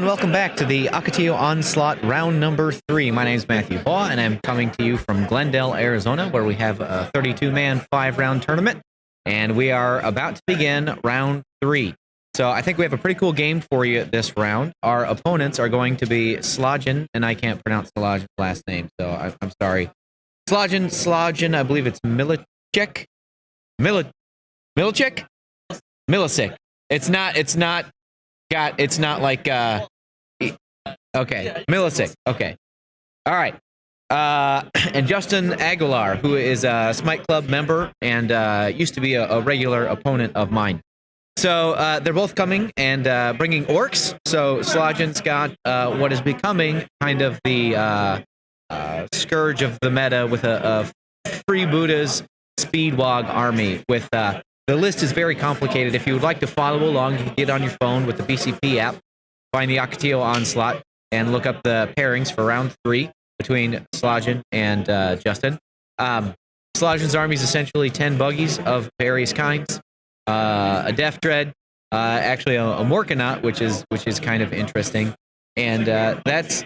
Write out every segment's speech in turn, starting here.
welcome back to the Ocotillo Onslaught round number 3. My name is Matthew Baugh, and I'm coming to you from Glendale, Arizona, where we have a 32-man 5-round tournament, and we are about to begin round 3. So I think we have a pretty cool game for you this round. Our opponents are going to be Slojan, and I can't pronounce Slojan's last name, so I'm sorry. Slojan, I believe it's Milicic? Milicic? Milicic. It's not like, okay, Milicic, okay. All right. And Justin Aguilar, who is a Smite Club member and used to be a regular opponent of mine. So they're both coming and bringing orcs. So Slojan's got what is becoming kind of the scourge of the meta with a freebooters speedwog army with... the list is very complicated. If you would like to follow along, you can get on your phone with the BCP app, find the Ocotillo Onslaught, and look up the pairings for round 3 between Slojan and Justin. Slojan's army is essentially 10 buggies of various kinds, a Death Dread, actually a Morkanaut, which is kind of interesting, and that's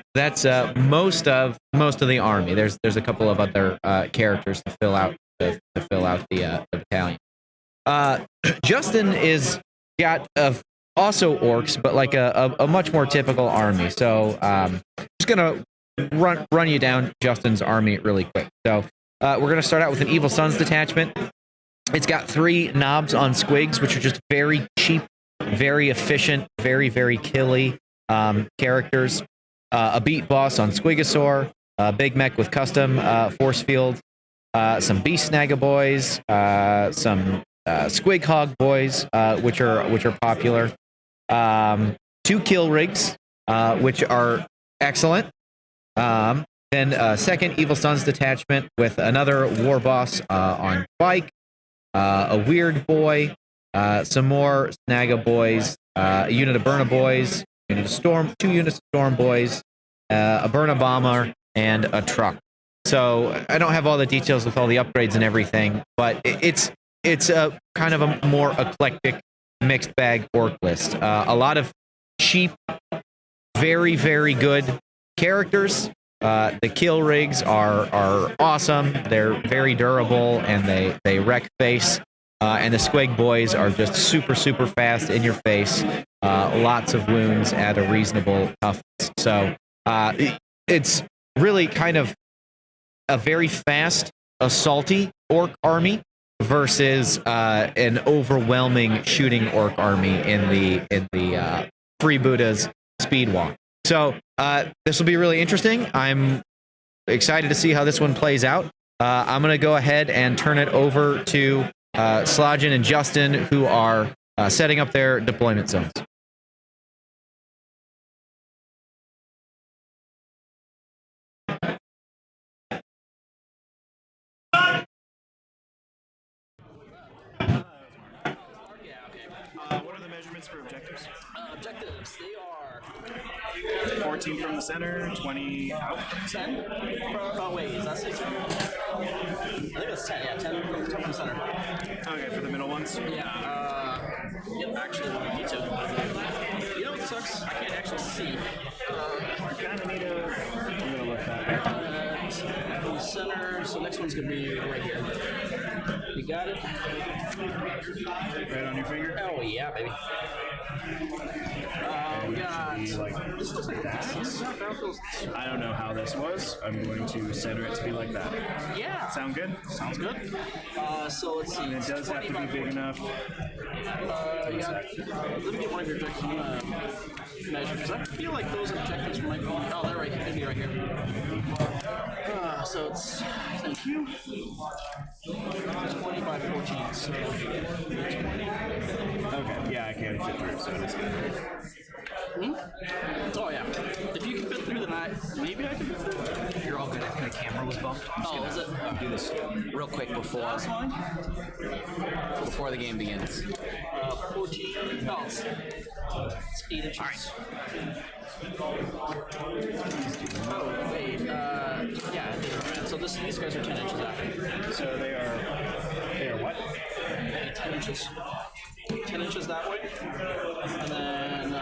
most of the army. There's a couple of other characters to fill out the battalion. Justin is got also orcs, but like a much more typical army. So just gonna run you down Justin's army really quick. So we're gonna start out with an Evil Sons detachment. It's got 3 knobs on squigs, which are just very cheap, very efficient, very killy characters. A beat boss on Squigosaur, a big mech with custom force field, some beast snagga boys, some Squig Hog boys, which are popular. 2 kill rigs, which are excellent. Then a second Evil Sons detachment with another war boss on bike, a weird boy, some more Snagga boys, a unit of Burna boys, 2 units of Storm boys, a Burna bomber, and a truck. So I don't have all the details with all the upgrades and everything, but it's a kind of a more eclectic mixed bag orc list. A lot of cheap, very good characters. The kill rigs are awesome. They're very durable and they wreck face. And the Squig boys are just super fast in your face. Lots of wounds at a reasonable toughness. So it's really kind of a very fast, assaulty orc army versus an overwhelming shooting orc army in the freebooters speedwalk. So this will be really interesting. I'm excited to see how this one plays out. I'm going to go ahead and turn it over to Slojan and Justin, who are setting up their deployment zones. What are the measurements for objectives? Objectives, they are 14 from the center, 20 out. 10. Oh, wait, is that 6? I think it's 10, yeah, 10 from the center. Okay, for the middle ones? Yeah, yep, actually, we need to. You know what sucks? I can't actually see. I kind of need a... I'm going to look that From the center, so next one's going to be right here. You got it? right on your finger. Oh, yeah, baby. We got... This looks like a decent I don't know how this was. I'm going to center it to be like that. Yeah. Sound good? Sounds good. So let's see. And it does have to be big enough. Let me get one of your objectives measure, because I feel like those objectives might be... Oh, they're right here. They'd be right here. So it's... Thank you. 20 by 14, so... 20. Okay, yeah, I can fit through, so it's good. Oh, yeah. If you can fit through, then maybe I can fit through. You're all good. I think the camera was bumped. Oh, is it? Do this real quick before the game begins. 14. Oh, it's 8 inches. All right. Oh, wait. Yeah. So these guys are 10 inches out. So they are what? 10 inches. 10 inches that way, and then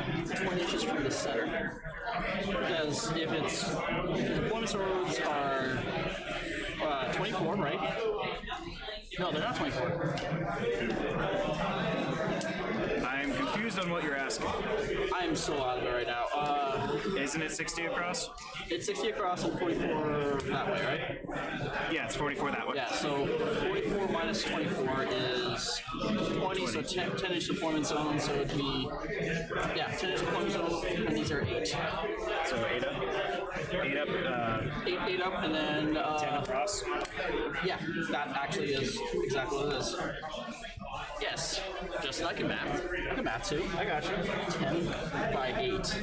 20 inches from the center. Because if its opponent's swords are 24, right? No, they're not 24. I'm confused on what you're asking. I am so out of it right now. Isn't it 60 across? It's 60 across and 44 that way, right? Yeah, it's 44 that way. Yeah, so 44 minus 24 is 20, so 10 inch deployment zone, so it'd be, 10 inch deployment zone, and these are 8. So 8 up. 8 up. 8 up, and then 10 across. yeah, that actually is exactly what it is. Yes, just like in math. I can math too. I got you. 10 by 8.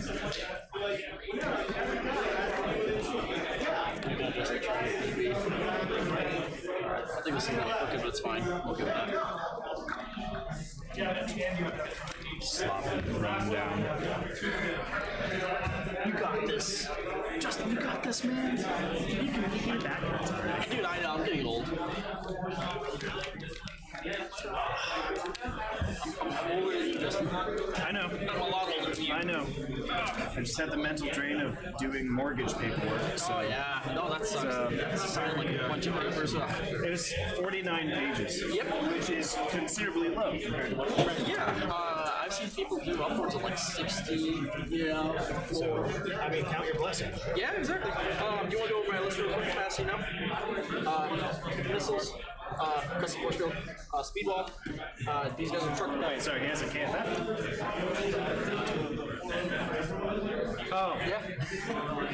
I think this is not crooked, but it's fine. We'll give it that. Slop and run down. You got this. Justin, you got this, man. My back hurts already. Dude, I know, I'm getting old. I'm older than you, Justin. I know. I'm a lot older than you. I know. I just had the mental drain of doing mortgage paperwork. So Oh, yeah. No, that sucks. That's signing like a bunch of papers. it was 49 pages. Yep. Which is considerably low compared to what my friends Yeah, I've seen people do upwards of like 60, you know. So, I mean, count your blessings. Yeah, exactly. Do you want to go over my list real quick, fast, you know? Missiles, custom force field, speedwall. These guys are truck. Wait, sorry, he has a KFF? Oh, Yeah.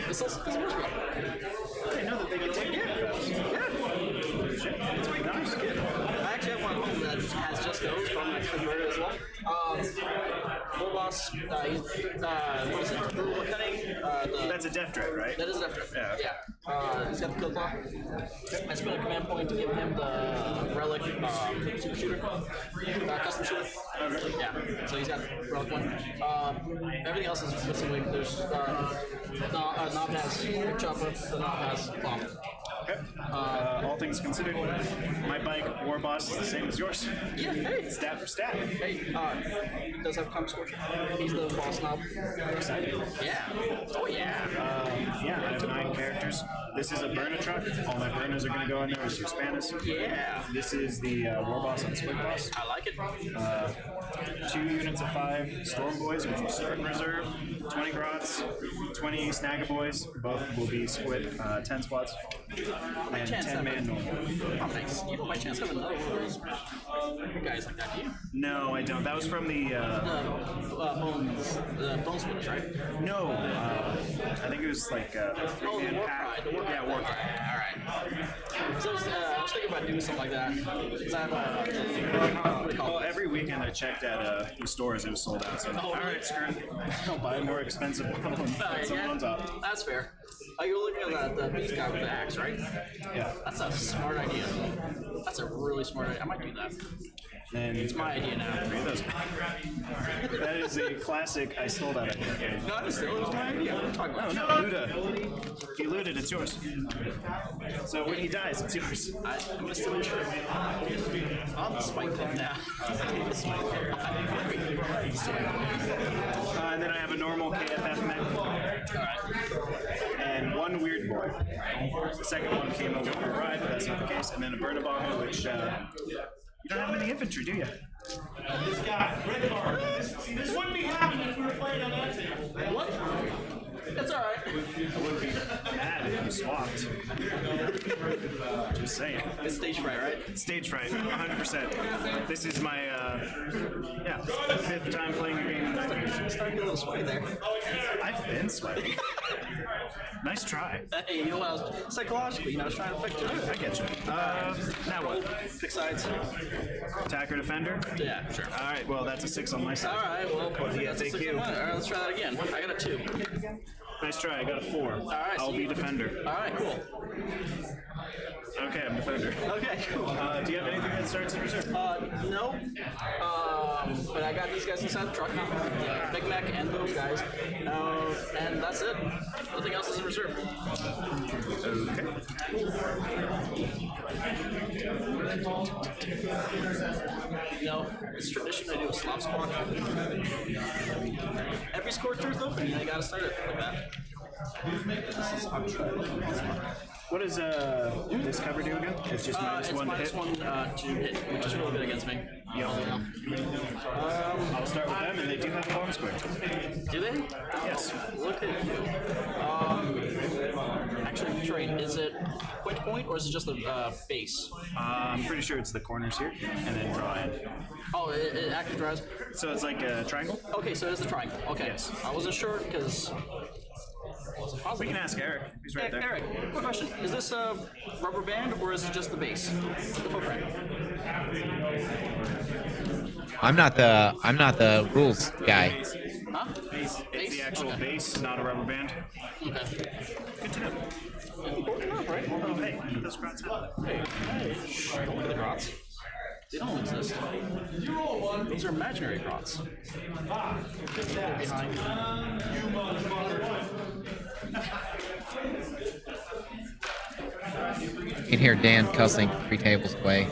Missiles, custom force field. I didn't know that they could take KFFs. Yeah. Shit, that's pretty nice. I actually have one home that has just those, but I'm going to convert it as well. Warboss, what is it? What cutting? That's a death dread, right? That is different. Yeah. He's got the kill clock. I spent a command point to give him the relic super shooter, custom shooter. Yeah. So he's got the relic one. Everything else is missing wing. There's Knob has chopper. The Knob has bomb. Okay. All things considered, my bike War Boss is the same as yours. Yeah. Hey. Stat for stat. Hey. He does have comp scorcher. He's the boss knob. Excited. Yeah. Oh yeah. Yeah, I have 9 characters. This is a burner truck. All my burners are going to go in there with 6 Spanish. Yeah. This is the War Boss and Split Boss. I like it. 2 units of 5 Storm Boys, which will start in reserve. 20 Grots, 20 Snagger Boys. Both will be split 10 squads. And 10 man normal. Oh, nice. You don't by chance have another one of those guys like that, do you? No, I don't. That was from the. The bone splitters, right? No, I think it was like a 3-man War pack. Pride. Yeah, War Pride. All right. So I was thinking about doing something like that. Because I have what do they call Well, it? every weekend I checked at the stores, it was sold out. So I'm like, all right, screw it. I'll buy a more expensive one. Put someone on top. That's fair. Oh, you're looking at the beast guy with the axe, right? Yeah. That's a smart idea. That's a really smart idea. I might do that. And It's my idea now. that is a classic. I stole that idea. No, it was my idea. What are you talking about? No, Luda. If you loot it, it's yours. So when he dies, it's yours. I'm gonna steal your shirt. On the Smite Club now. The Smite Club. And then I have a normal KFF mech. And one weird boy. The second one came over for a ride, but that's not the case. And then a Bernabomber, which you don't have any infantry, do you? This guy, red card. This wouldn't be happening if we were playing on that table. What? It's alright. I wouldn't be mad if you swapped. Just saying. It's stage fright, right? Stage fright, 100%. This is my, 5th time playing the game in 9 years. Starting to get a little sweaty there. I've been sweating. Nice try. Hey, you know what? I was psychologically, I was trying to fix it. I get you. Now what? Pick sides. Attacker, defender? Yeah, sure. Alright, well, that's a 6 on my side. Alright, well, that's a FAQ? 6 on mine. Alright, let's try that again. I got a 2. Nice try, I got a 4. Alright, I'll so be defender. Alright, cool. Okay, I'm defender. Okay, cool. Do you have anything that starts in reserve? No. But I got these guys inside the truck. The Big Mac and those guys. And that's it. Nothing else is in reserve. Okay. You know, it's tradition to do a Slav squad. Every scorcher is open. You gotta start it like that. This is Untitled. What does this cover do again? It's just minus It's one to minus hit. one to hit, which is really good against me. I'll start with them, and they do have a bomb square. Do they? Yes. Look at you. Actually, trade. Is it quick point or is it just a base? I'm pretty sure it's the corners here, and then draw in. Oh, it actually draws. So it's like a triangle? Okay, so it's the triangle. Okay, Yes. I wasn't sure because. We can ask Eric. He's right there. Eric, quick question: is this a rubber band or is it just the base? The footprint. I'm not the rules guy. Huh? It's the actual Okay. base, not a rubber band. Okay. Good to know. Important enough, right? Oh, hey, look at those grots out. Hey, don't look at the grots. They don't exist. These are imaginary grots. They're behind. You can hear Dan cussing 3 tables away.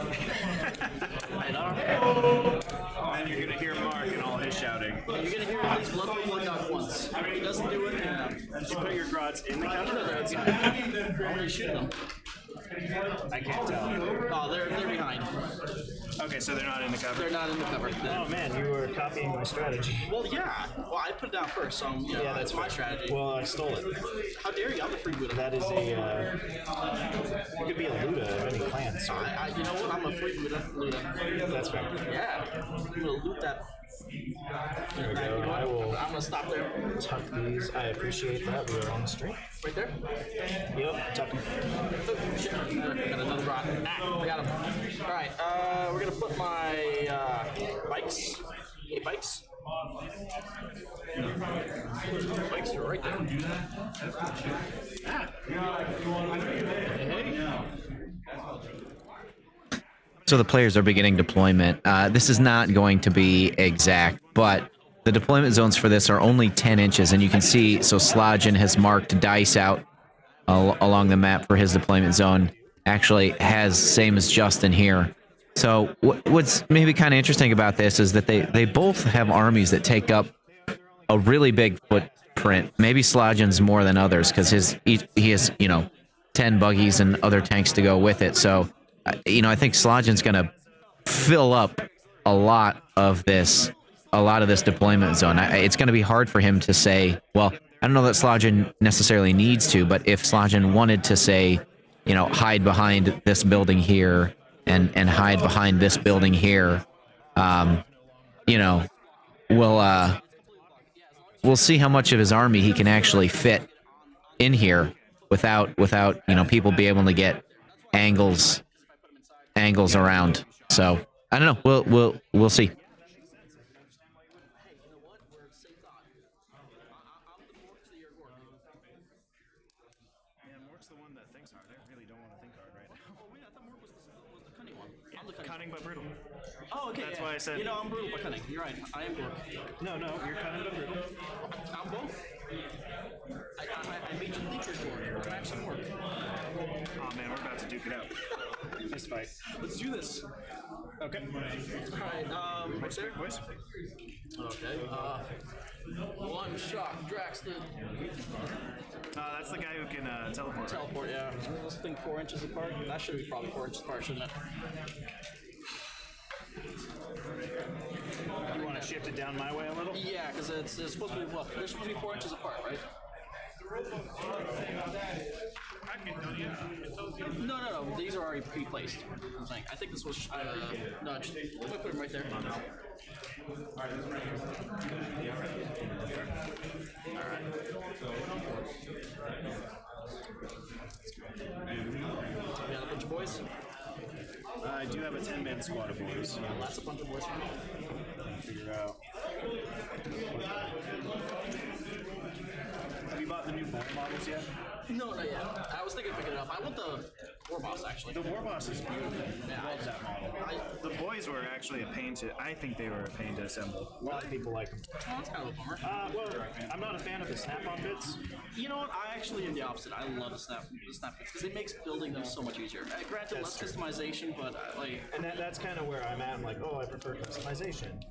And you're gonna hear Mark and all his shouting. You're gonna hear at least blood blood out once. If he doesn't do it, Did you put your grots in the cover or outside? I'm gonna shoot them. I can't tell. Oh, they're behind. Okay, so they're not in the cover. They're not in the cover. Oh man, you were copying my strategy. Well, yeah. Well, I put it down first, so you know, that's my strategy. Well, I stole it. How dare you? I'm the freebooter. That is a. You could be a Luda of any clan, so You know what? I'm a freebooter. Luda. that's fair. Yeah. I'm gonna loot that. There we go. I will I'm gonna stop there. tuck these. I appreciate that. We are on the stream. Right there. Yep, tuck them. Oh, shit. Got another rock. Ah, I got him. All right. We're gonna put my bikes. Hey, bikes. Bikes are right there. So the players are beginning deployment. This is not going to be exact, but the deployment zones for this are only 10 inches, and you can see, so Slajan has marked dice out along the map for his deployment zone. Actually has same as Justin here. So what's maybe kind of interesting about this is that they both have armies that take up a really big footprint. Maybe Slajan's more than others because he has 10 buggies and other tanks to go with it. So I think Slajan's going to fill up a lot of this deployment zone. It's going to be hard for him to say, well, I don't know that Slajan necessarily needs to, but if Slajan wanted to say, hide behind this building here and hide behind this building here, we'll see how much of his army he can actually fit in here without people being able to get angles around. So I don't know. We'll see. Mork's the one that thinks hard. I really don't want to think hard right now. Oh wait, I thought Mark was the cunning one. I'm the cunning. Cunning but brutal. Oh, okay. That's yeah. why I said- I'm brutal but cunning. You're right. I am Mark. No, you're cunning but brutal. I'm both. I made you think you're Mark. I'm actually Mark. Oh man, we're about to duke it out. Fist fight. Let's do this. Okay. Alright, what's there? Boys. Okay, one shot, Draxton. That's the guy who can teleport. Teleport, yeah. This thing 4 inches apart. That should be probably 4 inches apart, shouldn't it? You want to shift it down my way a little? Yeah, because it's supposed to be, what? They're supposed to be 4 inches apart, right? No. These are already pre-placed. I'm saying. I think this was nudged. I'm gonna put them right there. Alright. We got a bunch of boys. I do have a 10-man squad of boys. That's a bunch of boys. Figure out. Have you bought the new bolt models yet? No, not yet. I was thinking of picking it up. I want the War Boss, actually. The War Boss is beautiful. Yeah, I love that model. The boys were actually a pain to. I think they were a pain to assemble. A lot of people like them. Oh, that's kind of a bummer. Well, I'm not a fan of the snap-on bits. You know what? I actually am the opposite. I love the snap bits because it makes building them so much easier. Granted, That's less true. customization, but And that's kind of where I'm at. I'm like, oh, I prefer customization.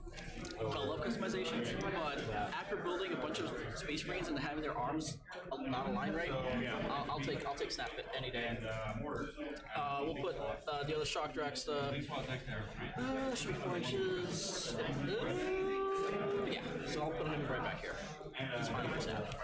I love customization. But after building a bunch of Space Marines and having their arms not aligned right, I'll take snap fit any day. We'll put the other shock drag stuff. Should be 4 inches. Yeah, so I'll put him right back here. It's fine for snap.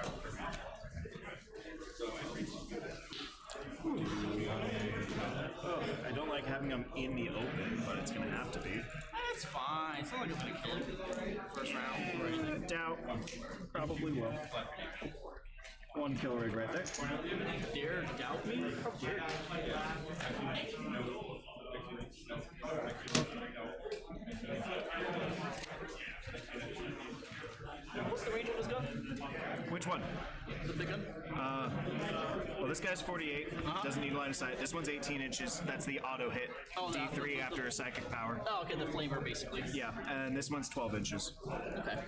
I don't like having them in the open, but it's gonna have to be. That's fine. It's not like I'm gonna kill him first round or anything. Doubt. Probably will. 1 kill rig right there. Dare doubt me? How dare What's the range of his gun? Which one? The big gun? Well, this guy's 48. Doesn't need line of sight. This one's 18 inches. That's the auto hit. Oh, no. D3 after a psychic power. Oh, okay, the flamer basically. Yeah, and this one's 12 inches. Okay.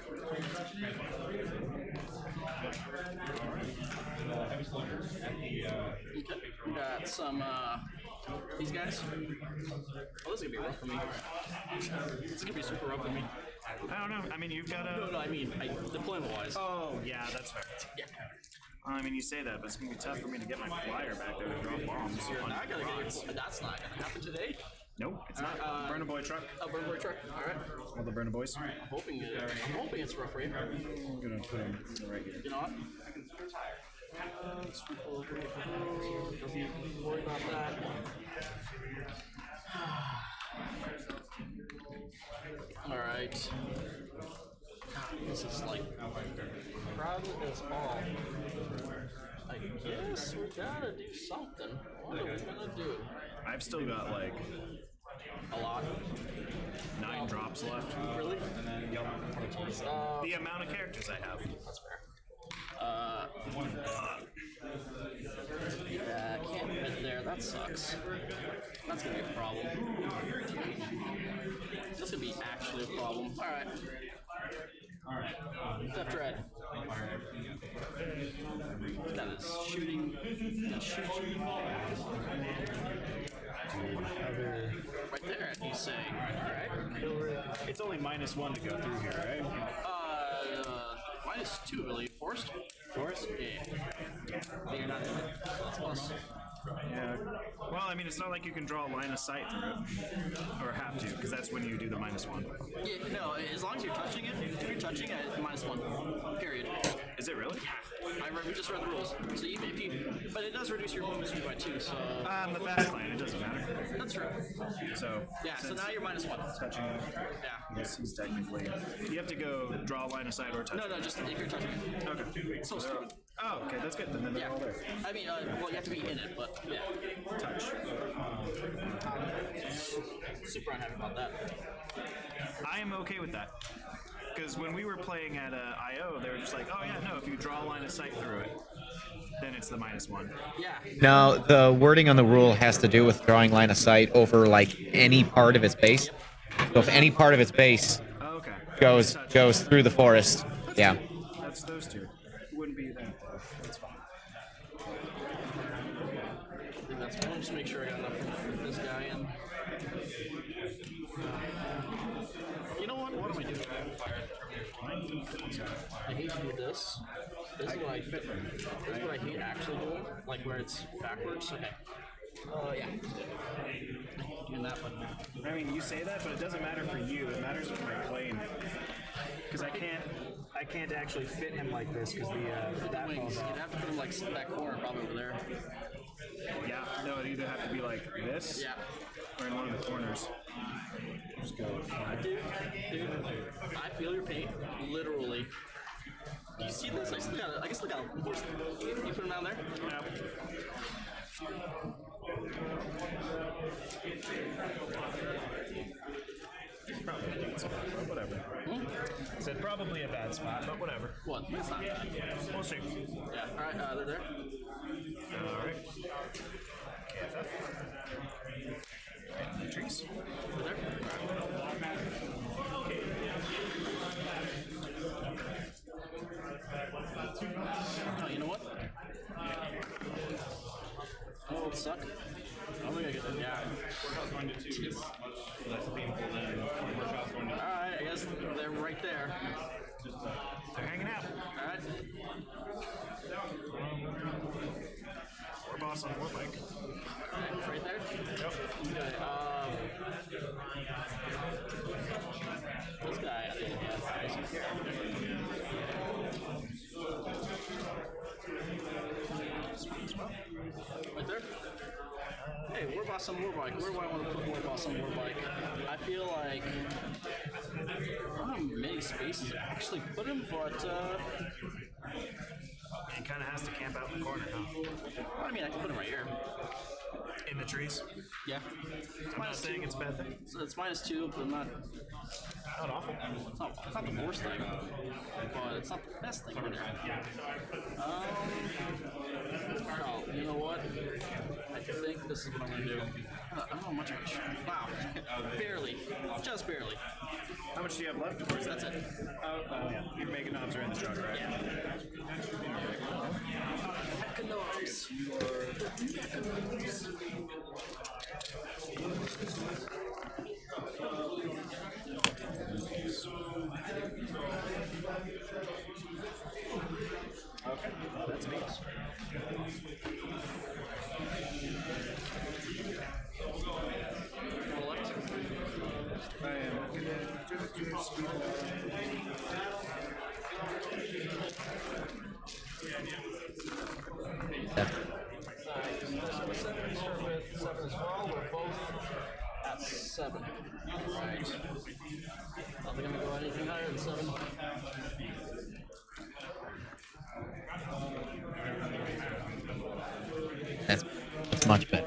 Okay. We got some these guys. Oh, this is gonna be rough for me. This is gonna be super rough for me. I don't know. I mean, you've got a. No, I mean, deployment wise. Oh, yeah, that's fair. Yeah. I mean, you say that, but it's gonna be tough for me to get my flyer back there to drop bombs. You're not gonna get that's not gonna happen today. Nope, it's not. Burn a boy truck. Oh, burn boy truck. All right. All the burn a boys. I'm hoping it's rough for you. I'm gonna put him right here. You know what? Doesn't worry about that. All right. God, this is like crowded as all. I guess we gotta do something. What are we gonna do? I've still got like A lot. 9 drops left. Really? The amount of characters I have. That's fair. Yeah, I can't fit there. That sucks. That's gonna be a problem. That's gonna be actually a problem. Alright. Left red. That is shooting. That shooting. Right there, he's saying. Right? It's only -1 to go through here, right? -2, really. Forced? Force? Yeah. You're not in it. That's plus. Yeah. Well, I mean, it's not like you can draw a line of sight through it. Or have to, because that's when you do the -1. Yeah, no, as long as you're touching it, if you're touching it, -1. Period. Is it really? We just read the rules. So even if you, but it does reduce your movement speed by 2. So The fast line, it doesn't matter. that's true. So Yeah. So since now you're -1. touching it, Yeah. this is technically. You have to go draw a line of sight or touch. No, just if you're touching it. Okay. So stupid. Oh, okay, that's good. Then they're Yeah. all there. I mean, well, you have to be in it, but yeah. Touch. Super unhappy about that. I am okay with that. Because when we were playing at IO, they were just like, oh yeah, no, if you draw a line of sight through it, then it's the -1. Yeah. No, the wording on the rule has to do with drawing line of sight over like any part of its base. So if any part of its base Oh, okay. goes through the forest, yeah. That's those two. It wouldn't be that. That's fine. I think that's fine. Just make sure I got enough for this guy in. You know what? What am I doing? I hate to do this. This is what I fit. This is what I hate actually doing. Like where it's backwards. Okay. Yeah. I hate doing that one. I mean, you say that, but it doesn't matter for you. It matters for my plane. Because I can't actually fit him like this because that Wings. falls You'd off. have to put him like that corner, probably over there. Yeah, no, it'd either have to be like this Yeah. or in one of the corners. Just go. Dude, I feel your pain, literally. You see this? I guess look at him. You put him down there? No. Probably a bad spot, but whatever. Said probably a bad spot, but whatever. What? That's not bad. We'll see. Yeah, alright, they're there. Alright. KFF. boss. Oh, you know what? Oh, it'll suck. I think I get it. Yeah. Alright, I guess they're right there. They're hanging out. Alright. War boss on war bike. Alright, right there? Yep. Okay, this guy, I think he has basic here. Right there? Hey, war boss on war bike. Where do I want to put war boss on war bike? I feel like I don't have many spaces to actually put him, but He kind of has to camp out in the corner, huh? I mean I can put him right here. In the trees. Yeah. I'm not saying it's a bad thing. So it's -2, but not awful. it's not the worst thing, but it's not the best thing either. Oh, you know what? I think this is what I'm gonna do. I don't know much of a shot. Wow. Barely. Just barely. How much do you have left? That's it. Oh, yeah. Your mega knobs are in the truck, right? Economics. Okay. That's me. I am. At 7. Right. Are we gonna go anything higher than 7? That's much better.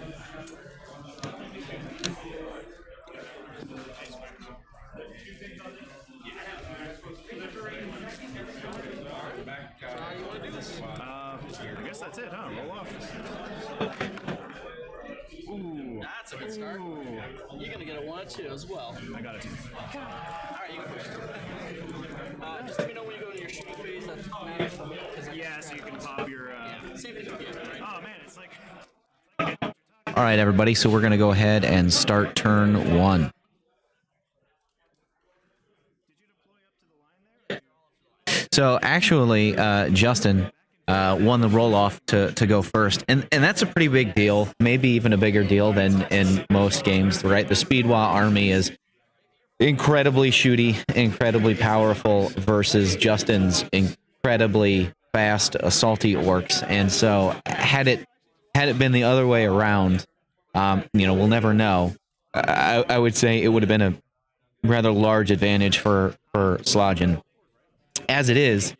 You wanna do this? I guess that's it, huh? Roll off. Ooh. That's a good start. Ooh. You're gonna get a 1 or 2 as well. I got it. Alright, you go first. Just let me know when you go to your shooting phase. That's matters for me. Yeah, so you can pop your. Same thing with you, right? Oh man, it's like. All right, everybody. So we're going to go ahead and start turn 1. So actually, Justin won the roll-off to go first, and that's a pretty big deal. Maybe even a bigger deal than in most games, right? The Speedwa army is incredibly shooty, incredibly powerful versus Justin's incredibly fast, assaulty orcs. And so, had it been the other way around, we'll never know. I would say it would have been a rather large advantage for Slojan. As it is,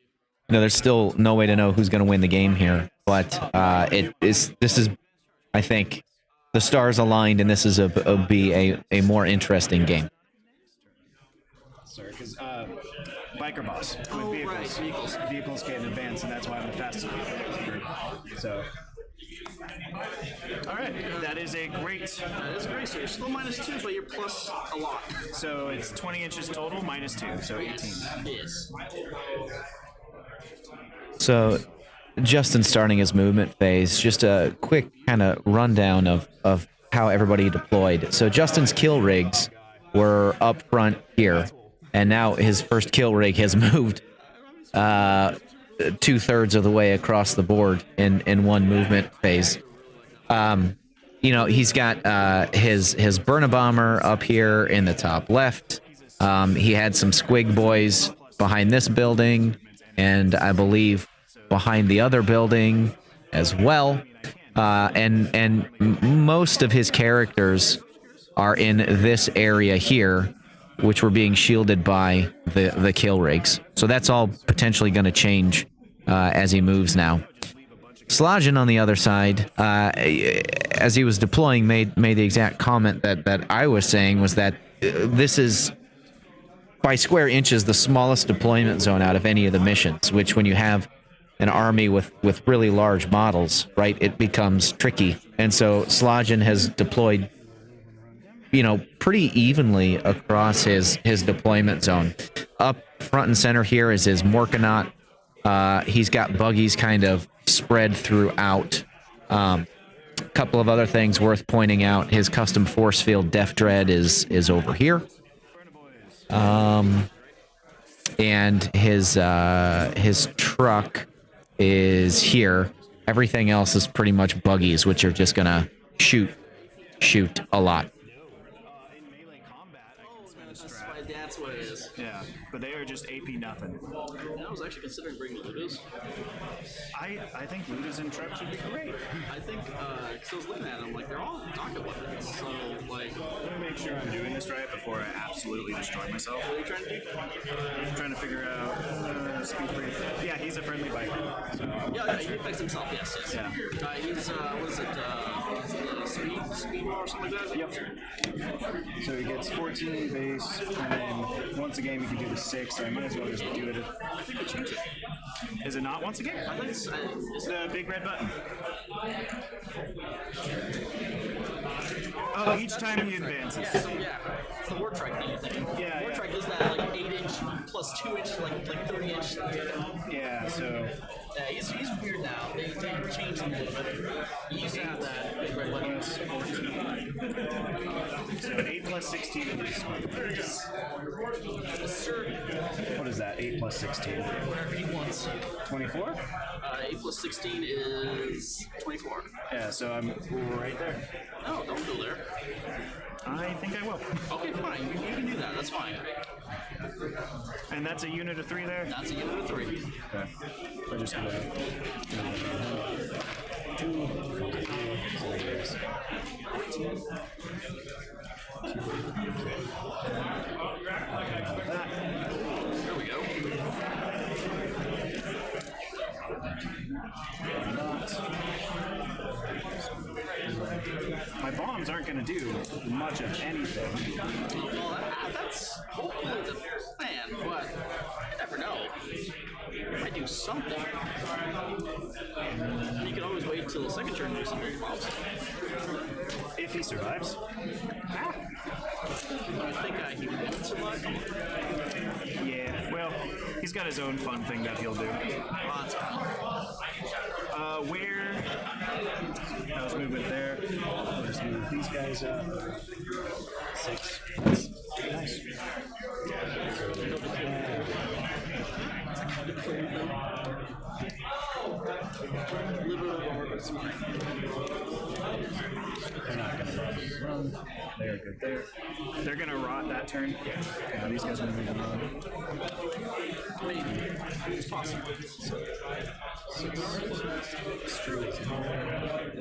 there's still no way to know who's going to win the game here. But this is, I think, the stars aligned, and this is be a more interesting game. Sorry, because biker boss with Oh, vehicles. right, Vehicles can advance, and that's why I'm the fastest group. So. All right, that is a great. That is great. So you're still -2, but you're plus a lot. So it's 20 inches total, -2, so 18. Yes. So, Justin starting his movement phase, just a quick kind of rundown of how everybody deployed. So Justin's kill rigs were up front here, and now his first kill rig has moved 2/3 of the way across the board in one movement phase. He's got his Burn-A-Bomber up here in the top left. He had some Squig boys behind this building, and I believe behind the other building as well. And most of his characters are in this area here, which were being shielded by the kill rigs. So that's all potentially going to change as he moves now. Slojan on the other side, as he was deploying, made the exact comment that I was saying, was that this is, by square inches, the smallest deployment zone out of any of the missions, which when you have an army with really large models, right, it becomes tricky. And so Slojan has deployed pretty evenly across his deployment zone. Up front and center here is his Morkanaut. He's got buggies kind of spread throughout. A couple of other things worth pointing out: his custom force field Def Dread is over here. And his truck is here. Everything else is pretty much buggies, which are just gonna shoot a lot. In melee combat, I can spin a That's strap. why that's what it is. Yeah, but they are just AP nothing. And I was actually considering bringing Ludas. I think Luda's and Treps would be great. I think, because I was looking at them, like, they're all pocket weapons. So, like, Let me make sure I'm doing this right before I absolutely destroy myself. what are you trying to do? I'm trying to figure out speed free. Yeah, he's a friendly biker. So. Yeah, he affects himself, yes. Yeah. He's, what is it, speed or something like that? Yep. So he gets 14 base, and then once a game you can do the 6, so I might as well just do it. I think we changed it. Is it not once a game? I think it's The big red button. Oh, each time he advances. yeah, so yeah, it's the War Trike thing you're thinking. Yeah, War yeah. Trike is that like 8-inch plus 2-inch, like 30-inch. Yeah, so Yeah, he's weird now. They changed him a little bit. He used to have that big red button. plus 14. So 8 plus 16 is Sure, what is that? 8 plus 16. whatever he wants. 24? 8 plus 16 is 24. Yeah, so I'm right there. No, don't go there. I think I will. Okay, fine. You can do that. That's fine. And that's a unit of 3 there? That's a unit of 3. Okay. We're just gonna. 2. So there's 14. There we go. My bombs aren't going to do much of anything. Well, that's hopefully the plan, but you never know. Might do something. You can always wait till the second turn to do something else. If he survives. I think he won't survive. Yeah, well, he's got his own fun thing that he'll do. That's fine. Where? That was movement there. I'll just move these guys up. 6. Nice. They're not going to run. They're good there. They're going to rot that turn. Yeah, these guys are moving around. Maybe. It's possible.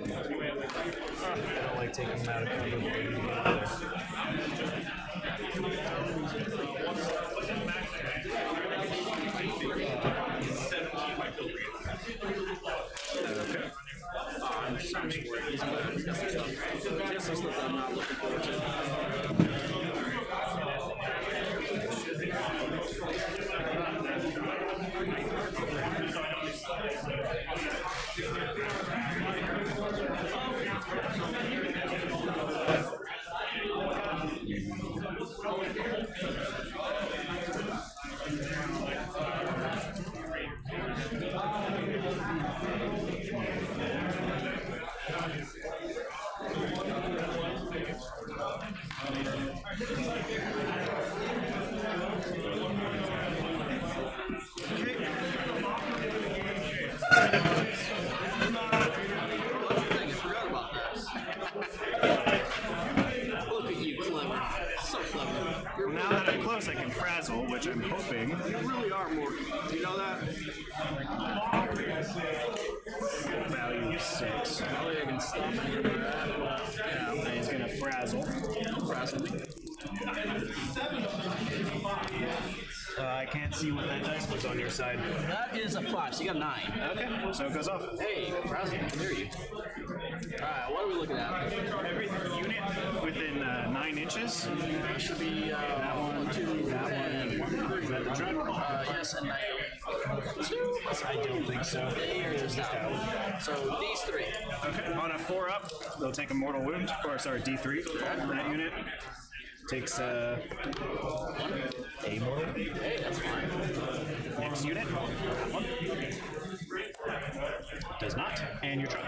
I don't like taking them out of cover, but we need to get out there. I'm just worried. He's got some stuff. He has some stuff that I'm not looking forward to. Look at you, clever. So clever. Now that I'm close, I can frazzle, which I'm hoping. You really are more. Do you know that? Value 6. Oh, you can stop me. Yeah, And he's gonna frazzle. don't frazzle me. I can't see what that dice was on your side. That is a 5, so you got 9. Okay, so it goes off. Hey, frazzle, I can hear you. Alright, what are we looking at? Every unit within 9 inches. Should be That one, 2, that one. Is that the truck? yes, and 9. I don't think so. There's that. So these three. Okay. On a 4-up, they'll take a mortal wound, or sorry, D3. That unit takes a mortal. Hey, that's fine. Next unit. That one. Does not. And your truck.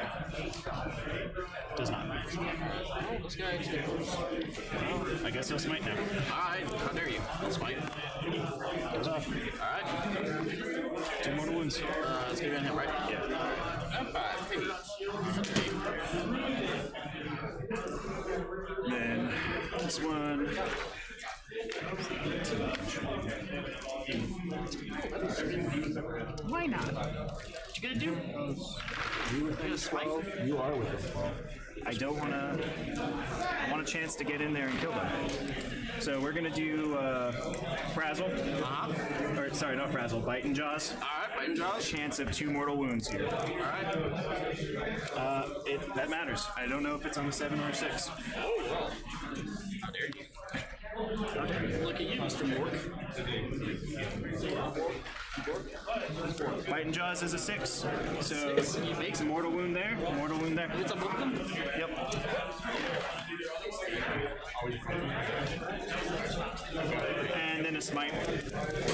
Does not. Oh, this guy actually moves. Well, I guess he'll smite now. Alright, how dare you? That's fine. Goes off. Alright. 2 mortal wounds. It's gonna be on him, right? Yeah. Then this one. Why not? What you gonna do? You within 12. You are within 12. I don't want to. I want a chance to get in there and kill them. So we're gonna do frazzle. Or sorry, not frazzle. Bite and jaws. Alright, bite and jaws. Chance of 2 mortal wounds here. Alright. That matters. I don't know if it's on a 7 or a 6. Oh, well. How dare you? Look at you, Mr. Mork. Bite and jaws is a 6. So You make it's a mortal wound there. Mortal wound there. It's a both of them? Yep. And then a smite.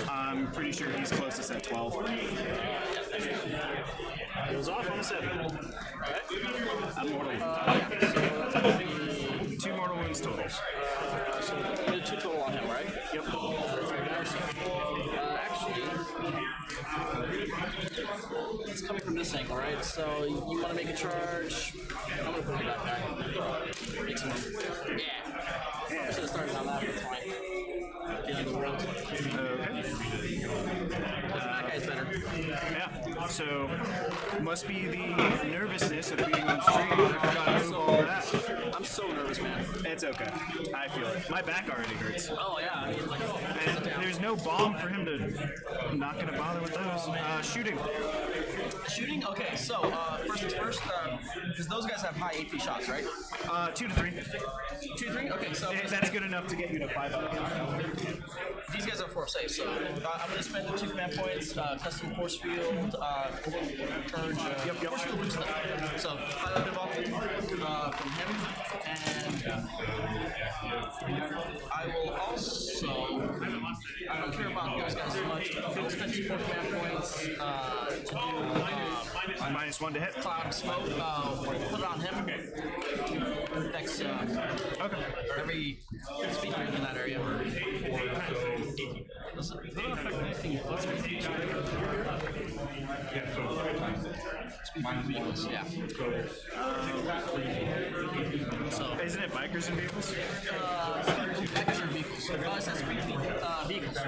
I'm pretty sure he's closest at 12. Goes off on a 7. I'm mortal wound. 2 mortal wounds total. So you did 2 total on him, right? Yep. Actually, it's coming from this angle, right? So you want to make a charge. I'm going to put it back back. Make some room. Yeah. Should have started on that, but it's fine. Get in the world. Okay. That guy's better. Yeah. So must be the nervousness of being on stream. I forgot to move all that. I'm so nervous, man. It's okay. I feel it. My back already hurts. Oh, yeah. I mean, like, And there's no bomb for him to. I'm not gonna bother with those. Shooting. shooting? Okay, so, first things first, because those guys have high AP shots, right? 2 to 3. 2 to 3? Okay, so That's good enough to get you to 5 up. these guys are 4 safe, so I'm going to spend the 2 command points, custom force field, charge, force field boost them. So, highlight development from him, and I will also, I don't care about those guys as much, I'll spend 2 more command points to do -1 to hit. cloud of smoke, put it on him. Affects every speaker in that area. Does it affect anything but speakers? Speaking vehicles, yeah. So, Isn't it bikers and vehicles? bikers and vehicles. It says vehicles.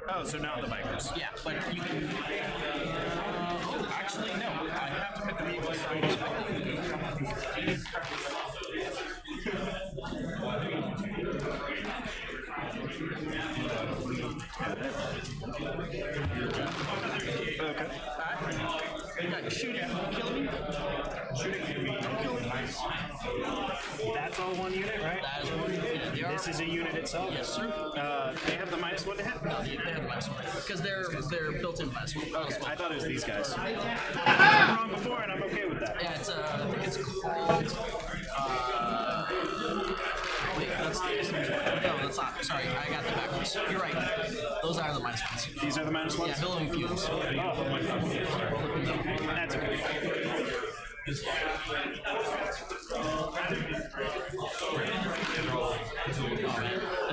Oh, so not the bikers. Yeah, but you can. Actually, no. I have to pick the vehicles from perspective. Okay. You got shooting, killing. Shooting. That's all 1 unit, right? That is one unit. They are. This is a unit itself. Yes, sir. They have the -1 to hit. No, they have the -1 because they're built-in -1. I thought it was these guys. I'm wrong before, and I'm okay with that. Yeah, it's I think it's called. Wait, that's no, that's not. Sorry, I got that backwards. You're right. Those are the -1s. These are the -1s? Yeah, building fuels. Oh. That's okay. I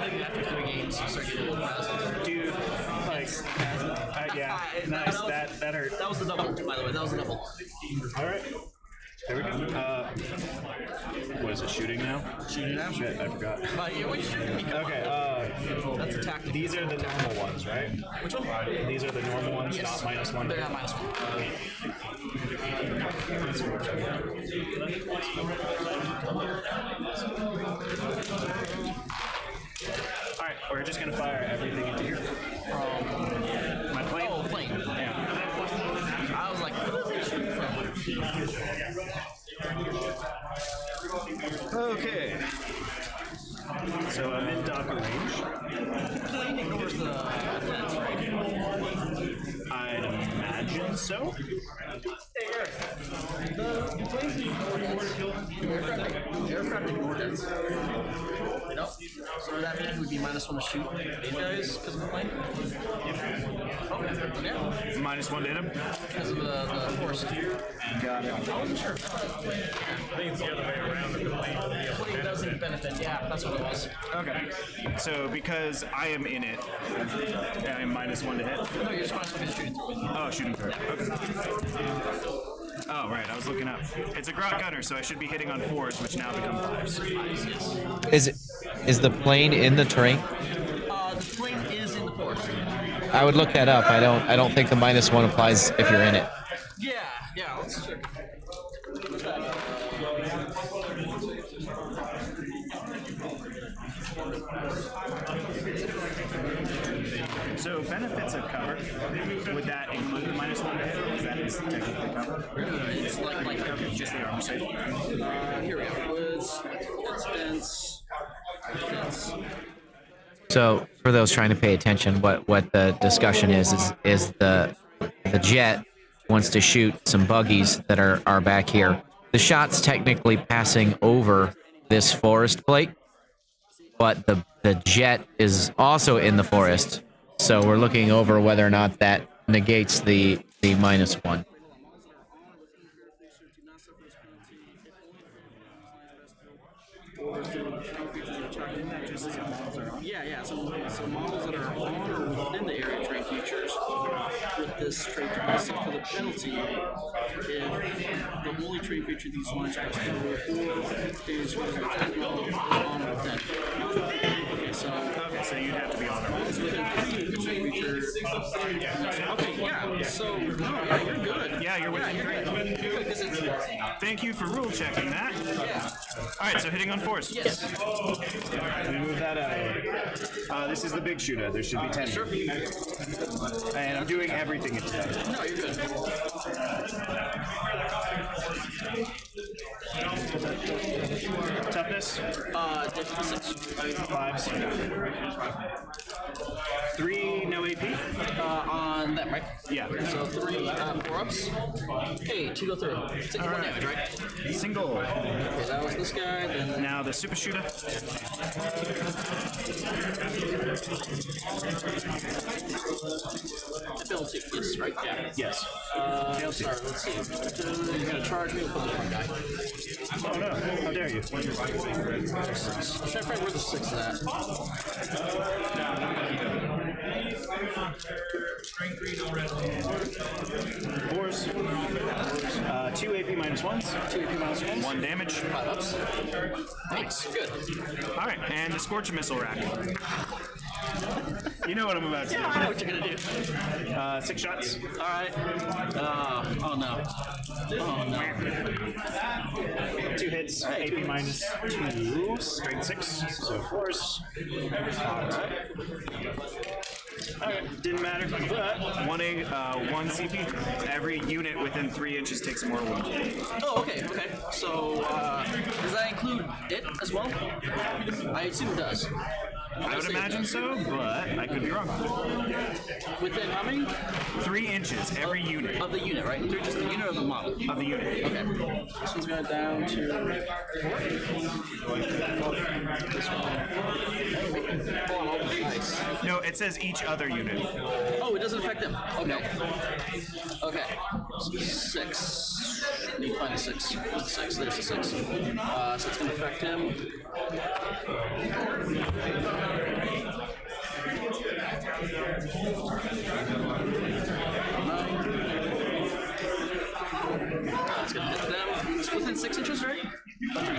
think after 3 games, you start getting a little frazzled. Dude, like, yeah, nice. That hurt. That was the double, by the way. That was the double. All right. There we go. What is it, shooting now? Shooting now? Shit, I forgot. Yeah, what you shooting me? Okay, That's a tactic. these are the normal ones, right? Which one? These are the normal ones, Yes. not -1. They're not -1. Alright, we're just gonna fire everything into here. From my plane? Oh, plane. Yeah. I was like, where is it shooting from? Okay. So I'm in Docker range. Plane ignores the lens, right? I'd imagine so. Aircraft ordnance. Nope. So that means it would be -1 to shoot these guys because of the plane? Okay. Yeah. -1 to hit him. Because of the force. Got it. I wasn't sure. I think it's the other way around. The plane doesn't benefit. Yeah, that's what it was. Okay. So because I am in it, I am -1 to hit. No, you're just -1 to shoot. Oh, shooting through. Okay. Oh, right. I was looking up. It's a Grot Gunner, so I should be hitting on 4s, which now become 5s. Is the plane in the terrain? The plane is in the force. I would look that up. I don't think the -1 applies if you're in it. Yeah, let's check. What's that? So benefits of cover, would that include the -1 to hit? Or is that is technically cover? It's like Just the armor save? here we go. It's dense. So for those trying to pay attention, what the discussion is the jet wants to shoot some buggies that are back here. The shot's technically passing over this forest plate, but the jet is also in the forest. So we're looking over whether or not that negates the -1. Yeah. So models that are on or within the area train features with this trait device for the penalty, if the only trait feature these lines are is on or within. Okay, So you'd have to be on it. the trait feature. Okay, yeah. So no, you're good. Yeah, you're within 3. You're good because it's Thank you for rule checking that. yeah. All right, so hitting on 4s. Yes. Let me move that out. This is the big shooter. There should be 10. Sure. And I'm doing everything it's done. No, you're good. Toughness? Six. 5s. 3, no AP? On them, right? Yeah. So 3, 4 ups. Hey, 2 go through. 61 damage, right? Single. Okay, that was this guy. Then Now the super shooter. ability. Yes, right? Yeah. Yes. Sorry, let's see. You're gonna charge me with the one guy. Oh no, how dare you? Should I find where the 6 is at? 4s. 2 AP -1s. 2 AP -1. 1 damage. 5 ups. Nice. Good. Alright, and the Scorch Missile Rack. You know what I'm about to do. I know what you're gonna do. 6 shots. Alright. Oh no. Oh no. 2 hits. AP -2. Straight 6. So 4s. Alright, didn't matter. But 1 CP. Every unit within 3 inches takes more wound. Oh, okay. So, does that include it as well? I assume it does. I would imagine so, but I could be wrong. Within how many? 3 inches, every unit Of the unit, right? They're just the unit or the model? of the unit. Okay. This one's going down to 4. This one. Oh, nice. No, it says each other unit. Oh, it doesn't affect them. Okay. So 6. Need to find a 6. Where's the 6? There's the 6. So it's going to affect him. It's going to hit them. It's within 6 inches, right?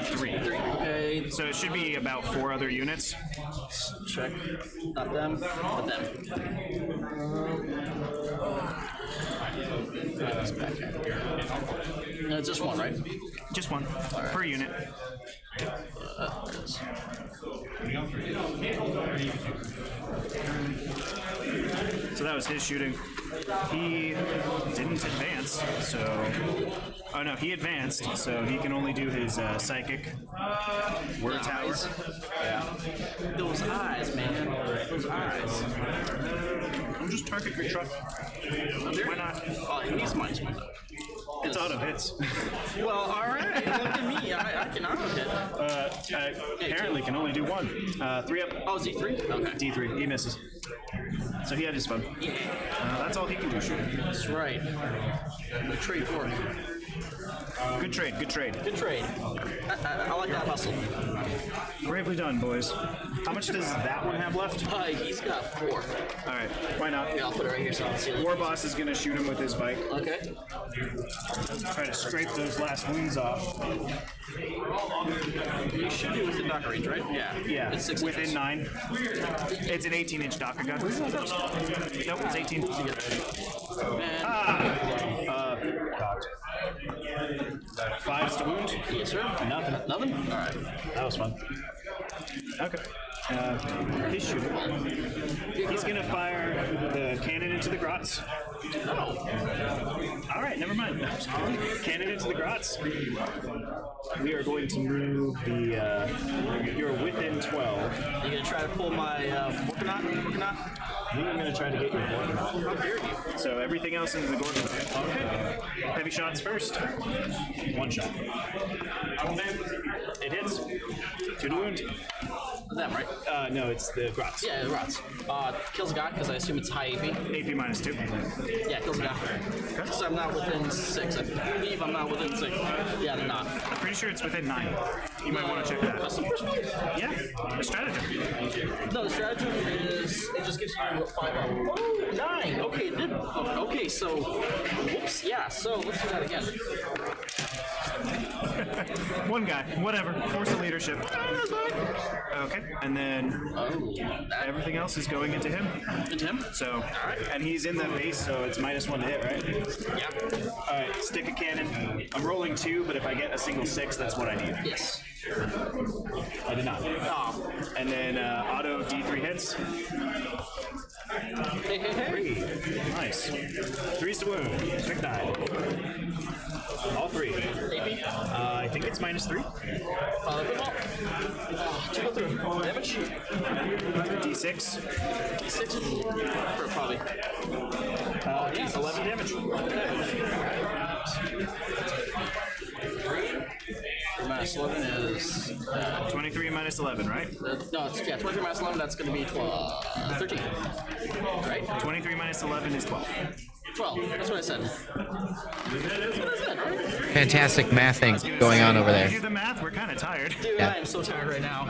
3. Okay. So it should be about 4 other units. Check. Not them, but them. No, it's just 1, right? Just 1 per unit. So that was his shooting. He didn't advance, so... Oh no, he advanced, so he can only do his psychic Word tower. Those eyes, man. Those eyes. I'm just target your truck. Why not? Oh, he's mine. It's auto hits. Well, alright. Look at me. I can auto hit. I apparently can only do one. 3 up. Oh, Z3? Okay. D3. He misses. So he had his fun. Yeah. That's all he can do, shoot. That's right. The trade for Good trade, good trade. Good trade. I like that hustle. Bravely done, boys. How much does that one have left? He's got 4. Alright, why not? Yeah, I'll put it right here so I can see it. War Boss is gonna shoot him with his bike. Okay. Try to scrape those last wounds off. You should be within Docker range, right? Yeah. Yeah, It's 6 within inches. 9. It's an 18-inch Docker gun. Nope, it's 18. And 5 to wound. yes, sir. Nothing. Nothing? Alright. That was fun. Okay. He's shooting. He's gonna fire the cannon into the grots. Oh. Alright, never mind. Cannon into the grots. We are going to move the. You're within 12. You gonna try to pull my working knot? I think I'm gonna try to get your Gordon. How dare you? So everything else into the Gordon. Okay. Heavy shots first. 1 shot. It hits. 2 to wound. Them, right? No, it's the grots. Yeah, the rots. Kills a guy because I assume it's high AP. AP minus 2. Yeah, kills a guy. Because I'm not within 6. I believe I'm not within 6. Yeah, they're not. I'm pretty sure it's within 9. You might want to check that. Custom first one? Yeah, a stratagem. No, the stratagem is it just gives you 5 up. Oh, 9. Okay, it did. Okay, so whoops. Yeah, so let's do that again. One guy, whatever. Force of leadership. Okay, and then everything else is going into him. Into him? So, and he's in the base, so it's -1 to hit, right? Yeah. All right, stick a cannon. I'm rolling 2, but if I get a single 6, that's what I need. Yes. I did not. Oh. And then auto D3 hits. Hey, hey, hey. 3. Nice. 3's to wound. Quick die. All 3. AP? I think it's -3. Father, put him up. 2 through. Damage? D6. 6? Probably. Geez, 11 damage. Minus 11 is 23 minus 11, right? no, it's 23 minus 11. That's going to be 13, right? 23 minus 11 is 12. 12. That's what I said. That's what I said, right? Fantastic mathing going on over You there. do the math, we're kind of tired. Dude, Yeah. I am so tired right now.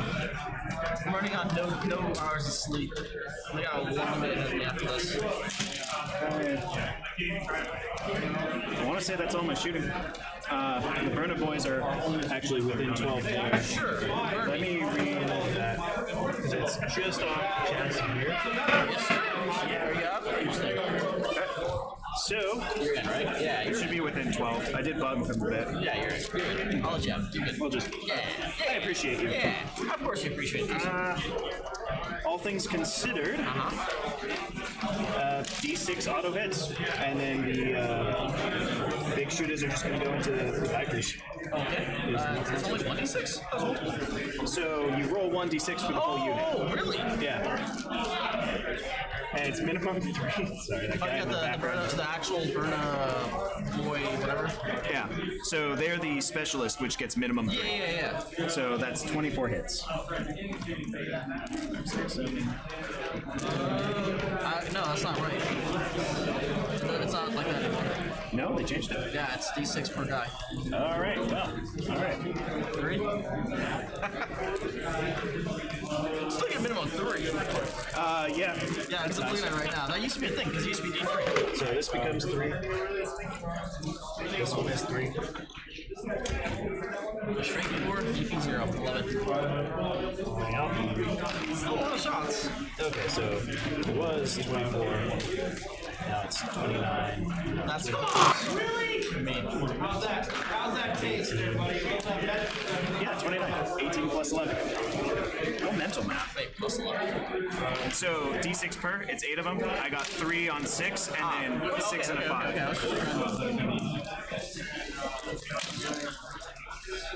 I'm running on no hours of sleep. I got a long day ahead of me after this. I want to say that's all my shooting. The Burner Boys are actually within 12 damage. Sure. Let me read that. Because it's just off chance here. Yes, sir. Yeah, are you up? Interesting. So, You're in, right? Yeah, it you're should in. be within 12. I did bug him a bit. Yeah, you're in. You're in. I'll let you have it. You're good. We'll just. Yeah. I appreciate you. Yeah. Of course you appreciate this. All things considered, D6 auto hits, and then the big shooters are just going to go into the bikers. Okay. It's only 1d6? So you roll 1d6 for the whole unit. Oh, really? Yeah. And it's minimum 3. Sorry, that guy You in the got background. the actual Burna boy, whatever. Yeah. So they're the specialist, which gets minimum 3. Yeah. So that's 24 hits. No, that's not right. It's not like that anymore. No, they changed it. Yeah, it's d6 per guy. All right. Well. All right. 3? Still get minimum 3. Yeah. Yeah, it's looking at it right now. That used to be a thing because it used to be d3. So this becomes 3. This one is 3. Straight 4, EP 0, 11. Still a lot of shots. Okay, so it was 24. Now it's 29. That's Really? I mean, How's that taste? Yeah, 29. 18 plus 11. No mental math. wait, plus 11. So D6 per, it's 8 of them. I got 3 on 6, and then 6 and a 5. Okay, I was just trying to...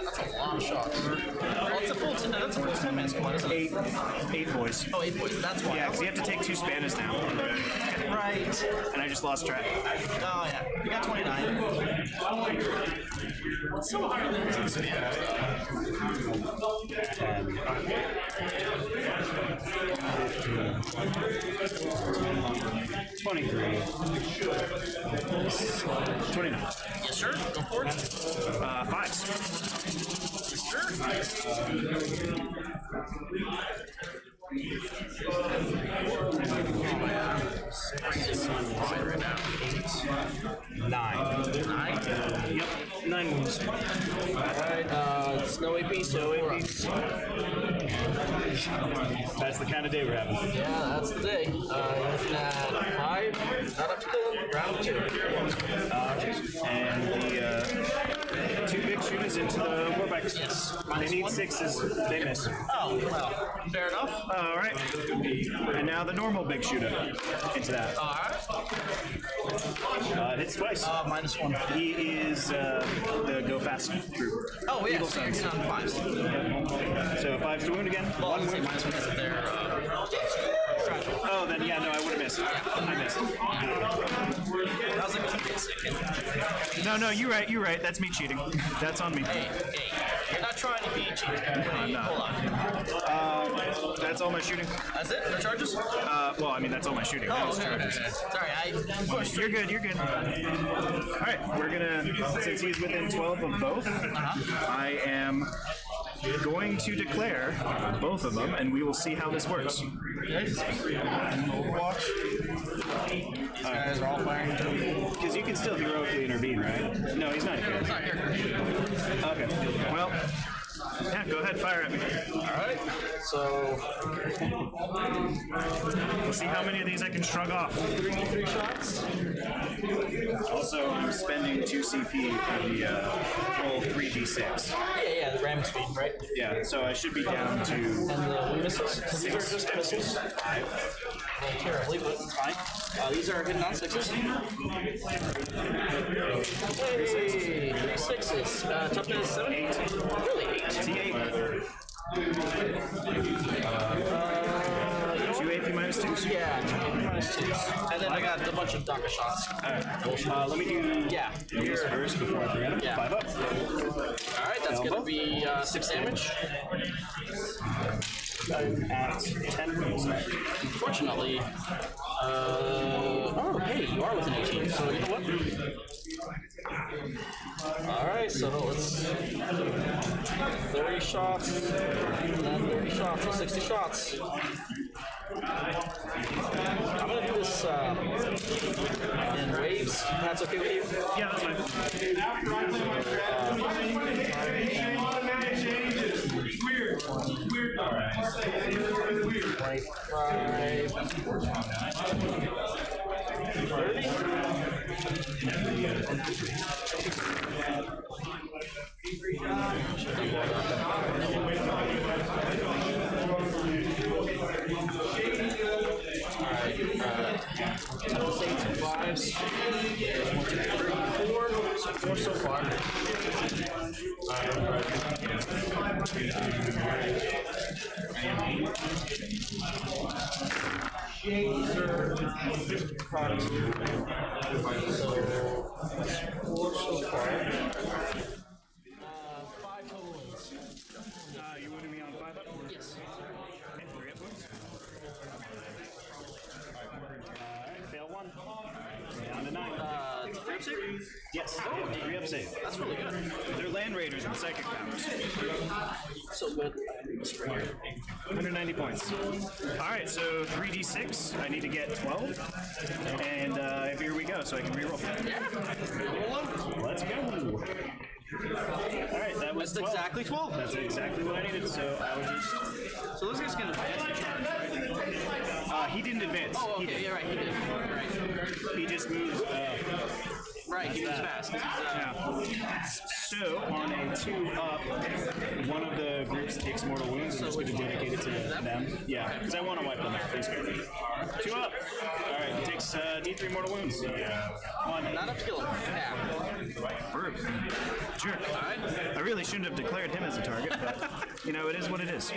That's a lot of shots. man's squad, isn't it? Eight boys. Oh, 8 boys. That's why. Yeah, because you have to take 2 Spanish now. Right. And I just lost track. Oh, yeah. You got 29. What's so hard than 2 Spanish? 23. 29. Yes, sir. Go for it. 5s. Yes, sir. This one right now. 9. 9. Yep, 9 wounds. Alright, it's no AP, so no AP. That's the kind of day we're having. Yeah, that's the day. You're looking at 5. Not up to kill. Round 2. And the 2 big shooters into the warbikes. Yes. They need -1. 6s. They miss. Oh, well. Fair enough. All right. And now the normal big shooter into that. Alright. It hits twice. -1. He is the go fast group. Oh, yeah, Evil so you're Sons. hitting on 5s. So 5s to wound again. Well, 1 I'd say wound. -1 because of their strategy. Oh, then yeah, no, I would have missed. I missed. That was like too basic. No, you're right. That's me cheating. That's on me. Hey, you're not trying to be cheating. I'm not. Hold on. That's all my shooting. That's it? No charges? Well, I mean, that's all my shooting. Oh, That's okay. charges. Sorry, I pushed. You're good. All right, we're gonna, since he's within 12 of both, I am going to declare both of them, and we will see how this works. Overwatch. These guys are all firing. Because you can still heroically intervene, right? No, he's not here. It's not here. Okay. Well, yeah, go ahead, fire at me. Alright, so We'll see how many of these I can shrug off. 3 shots. Also, I'm spending 2 CP for the roll 3d6. Yeah, the ramming speed, right? Yeah, so I should be down to And the missiles. These are just missiles. 5. Well, terribly, but it's fine. These are hitting on 6s. Hey, 3 6s. Toughness 7. 8. Really? 8? T8. 2 AP minus 2. Yeah, 2. And then I got a bunch of DACA shots. Alright. Let me do Yeah. these first before I forget it. Yeah. 5 up. Alright, that's gonna be 6 damage. I'm at 10 wounds. Fortunately, oh, hey, you are within 18, so you know what? Alright, so let's 30 shots, and then 30 shots, so 60 shots. I'm gonna do this in waves, if that's okay with you? Yeah, that's fine. Automatic changes. It's weird. It's weird. All right. It's weird. 5s. 1, 2, 3, 4. So 4 so far. These are products. So 4 so far. 5 total wounds. You wounded me on 5 up? Yes. Okay, 3 up wounds. Alright, fail 1. Down to 9. It's a 3 up save? Yes, 3 up save. That's really good. They're land raiders with psychic powers. So good. 190 points. Alright, so 3d6. I need to get 12. And here we go, so I can reroll. Yeah. Let's go. Alright, that was That's 12. exactly 12. That's exactly what I needed, so I will just... So those guys can advance the charge, right? he didn't advance. Oh, okay, yeah, right, he did. Right. He just moved... Right, he was fast. yeah. So, on a 2 up, one of the groups that takes mortal wounds, I'm just going to dedicate it to them. Yeah, because I want to wipe them out, basically. 2 up. Alright, he takes D3 mortal wounds. 1. Not up to kill him. Yeah. Verb. Jerk. I really shouldn't have declared him as a target, but, you know, it is what it is.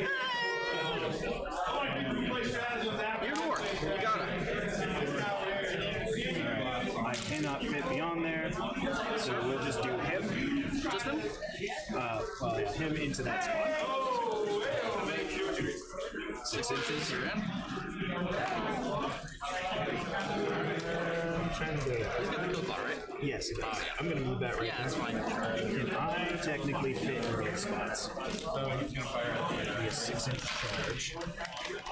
cannot fit beyond there, so we'll just do him. Just him? Well, him into that spot. 6 inches, you're in. He's got the kill claw, right? Yes, it does. I'm going to move that right Yeah, that's fine. Can I technically fit in both spots? Be a 6-inch charge.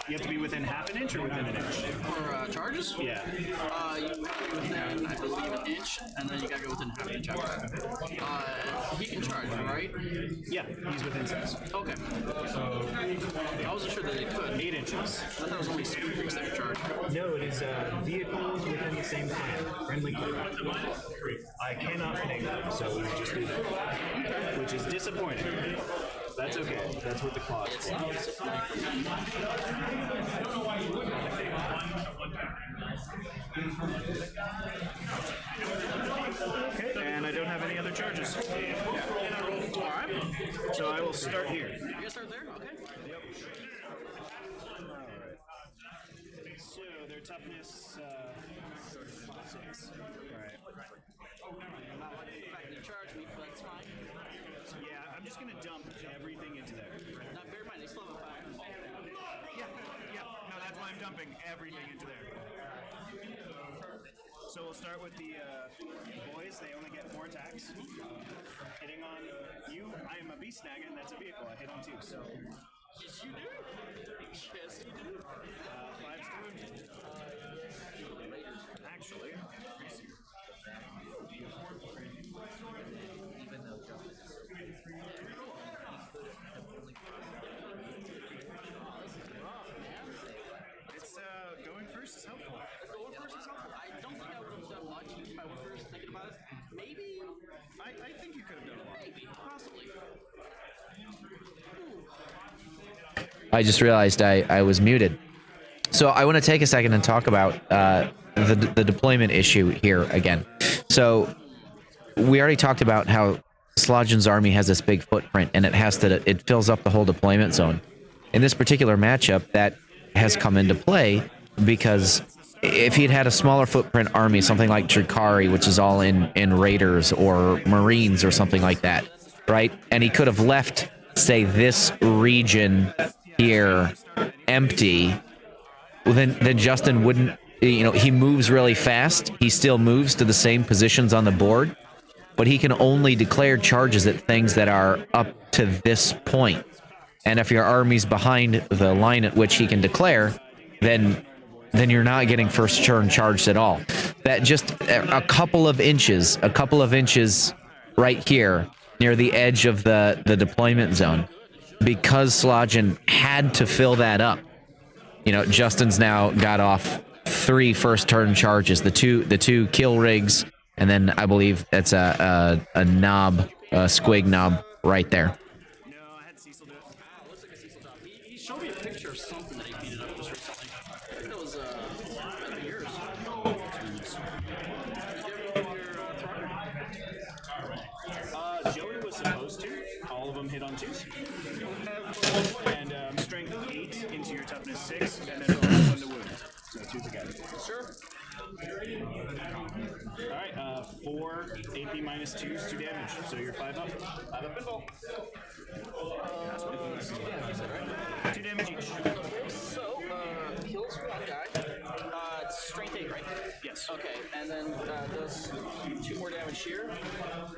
You have to be within half an inch or within an inch? For charges? Yeah. You gotta be within, I believe, an inch, and then you gotta go within half an inch after. He can charge, right? Yeah, he's within 6. Okay. I wasn't sure that he could. 8 inches. I thought it was only speed freaks that could charge. No, it is vehicles within the same plan. Friendly club. I cannot fit them, so we just do that. Which is disappointing. That's okay. That's what the clause is. It's not disappointing. Okay, and I don't have any other charges. Alright. So I will start here. You gonna start there? Okay. So their toughness 6. Alright. Not like the fact that you charge me, but it's fine. Yeah, I'm just gonna dump everything into there. Now, bear in mind, they still have a 5. Yeah. No, that's why I'm dumping everything into there. So we'll start with the boys. They only get 4 attacks. Hitting on you, I am a beast snagger, and that's a vehicle. I hit on 2, so. Yes, you do. Yes, you do. 5's doing. Actually. It's going first is helpful. Going first is helpful. I don't think I would have done much if I went first thinking about it. Maybe. I think you could have done a lot. Maybe. Possibly. I just realized I was muted. So I want to take a second and talk about the deployment issue here again. So we already talked about how Slodgen's army has this big footprint, and it fills up the whole deployment zone. In this particular matchup, that has come into play because if he'd had a smaller footprint army, something like Drukari, which is all in Raiders or Marines or something like that, right? And he could have left, say, this region here empty. Well, then Justin wouldn't, he moves really fast. He still moves to the same positions on the board, but he can only declare charges at things that are up to this point. And if your army's behind the line at which he can declare, then you're not getting first turn charged at all. That just a couple of inches right here near the edge of the deployment zone, because Slodgen had to fill that up. Justin's now got off 3 first turn charges, the two kill rigs, and then I believe that's a knob, a squig knob right there. No, I had Cecil do it. Looks like a Cecil job. He showed me a picture of something that he beat it up just recently. I think that was yours. Joey was supposed to. All of them hit on 2s. And strength 8 into your toughness 6, and then the last one to wound. So 2 together. Sure. Alright, 4 AP minus 2s, 2 damage. So you're 5 up. 5 up in ball. 2 damage each. So, kills one guy. It's strength 8, right? Yes. Okay, and then does 2 more damage here.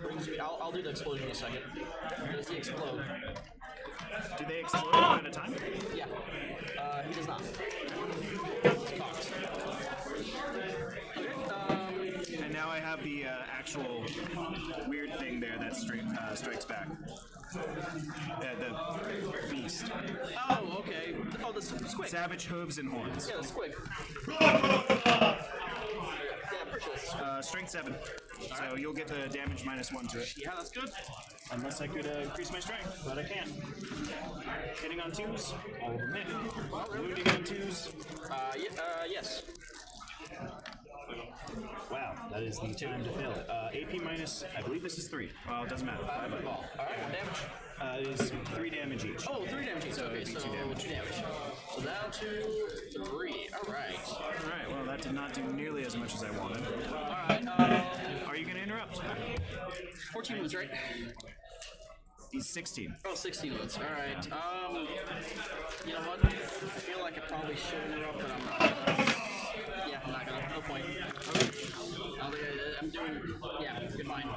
Brings me. I'll do the explosion in a second. Does he explode? Do they explode one at a time? Yeah. He does not. He's cocked. Okay. And now I have the actual weird thing there that strikes back. The beast. Oh, okay. Oh, the squig. Savage hooves and horns. Yeah, the squig. Yeah, pretty sure. Strength 7. So you'll get the damage -1 to it. Yeah, that's good. Unless I could increase my strength, but I can't. Hitting on 2s, all of them hit. Wounding on 2s. Yes. Wow, that is the time to fail it. AP minus, I believe this is 3. Well, it doesn't matter. 5 up. Alright, what damage? It is 3 damage each. Oh, 3 damage each. Okay, so 2 damage. So down to 3. Alright. Alright, well, that did not do nearly as much as I wanted. Alright, Are you going to interrupt? 14 moves, right? He's 16. Oh, 16 moves. Alright, you know what? I feel like I probably should interrupt, but I'm not gonna. Yeah, I'm not gonna. No point. I'm doing. Yeah, you're fine.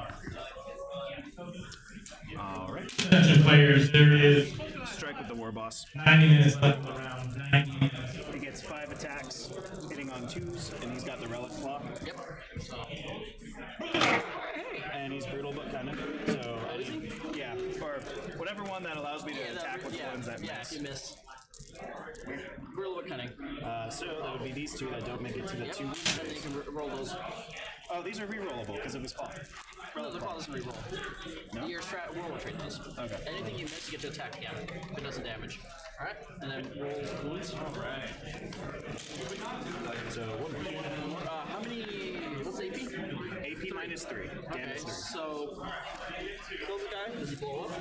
Alright. Attention players, there is Strike with the war boss. 90 minutes left of the round. 90 minutes. He gets 5 attacks, hitting on 2s, and he's got the relic claw. Yep. So. And he's brutal, but kind of. So, yeah, or whatever one that allows me to attack with ones that yeah, miss. you miss. We're a little bit cunning. So that would be these two that don't make it to the Yep. 2. And then you can roll those. Oh, these are rerollable because of his claw. No, the claw doesn't reroll. No? Your strat roll trade those. Okay. Anything you miss, you get to attack again. If it doesn't damage. Alright, and then roll wounds. Alright. So, one more. How many? What's AP? AP minus 3. Okay, Damage 3. so kill the guy. Does he blow up?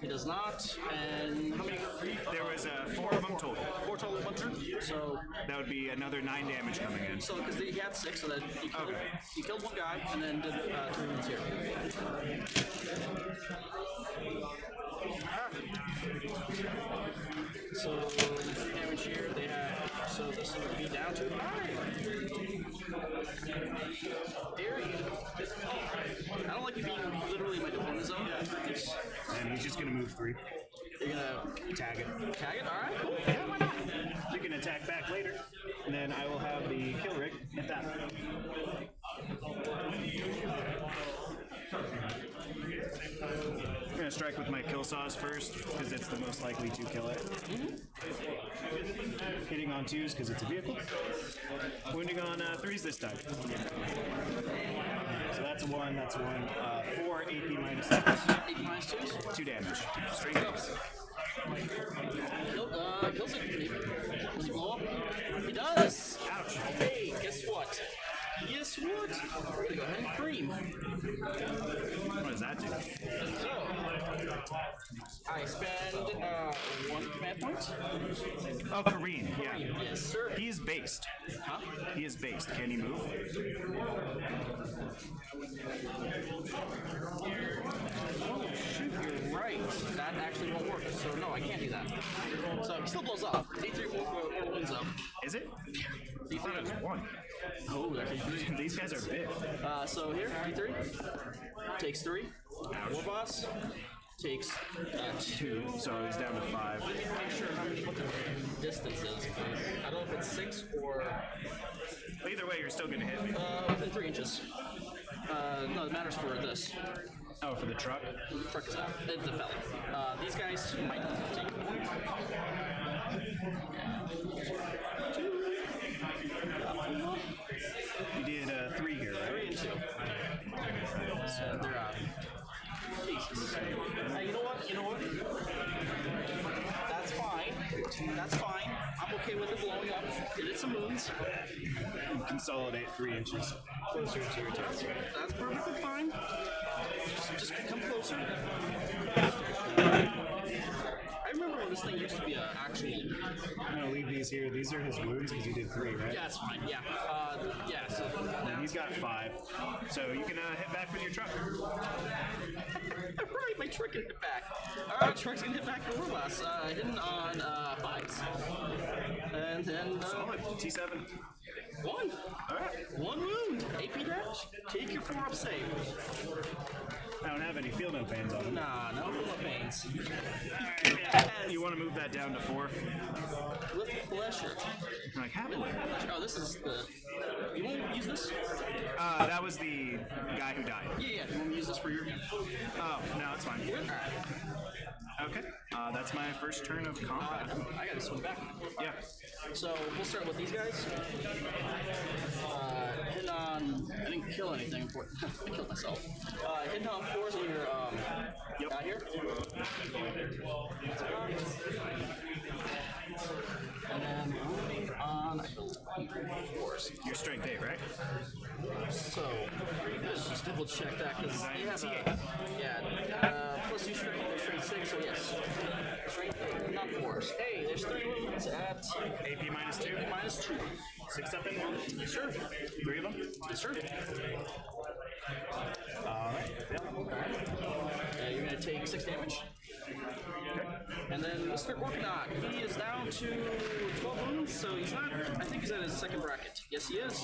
He does not. And how many? There was 4 of them total. 4 total one turn. So That would be another 9 damage coming in. so because he had 6, so then Okay. he killed one guy and then did 3 wounds here. So damage here they have. So this would be down to 5. There you go. I don't like you being literally in my deployment zone. And he's just going to move 3. You're gonna Tag it. tag it? Alright, cool. Yeah, why not? You can attack back later. And then I will have the kill rig hit that. I'm going to strike with my kill saws first because it's the most likely to kill it. Hitting on 2s because it's a vehicle. Wounding on 3s this time. So that's a 1, that's a 1. 4 AP minus 6. 8 minus 2s. 2 damage. Straight base. Kills it. Does he blow up? He does! Ouch. Hey, guess what? Guess what? We're gonna go ahead and cream. What does that do? So, I spend 1 command point. Oh, Kareem. Yeah. Yes, sir. He is based. Huh? He is based. Can he move? Oh, shoot, you're right. That actually won't work. So, no, I can't do that. So, he still blows up. D3 more wounds up. Is it? I thought it was 1. Oh, that's D3. These guys are big. So, here, D3 takes 3. War boss takes 2. So he's down to 5. Let me make sure what the distance is. I don't know if it's 6 or Either way, you're still going to hit me. within 3 inches. No, it matters for this. Oh, for the truck? The truck is out. It's the belly. These guys might take 2. You did 3 here, right? 3 and 2. So they're out. Jesus. You know what? You know what? That's fine. That's fine. I'm okay with it blowing up. It did some wounds. Consolidate 3 inches closer to your territory. That's perfectly fine. Just become closer. I remember when this thing used to be an actual. I'm going to leave these here. These are his wounds because you did 3, right? Yeah, that's fine. Yeah. Yeah. So And he's got 5. So you can hit back with your truck. right, my truck can hit back. All right, truck's gonna hit back for Warboss. Hitting on 5s. And then Solid. T7. 1. Alright. 1 wound. AP damage. Take your 4 up save. I don't have any feel no pains on him. Nah, no pains. You want to move that down to 4? With pleasure. Like, happily. Oh, this is the. You won't use this? That was the guy who died. Yeah. You want to use this for your. Oh, no, it's fine. Alright. Okay. That's my first turn of combat. I gotta swing back. Yeah. So we'll start with these guys. Hitting on. I didn't kill anything. I killed myself. Hitting on 4s on your guy here. And then moving on on, I believe. Force. Your strength 8, right? So, let's just double check that because they have a, plus 2 strength 6, so yes. Strength 8, not force. Hey, there's 3 wounds at AP minus 2. minus 2. 6 up in one. Yes, sir. 3 of them. Yes, sir. Alright. Yeah. You're going to take 6 damage. And then Mr. Orknot, he is down to 12 wounds, so he's not, I think he's at his second bracket. Yes, he is.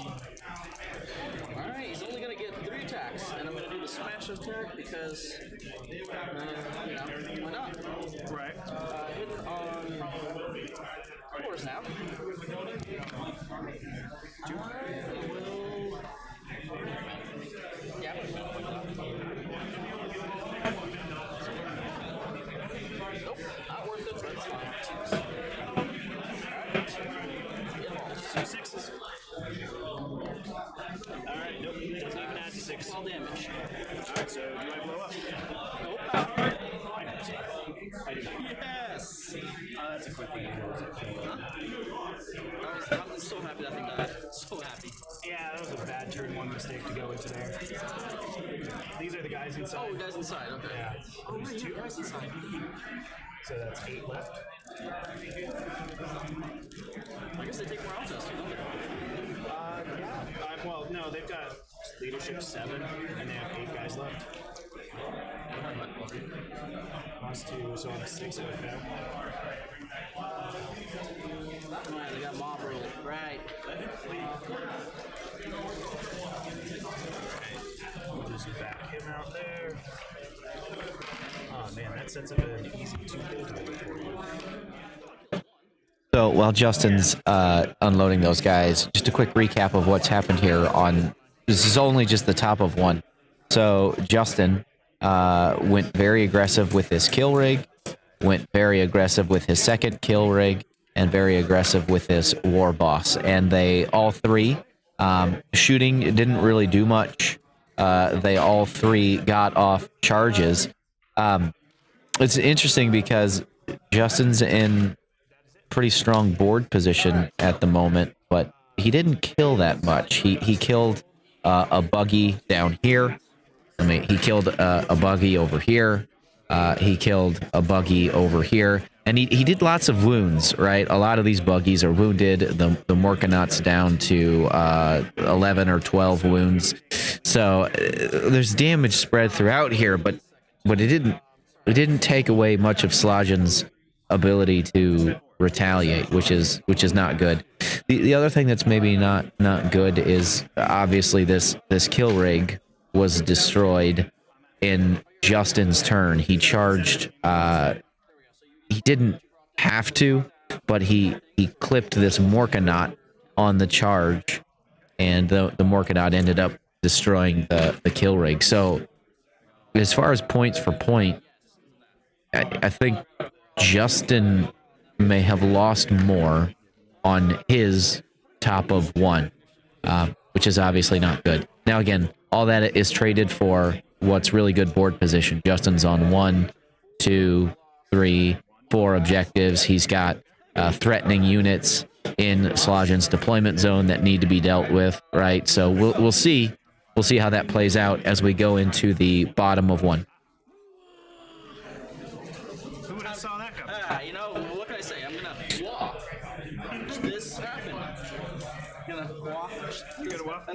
Alright, he's only going to get 3 attacks, and I'm going to do the smash attack because, why not? Right. Hit on 4s now. Yeah. Nope, not worth it, but it's fine. Two 6s. Alright, nope. Doesn't even add to 6. 12 damage. Alright, so do I blow up? Nope. I do not. Yes! That's a quick one. I'm so happy that thing died. So happy. Yeah, that was a bad turn 1 mistake to go into there. These are the guys inside. Oh, guys inside, okay. Yeah. Oh, right, yeah, guys inside. So that's 8 left. I guess they take more out us, don't they? Yeah. Well, no, they've got leadership 7, and they have 8 guys left. Plus 2, so on a 6 it would fail. Right, they got mob rule. Right. We'll just back him out there. Oh man, that sets up an easy 2 for you. So while Justin's unloading those guys, just a quick recap of what's happened here on, this is only just the top of one. So Justin went very aggressive with his kill rig, went very aggressive with his second kill rig, and very aggressive with his war boss. And they all three, shooting didn't really do much. They all three got off charges. It's interesting because Justin's in pretty strong board position at the moment, but he didn't kill that much. He killed a buggy down here. I mean, he killed a buggy over here. He killed a buggy over here, and he did lots of wounds, right? A lot of these buggies are wounded. The Morkanauts down to 11 or 12 wounds. So there's damage spread throughout here, but it didn't take away much of Slajan's ability to retaliate, which is not good. The other thing that's maybe not good is obviously this kill rig was destroyed in Justin's turn. He charged, he didn't have to, but he clipped this Morkanaut on the charge, and the Morkanaut ended up destroying the kill rig. So as far as points for point, I think Justin may have lost more on his top of one, which is obviously not good. Now again, all that is traded for what's really good board position. Justin's on 1, 2, 3, 4 objectives. He's got threatening units in Slajan's deployment zone that need to be dealt with, right? So we'll see how that plays out as we go into the bottom of one. Who would have saw that come? You know, what can I say? I'm gonna walk. This happened. Gonna walk. You gonna walk?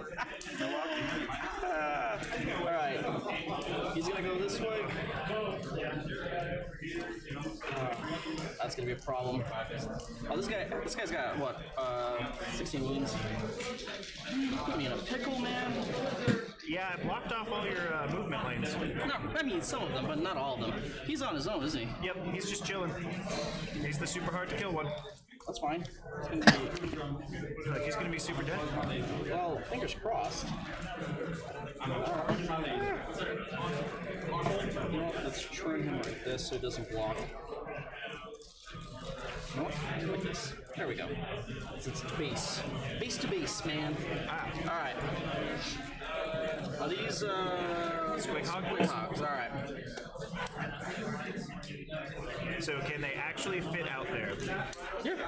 Alright. He's gonna go this way. That's gonna be a problem. Oh, this guy's got what? 16 wounds. Put me in a pickle, man. Yeah, I blocked off all your movement lanes. No, I mean some of them, but not all of them. He's on his own, isn't he? Yep, he's just chilling. He's the super hard to kill one. That's fine. It's gonna be... Like he's gonna be super dead. Well, fingers crossed. You know what? Let's turn him like this so it doesn't block. You know what? Like this. There we go. It's base. Base to base, man. Alright. Are these, Squig Hog? Squig Hogs, alright. So can they actually fit out there? Here.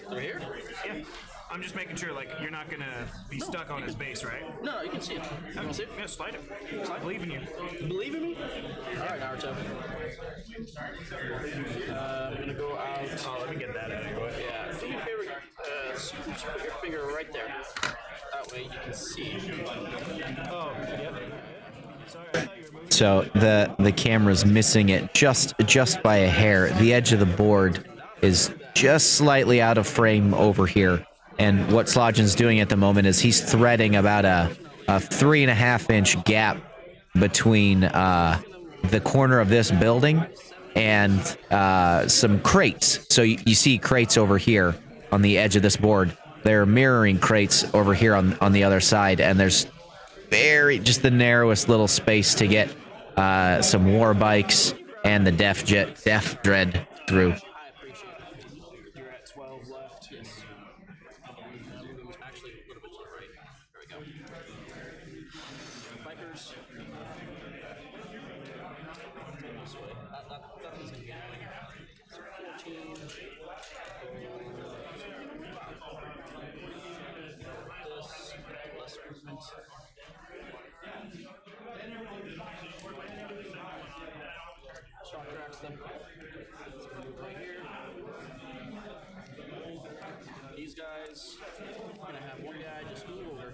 They're here? Yeah. I'm just making sure, like, you're not gonna be stuck on his base, right? No, you can see it. You want to see it? Yeah, slide it. I believe in you. Believe in me? Alright, Naruto. I'm gonna go out. Oh, let me get that out of your way. Yeah, do me a favor. Just put your finger right there. That way you can see. Oh, yep. Sorry, I thought you were moving. So the camera's missing it just by a hair. The edge of the board is just slightly out of frame over here. And what Slogin's doing at the moment is he's threading about a 3.5-inch gap between the corner of this building and some crates. So you see crates over here on the edge of this board. They're mirroring crates over here on the other side, and there's just the narrowest little space to get some war bikes and the Def Dread through. I appreciate it. You're at 12 left. Yes. Actually, a little bit to the right. There we go. Bikers. This way. Nothing's gonna get out of here. So 14. This. Less movement. Shock tracks them. It's gonna move right here. These guys are gonna have one guy just move over.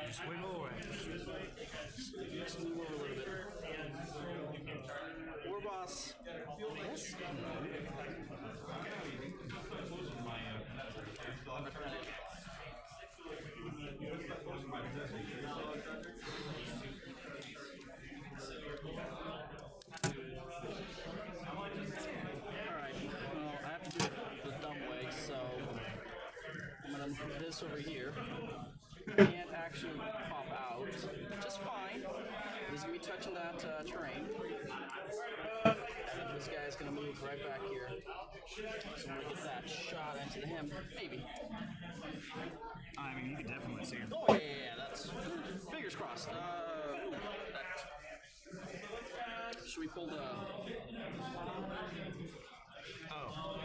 Just wiggle away. Just move over a little bit. War boss. Yes. Alright, well, I have to do it the dumb way, so I'm gonna move this over here. Can't actually pop out, which is fine. He's gonna be touching that terrain. And this guy's gonna move right back here. So when we get that shot into him, maybe. I mean, you can definitely see him. Oh yeah, that's fingers crossed. Should we pull the? Oh.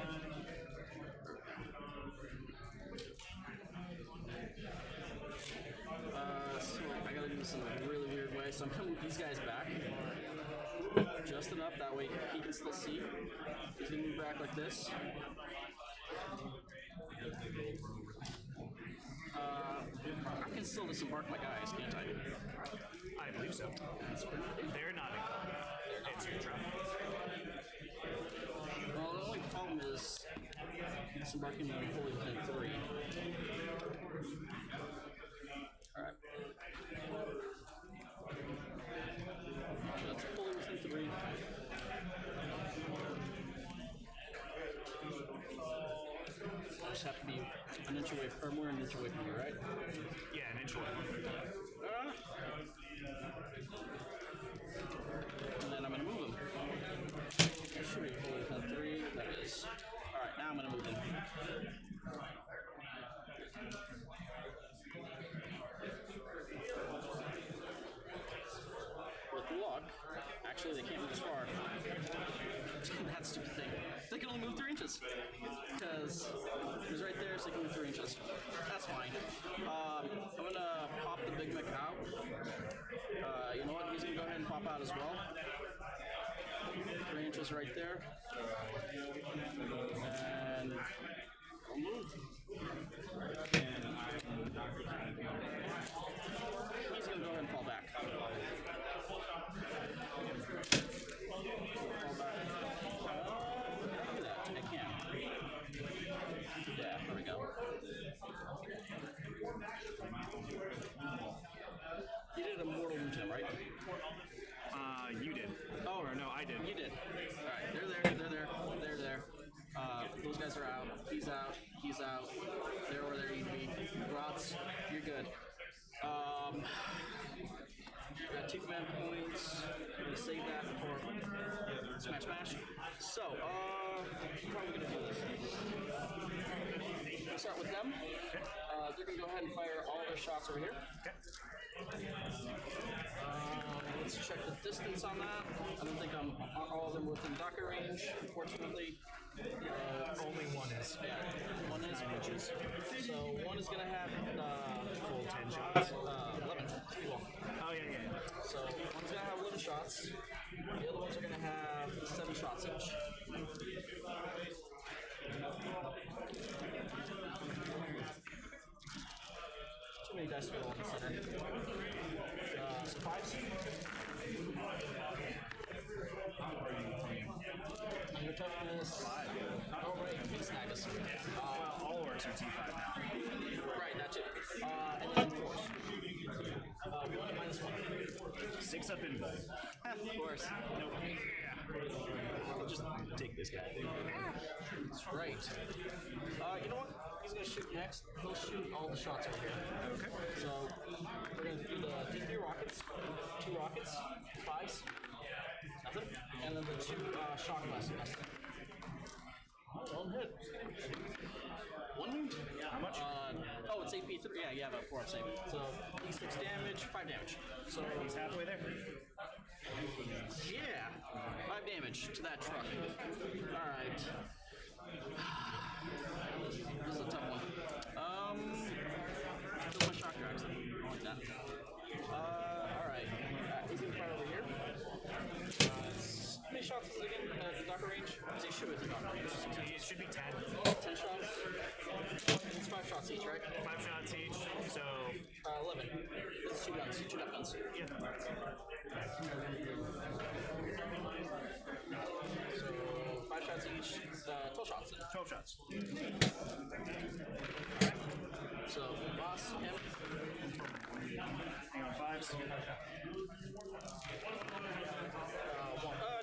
So I gotta do this in a really weird way. So I'm gonna move these guys back just enough that way he can still see. He's gonna move back like this. I can still disembark my guys, can't I? I believe so. They're not in combat. It's your drop. Well, the only problem is disembarking them fully within 3. Alright. That's fully within 3. I just have to be an inch away, or more than an inch away from you, right? Yeah, an inch away. And then I'm gonna move him. That should be fully within 3. That is. Alright, now I'm gonna move him. With luck, actually they can't move as far. That stupid thing. They can only move 3 inches. Because he's right there, so they can move 3 inches. That's fine. I'm gonna pop the Big Mac out. You know what? He's gonna go ahead and pop out as well. 3 inches right there. And I'll move. He's gonna go ahead and fall back. Fall back. Do that. I can. Yeah, there we go. You did a mortal wound to him, right? You did. Oh, Or no, I did. You did. Alright, they're there. Those guys are out. He's out. He's out. They're where they need to be. Rots, you're good. Got 2 command points. I'm gonna save that for smash. So, how are we gonna do this? We'll start with them. They're gonna go ahead and fire all their shots over here. Let's check the distance on that. I don't think all of them within docker range, unfortunately. Only one is. Yeah, one is. inches. So one is gonna have Full 10 shots. 11. Speed wall. Oh, yeah. So one's gonna have 11 shots. The other ones are gonna have 7 shots each. Too many dice to roll in the center. Fives. And your toughness. 5. Oh, right, you can snag us. All orcs are T5 now. Right, that too. And then 4s. 1 and -1. 6 up in both. Of course. Nope. I'll just take this guy. Right. You know what? He's gonna shoot next. He'll shoot all the shots over here. Okay. So we're gonna do the D3 rockets, 2 rockets, 5s, nothing, and then the 2 shock blasts. Nothing. One hit. 1 wound. How much? Oh, it's AP3. Yeah, you have a 4-up save. So D6 damage, 5 damage. So He's halfway there. yeah, 5 damage to that truck. All right. This is a tough one. Just my shock drives. I like that. All right. He's gonna fire over here. How many shots is it again? The Docker range? Does he shoot with the Docker range? It should be 10. 10 shots. It's 5 shots each, right? 5 shots each, so 11. This is 2 guns. 2 death guns. yeah. So 5 shots each. 12 shots. 12 shots. So boss, him. Hang on, 5s.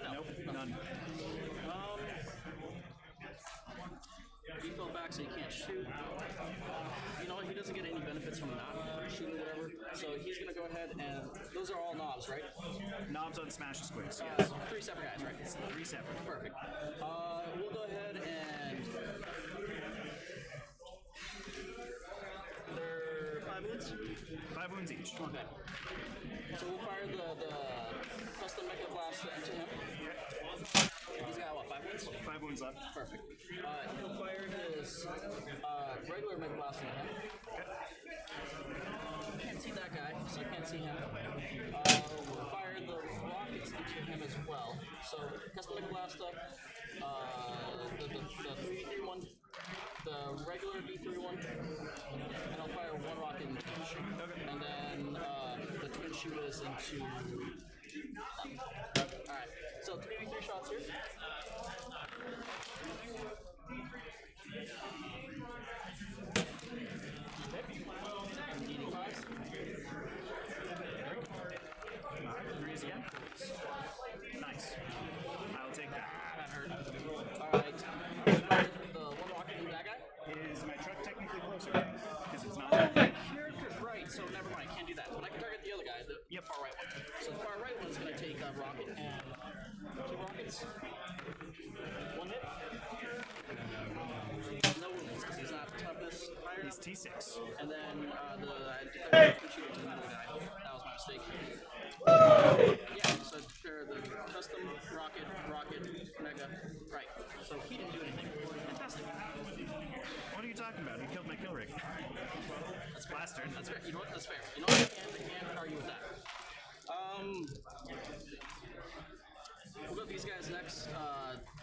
No. Nope, none. He fell back, so he can't shoot. You know what? He doesn't get any benefits from not shooting, whatever. So he's gonna go ahead and those are all knobs, right? Knobs on smash squigs. 3 separate guys, right? 3 separate. Perfect. We'll go ahead and they're 5 wounds. 5 wounds each. Okay. So we'll fire the custom mecha blast into him. He's got what, 5 wounds? 5 wounds left. Perfect. He'll fire his regular Mega Blast on him. Can't see that guy, so I can't see him. We'll fire the rockets into him as well. So, custom Mega Blast up, the 3v3 one, the regular D3 one, and I'll fire 1 rocket into each. And then the twin shooters into. Alright, so 3v3 shots here. Eating 5s. 3s again. Nice. I'll take that. That hurt. Alright. The 1 rocket into that guy. Is my truck technically closer? Because it's not that big. Character's right, so never mind, can't do that. But I can target the other guy, the far right one. So the far right one's gonna take a rocket and 2 rockets. 1 hit. No wounds, because he's not toughness higher He's enough. T6. And then the shooter to the middle guy. That was my mistake. Yeah, so they're the custom rocket, mega. Right. So he didn't do anything. Fantastic. What are you talking about? He killed my kill rig. That's fair. Bastard. That's fair. You know what? That's fair. You know what? I can't argue with that. We'll go with these guys next.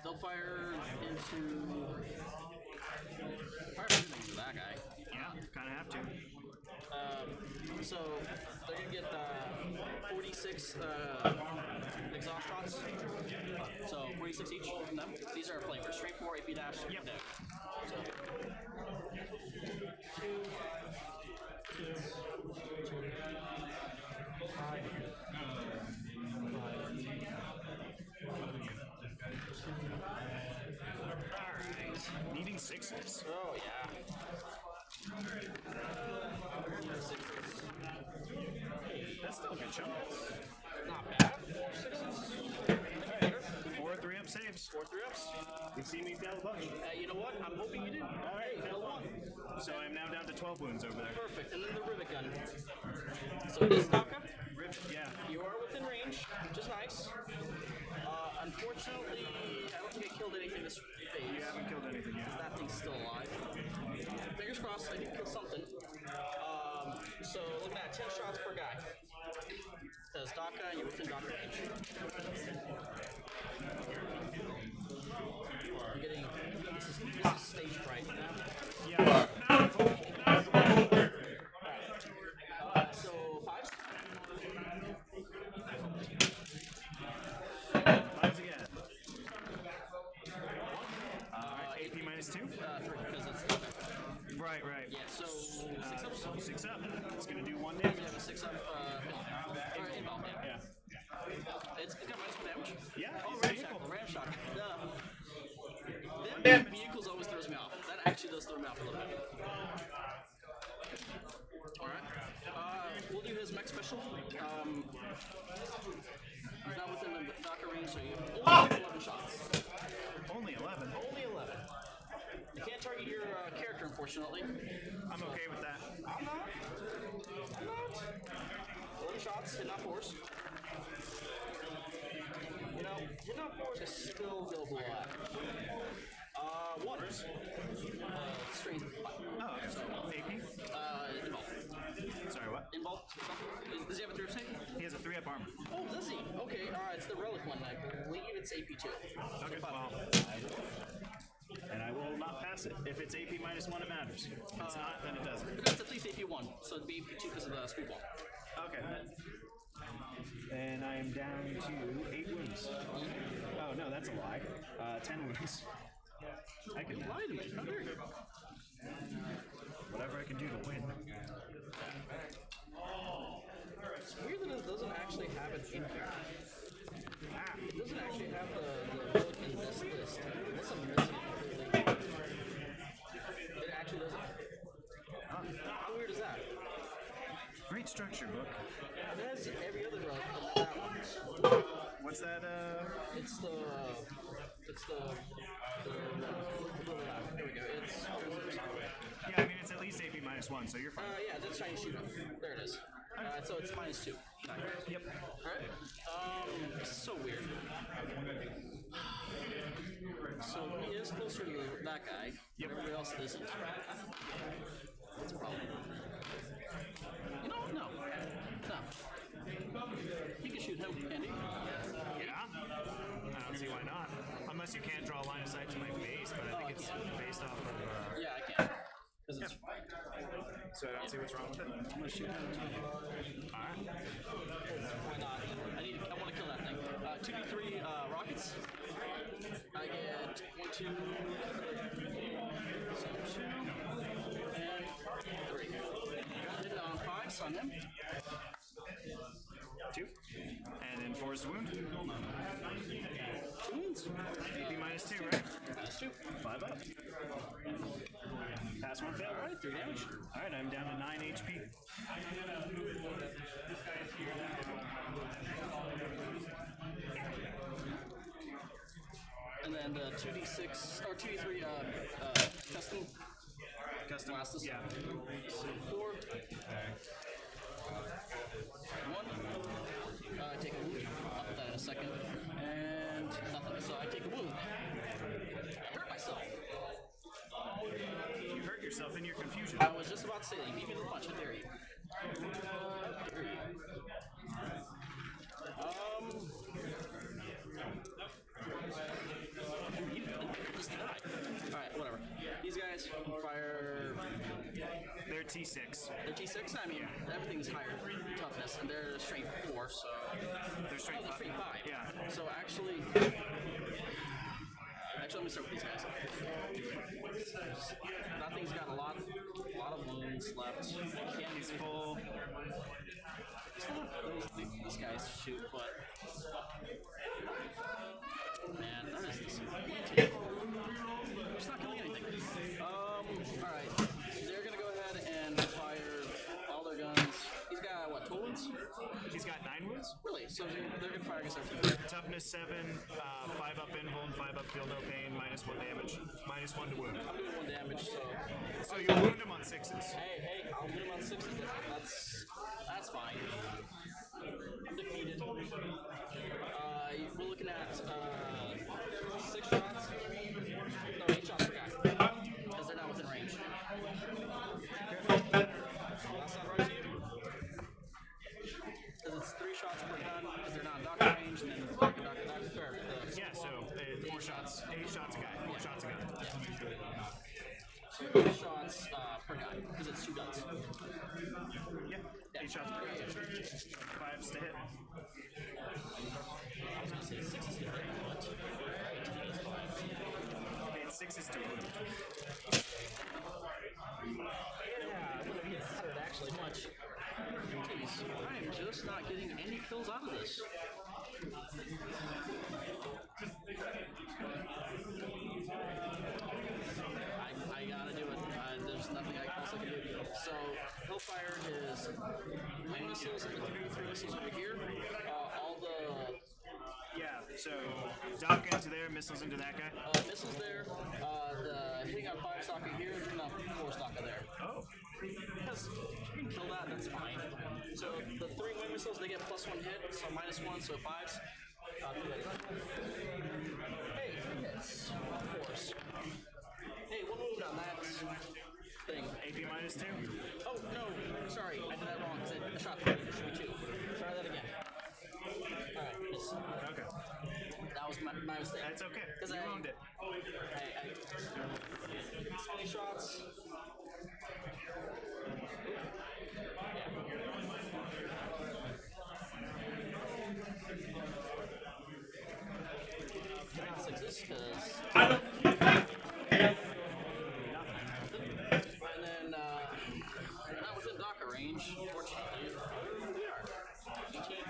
They'll fire into everything to that guy. Yeah, kind of have to. So they're gonna get 46 exhaust shots. So 46 each from them. These are flamers. Straight 4 AP dash. Yep. No. So 2. Needing 6s. oh yeah. That's still a good chunk. Not bad. 4 6s. 4 3-up saves. 4 3-ups. You've seen me fail a bunch. You know what? I'm hoping you do. Alright, fail 1. So I'm now down to 12 wounds over there. Perfect. And then the rivet gun. So it is Taka. Yeah. You are within range, which is nice. Unfortunately, I don't think I killed anything this phase. You haven't killed anything yet. That thing's still alive. cross, I can kill something. So looking at 10 shots per guy. Because Daka, you're within Daka range. I'm getting this is stage fright. Yeah. So 5s. 5s again. AP minus 2? 3, because it's Right. yeah. So 6 up. 6 up. It's gonna do 1 You damage. have a 6 up. Involved, yeah. Yeah. It's got -1 damage. Yeah. Oh, he's ram equal. shackle, ram shock. Them vehicles always throws me off. That actually does throw me off a little bit. Alright. We'll do his mech special. He's not within the Docker range, so you only have 11 shots. Only 11. Only 11. You can't target your character, unfortunately. I'm okay with that. I'm not. 11 shots, hit not force. You know, hit not force is still go below that. Waters. Strength. Oh, okay. So AP? Involved. Sorry, what? Involved. Does he have a 3 save? He has a 3-up armor. Oh, does he? Okay, it's the relic one. I believe it's AP2. Okay, well, and I will not pass it. If it's AP minus 1, it matters. If it's not, then it doesn't. But that's at least AP1, so it'd be AP2 because of the speed ball. Okay. And I am down to 8 wounds. Oh, no, that's a lie. 10 wounds. I can Lie to me. How dare you? whatever I can do to win. It's weird that it doesn't actually have an in here. It doesn't actually have the relic in this list. Unless I'm missing it completely. It actually doesn't. How weird is that? Great structure, book. It has every other relic, but not that one. What's that, It's the. There we go. It's. Yeah, I mean, it's at least AP minus 1, so you're fine. Yeah, that's shiny shoot up. There it is. So it's -2. Yep. Alright. This is so weird. So he is closer to that guy. Yep. Everybody else isn't. That's a problem. You know, no. You can shoot him, Andy. Yeah? I don't see why not. Unless you can't draw a line of sight to my base, but I think it's based off of... Yeah, I can. Because it's So I don't see what's wrong with it. I'm gonna shoot him. Alright. Why not? I want to kill that thing. 2d3 rockets. I get 1, 2, so 2, and 3. Hit it on 5s on him. 2. And then force wound. 2 wounds. AP minus 2, right? That's 2. 5 up. Pass 1 fail. Alright, 3 damage. Alright, I'm down to 9 HP. And then 2d6 or 2d3 custom glasses. Yeah. So 4. 1. I take a wound. I'll put that in a second. And nothing. So I take a wound. I hurt myself. You hurt yourself in your confusion. I was just about to say that. You beat me with a punch. How dare you? Alright, whatever. These guys fire. They're T6. They're T6? I mean, everything's higher toughness, and they're strength 4, so. They're strength they're strength 5. Yeah. So actually, let me start with these guys. That thing's got a lot of wounds left. He's full. This guy's shoot, but man, that is disappointing. It's not killing anything. Alright. They're gonna go ahead and fire all their guns. He's got what, 12 wounds? He's got 9 wounds. Really? So they're gonna fire against everything. Toughness 7, 5 up invuln, 5 up feel no pain, -1 damage, -1 to wound. I'm doing 1 damage, so. So you wound him on 6s. Hey, I'll win him on 6s. That's fine. I'm defeated. We're looking at 6 shots. No, 8 shots per guy. Because they're not within range. shots per guy, because it's 2 guns. Yeah. 8 shots per guy. 5s to hit. I was going to say 6 is to hit, but... And 6 is to wound. Yeah, I wouldn't have mattered actually much. Jeez, I am just not getting any kills out of this. I gotta do it. There's nothing else I can do. So, Hellfire is main missiles and 3 missiles over here. All the Yeah, so dock into there, missiles into that guy. missiles there, the hitting on 5 stocker here, and hitting on 4 stocker there. Oh. Because you can kill that, that's fine. So the 3 wing missiles, they get +1 hit, so -1, so 5s. Hey, 3 hits. 4s. Hey, one wound on that thing. AP -2. Oh, no, sorry, I did that wrong, because I shot 3, it should be 2. Try that again. Alright, miss. Okay. That was my mistake. That's okay. Because You I owned it. 20 shots. Sixes, because and then we're not within docker range, fortunately. We are 18.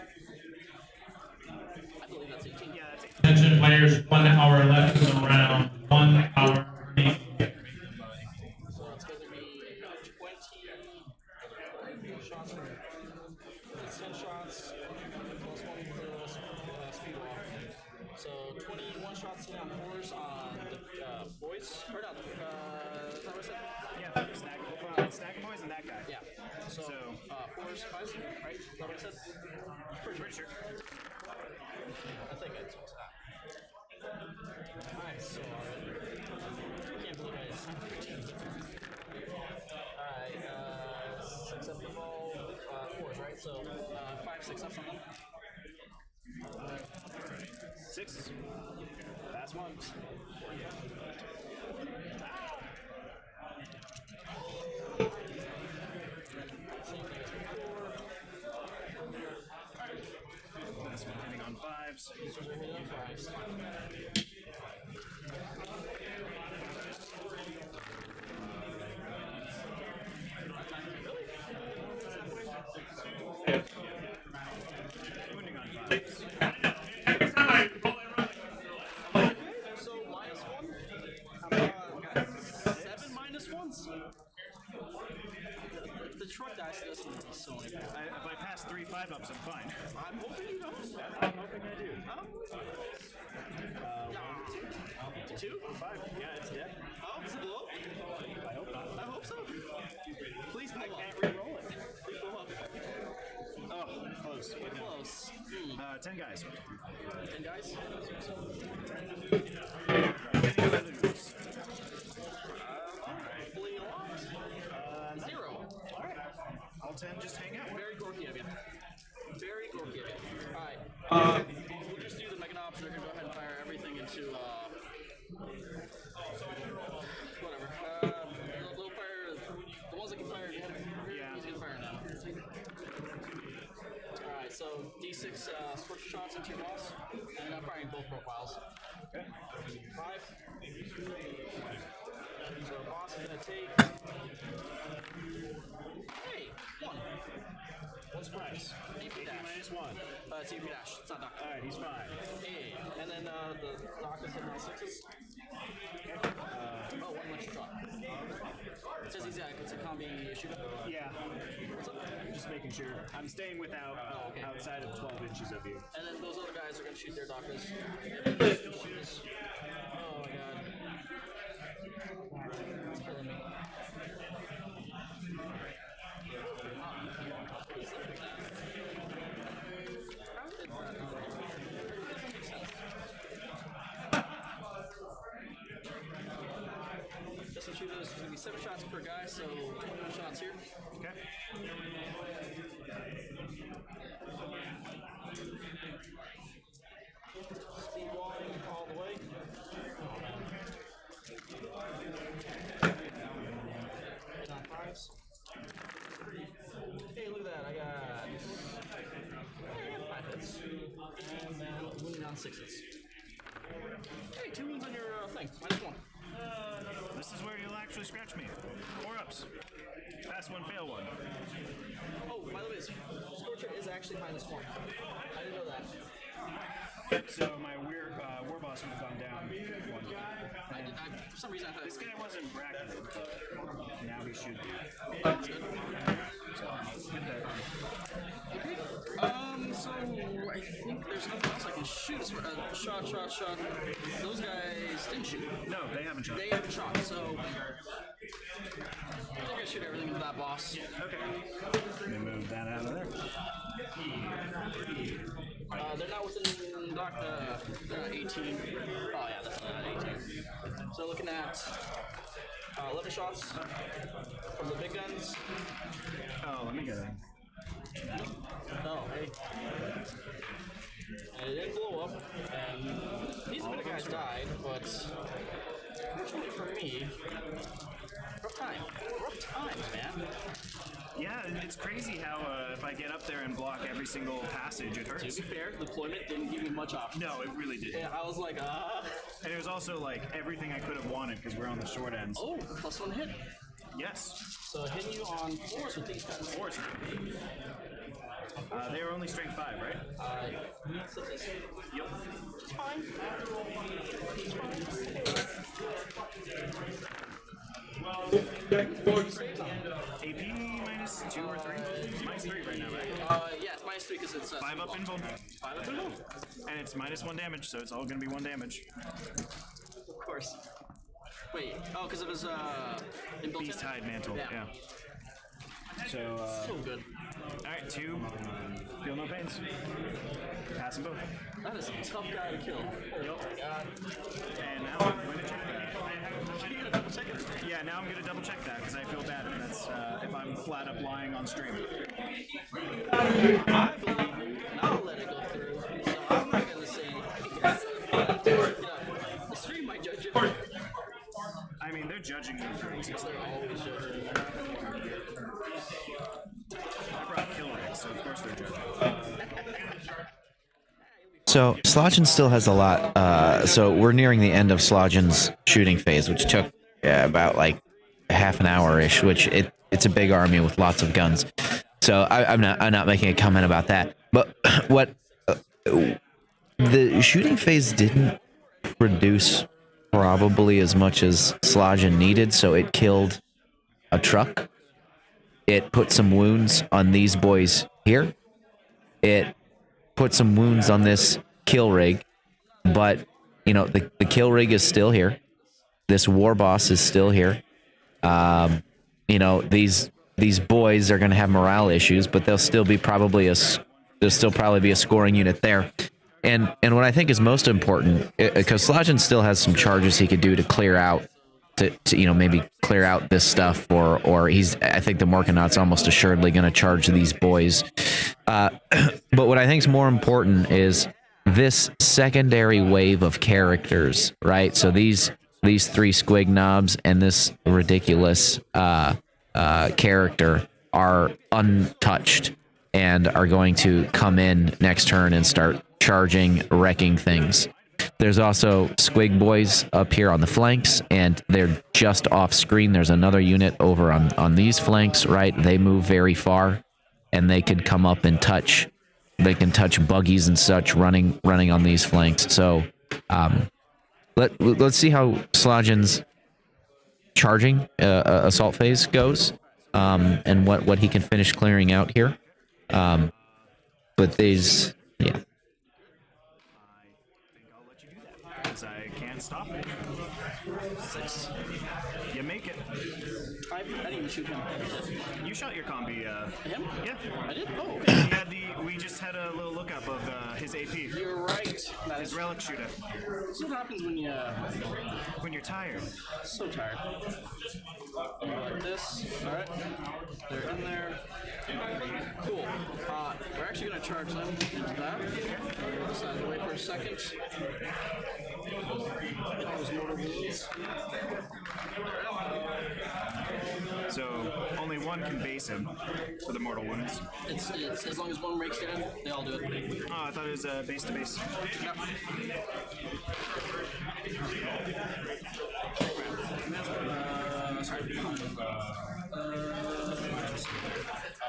I believe that's 18. Yeah, that's it. Attention players, 1 hour left in the round. 1 hour remaining. So it's going to be 20 shots from 10 shots plus 1 for the speed walk. So 21 shots hitting on 4s on the boys. Or not, is that what I said? Yeah, snag boys and that guy. Yeah. So 4s, 5s, right? Is that what I said? Pretty sure. I think it's supposed to Alright, so I can't believe I just Alright, 6 up the ball, 4s, right? So 5, 6 up something. 6. Pass 1. This one hitting on 5s. These ones are hitting on 5s. Wounding on 5s. So -1. How about 7 -1s? If the truck dies, it doesn't be so many. If I pass 3 5-ups, I'm fine. I'm hoping you don't. I'm hoping I do. 2? 5. Yeah, it's dead. Oh, is it blow up? I hope not. I hope so. Please blow I up. can't re-roll it. Please blow up. Oh, close. We're close. 10 guys. 10 guys? Hopefully a lot. 0. Alright. All 10 just hang out. Very gorky of you. Very gorky of you. Alright. We'll just do the Meganobs. They're going to go ahead and fire everything into, whatever. They'll fire the ones that can fire ahead. Yeah. He's going to fire now. Alright, so D6 scorcher shots into your boss. And I'm firing both profiles. Okay. 5. So boss is going to take... Hey! 1. One surprise. AP dash. -1. It's AP dash. It's not doctor. Alright, he's fine. Hey. And then the doc is hitting on 6s. Oh, 1 extra drop. It says he's it's a combi issue. Yeah. Just making sure. I'm staying without okay. outside of 12 inches of you. And then those other guys are going to shoot their doctors. Oh my god. It's killing me. Just to shoot those, it's going to be 7 shots per guy, so 21 shots here. Okay. Speed walling all the way. Hey, look at that. I got 5 hits. And then wounding on 6s. Hey, 2 wounds on your thing. -1. This is where you'll actually scratch me. 4 ups. Pass 1, fail 1. Oh, by the way, Scorcher is actually -1. I didn't know that. So my war boss would have gone down 1. For some reason, I thought This guy wasn't bracketed, but now he should be. So I think there's nothing else I can shoot. Shot. Those guys didn't shoot. No, they haven't shot. They haven't shot, so they're gonna shoot everything into that boss. Okay. Let me move that out of there. They're not within they're not 18. Oh yeah, that's not 18. So looking at 11 shots from the big guns. Oh, let me get it. Oh, hey. And it didn't blow up, and these big guys died, but fortunately for me, rough times, man. Yeah, it's crazy how if I get up there and block every single passage, it To hurts. be fair, deployment didn't give me much option. No, it really didn't. Yeah, I was like, And it was also like everything I could have wanted because we're on the short ends. oh, +1 hit. Yes. So hitting you on 4s with these guys. 4s. They were only strength 5, right? Sixes. Yep. It's fine. AP -2 or 3? -3 right now, right? Yeah, it's -3 because it's 5 up invul. 5 up invul. And it's -1 damage, so it's all gonna be 1 damage. Of course. Wait, because it was inbuilt Beast in? Hide Mantle, yeah. So, So good. alright, 2. Feel no pains. Pass them both. That is a tough guy to kill. Oh my god. And now I'm going to check that. You gotta double check it. Yeah, now I'm going to double check that because I feel bad if that's if I'm flat up lying on stream. I believe you, and I'll let it go through. So I'm not gonna say anything. The stream might judge you. I mean, they're judging me for existing. They're always judging you. I brought kill rates, so of course they're judging. So Slojan still has a lot. So we're nearing the end of Slojan's shooting phase, which took about like half an hour-ish. Which it's a big army with lots of guns. So I'm not making a comment about that. But what the shooting phase didn't produce probably as much as Slojan needed. So it killed a truck. It put some wounds on these boys here. It put some wounds on this kill rig, but you know the kill rig is still here. This war boss is still here. You know these boys are going to have morale issues, but there'll still probably be a scoring unit there. And what I think is most important, because Slojan still has some charges he could do to clear out. To you know, maybe clear out this stuff, or I think the Morkanaut's almost assuredly going to charge these boys. But what I think is more important is this secondary wave of characters, right? So these 3 squig knobs and this ridiculous character are untouched and are going to come in next turn and start charging, wrecking things. There's also squig boys up here on the flanks, and they're just off screen. There's another unit over on these flanks, right? They move very far, and they could come up and touch. They can touch buggies and such running on these flanks. So let's see how Slojan's charging assault phase goes, and what he can finish clearing out here. But these, yeah. Because I can't stop it. 6. You make it. I didn't even shoot him. You shot your combi. Him? Yeah. I did? Oh, okay. We just had a little lookup of his AP. You're right. That His is relic shooter. That's what happens when When you're tired. so tired. Like this. Alright. They're in there. Cool. We're actually going to charge them into that. Just out of the way for a second. Get those mortal wounds. So only one can base him for the mortal wounds. It's as long as one breaks down, they all do it. Oh, I thought it was base to base. Yep. Sorry.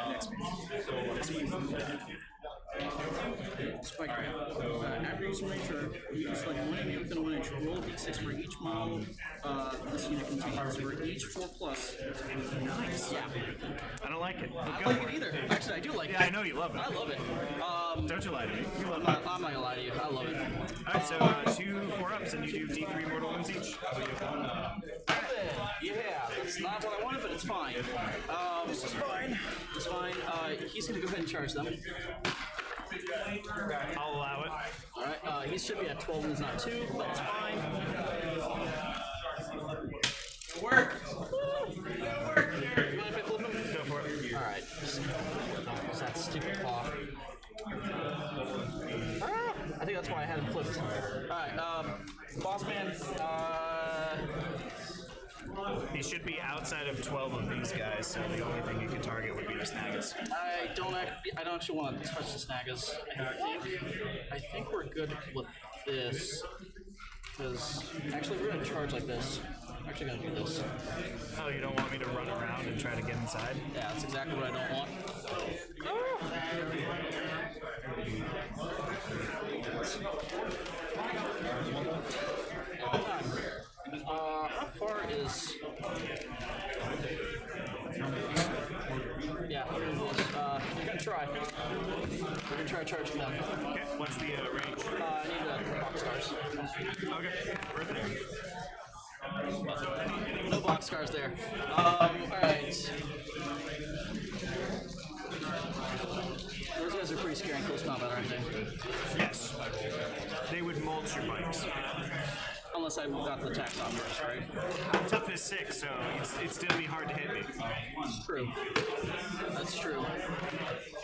Next week. Spike. After you select you select one unit within 1 inch, roll a d6 for each model this unit contains. For each 4+. Nice. Yeah. I don't like it. I don't like it either. Actually, I do like it. Yeah, I know you love it. I love it. Don't you lie to me. You love I'm it. not gonna lie to you. I love it. Alright, so 2 4-ups and you do D3 mortal wounds each. Yeah, that's not what I wanted, but it's fine. This is fine. It's fine. He's gonna go ahead and charge them. I'll allow it. Alright, he should be at 12 wounds, not 2, but it's fine. Work. You mind if I flip him? Go for it. Alright. What's that stupid paw? I think that's why I had him flipped. Alright, boss man, He should be outside of 12 of these guys, so the only thing you can target would be the Snaggers. I don't actually want to touch the Snaggers. I think we're good with this. Because actually we're gonna charge like this. I'm actually gonna do this. Oh, you don't want me to run around and try to get inside? Yeah, that's exactly what I don't want. How far is? Yeah, we're gonna try. We're gonna try charging them. Okay, what's the range? I need box scars. Okay, perfect. No box scars there. Alright. Those guys are pretty scary in close combat, aren't they? Yes. They would mulch your bikes. Unless I got the tax off first, right? Toughness 6, so it'd still be hard to hit me. True. That's true.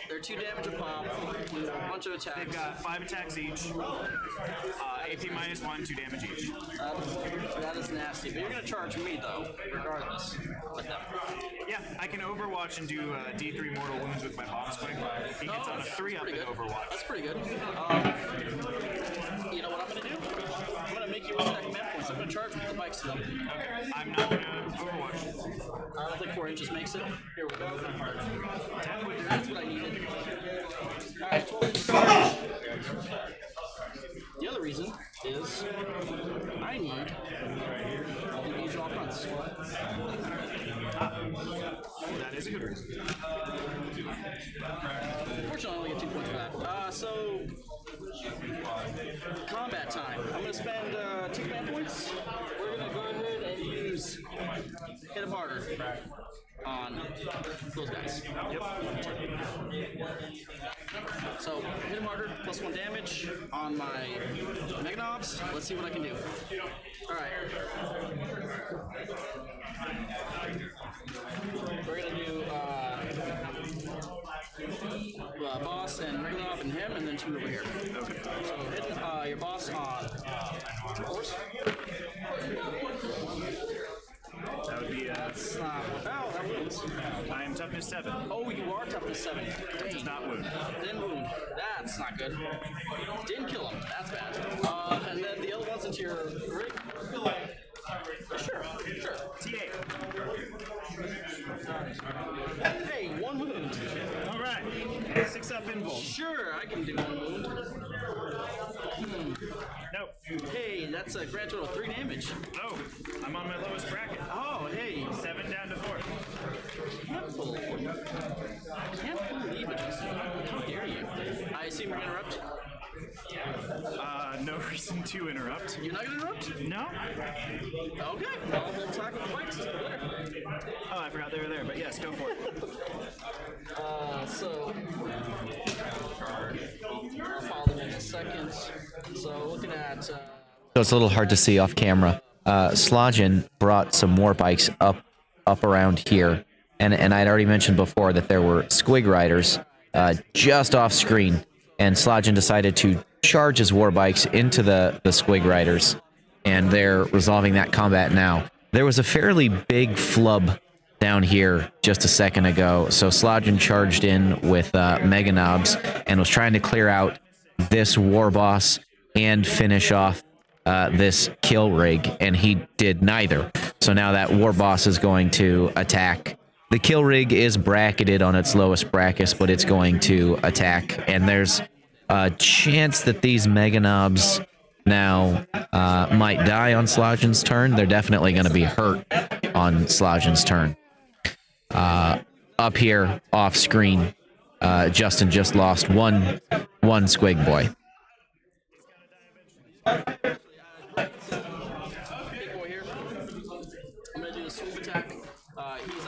They're 2 damage a pop, a bunch of attacks. They've got 5 attacks each. AP -1, 2 damage each. That is nasty. But you're gonna charge me though, regardless. With them. Yeah, I can Overwatch and do D3 mortal wounds with my bomb swing. He gets on a 3-up in Overwatch. That's pretty good. You know what I'm gonna do? I'm gonna make you one command points. I'm gonna charge with the bikes to them. Okay, I'm not gonna Overwatch. I don't think 4 inches makes it. Here we go. 10 would do That's what I needed. Alright, 12 inches. The other reason is I need all the usual off fronts. That is a good reason. Unfortunately, I only get 2 points for that. So combat time. I'm gonna spend 2 command points. We're gonna go ahead and use hit 'em harder on those guys. Yep. So hit 'em harder, +1 damage on my Mega Knobs. Let's see what I can do. All right. We're gonna do boss and Mega Knob and him, and then 2 over here. Okay. So hit your boss on horse. That would be That's not. Oh, that wounds. I am toughness 7. Oh, you are toughness 7. That does not wound. Then wound. That's not good. Didn't kill him. That's bad. And then the other one's into your rig. Sure. T8. Hey, 1 wound. Alright. 6 up invuln. Sure, I can do 1 wound. Nope. Hey, that's a grand total of 3 damage. Oh, I'm on my lowest bracket. Oh, hey. 7 down to 4. Can't believe it, Justin. How dare you? I assume you're gonna interrupt? No reason to interrupt. You're not gonna interrupt? No? Okay. Well, we'll talk with the bikes later. Oh, I forgot they were there, but yes, go for it. So I'll follow them in a second. So looking at So it's a little hard to see off camera. Slojan brought some war bikes up around here, and I'd already mentioned before that there were squig riders just off screen, and Slojan decided to charge his war bikes into the squig riders, and they're resolving that combat now. There was a fairly big flub down here just a second ago. So Slojan charged in with Mega Knobs and was trying to clear out this war boss and finish off this kill rig, and he did neither. So now that war boss is going to attack. The kill rig is bracketed on its lowest bracket, but it's going to attack, and there's a chance that these Mega Knobs now might die on Slojan's turn. They're definitely going to be hurt on Slojan's turn. Up here off screen, Justin just lost one Squig Boy.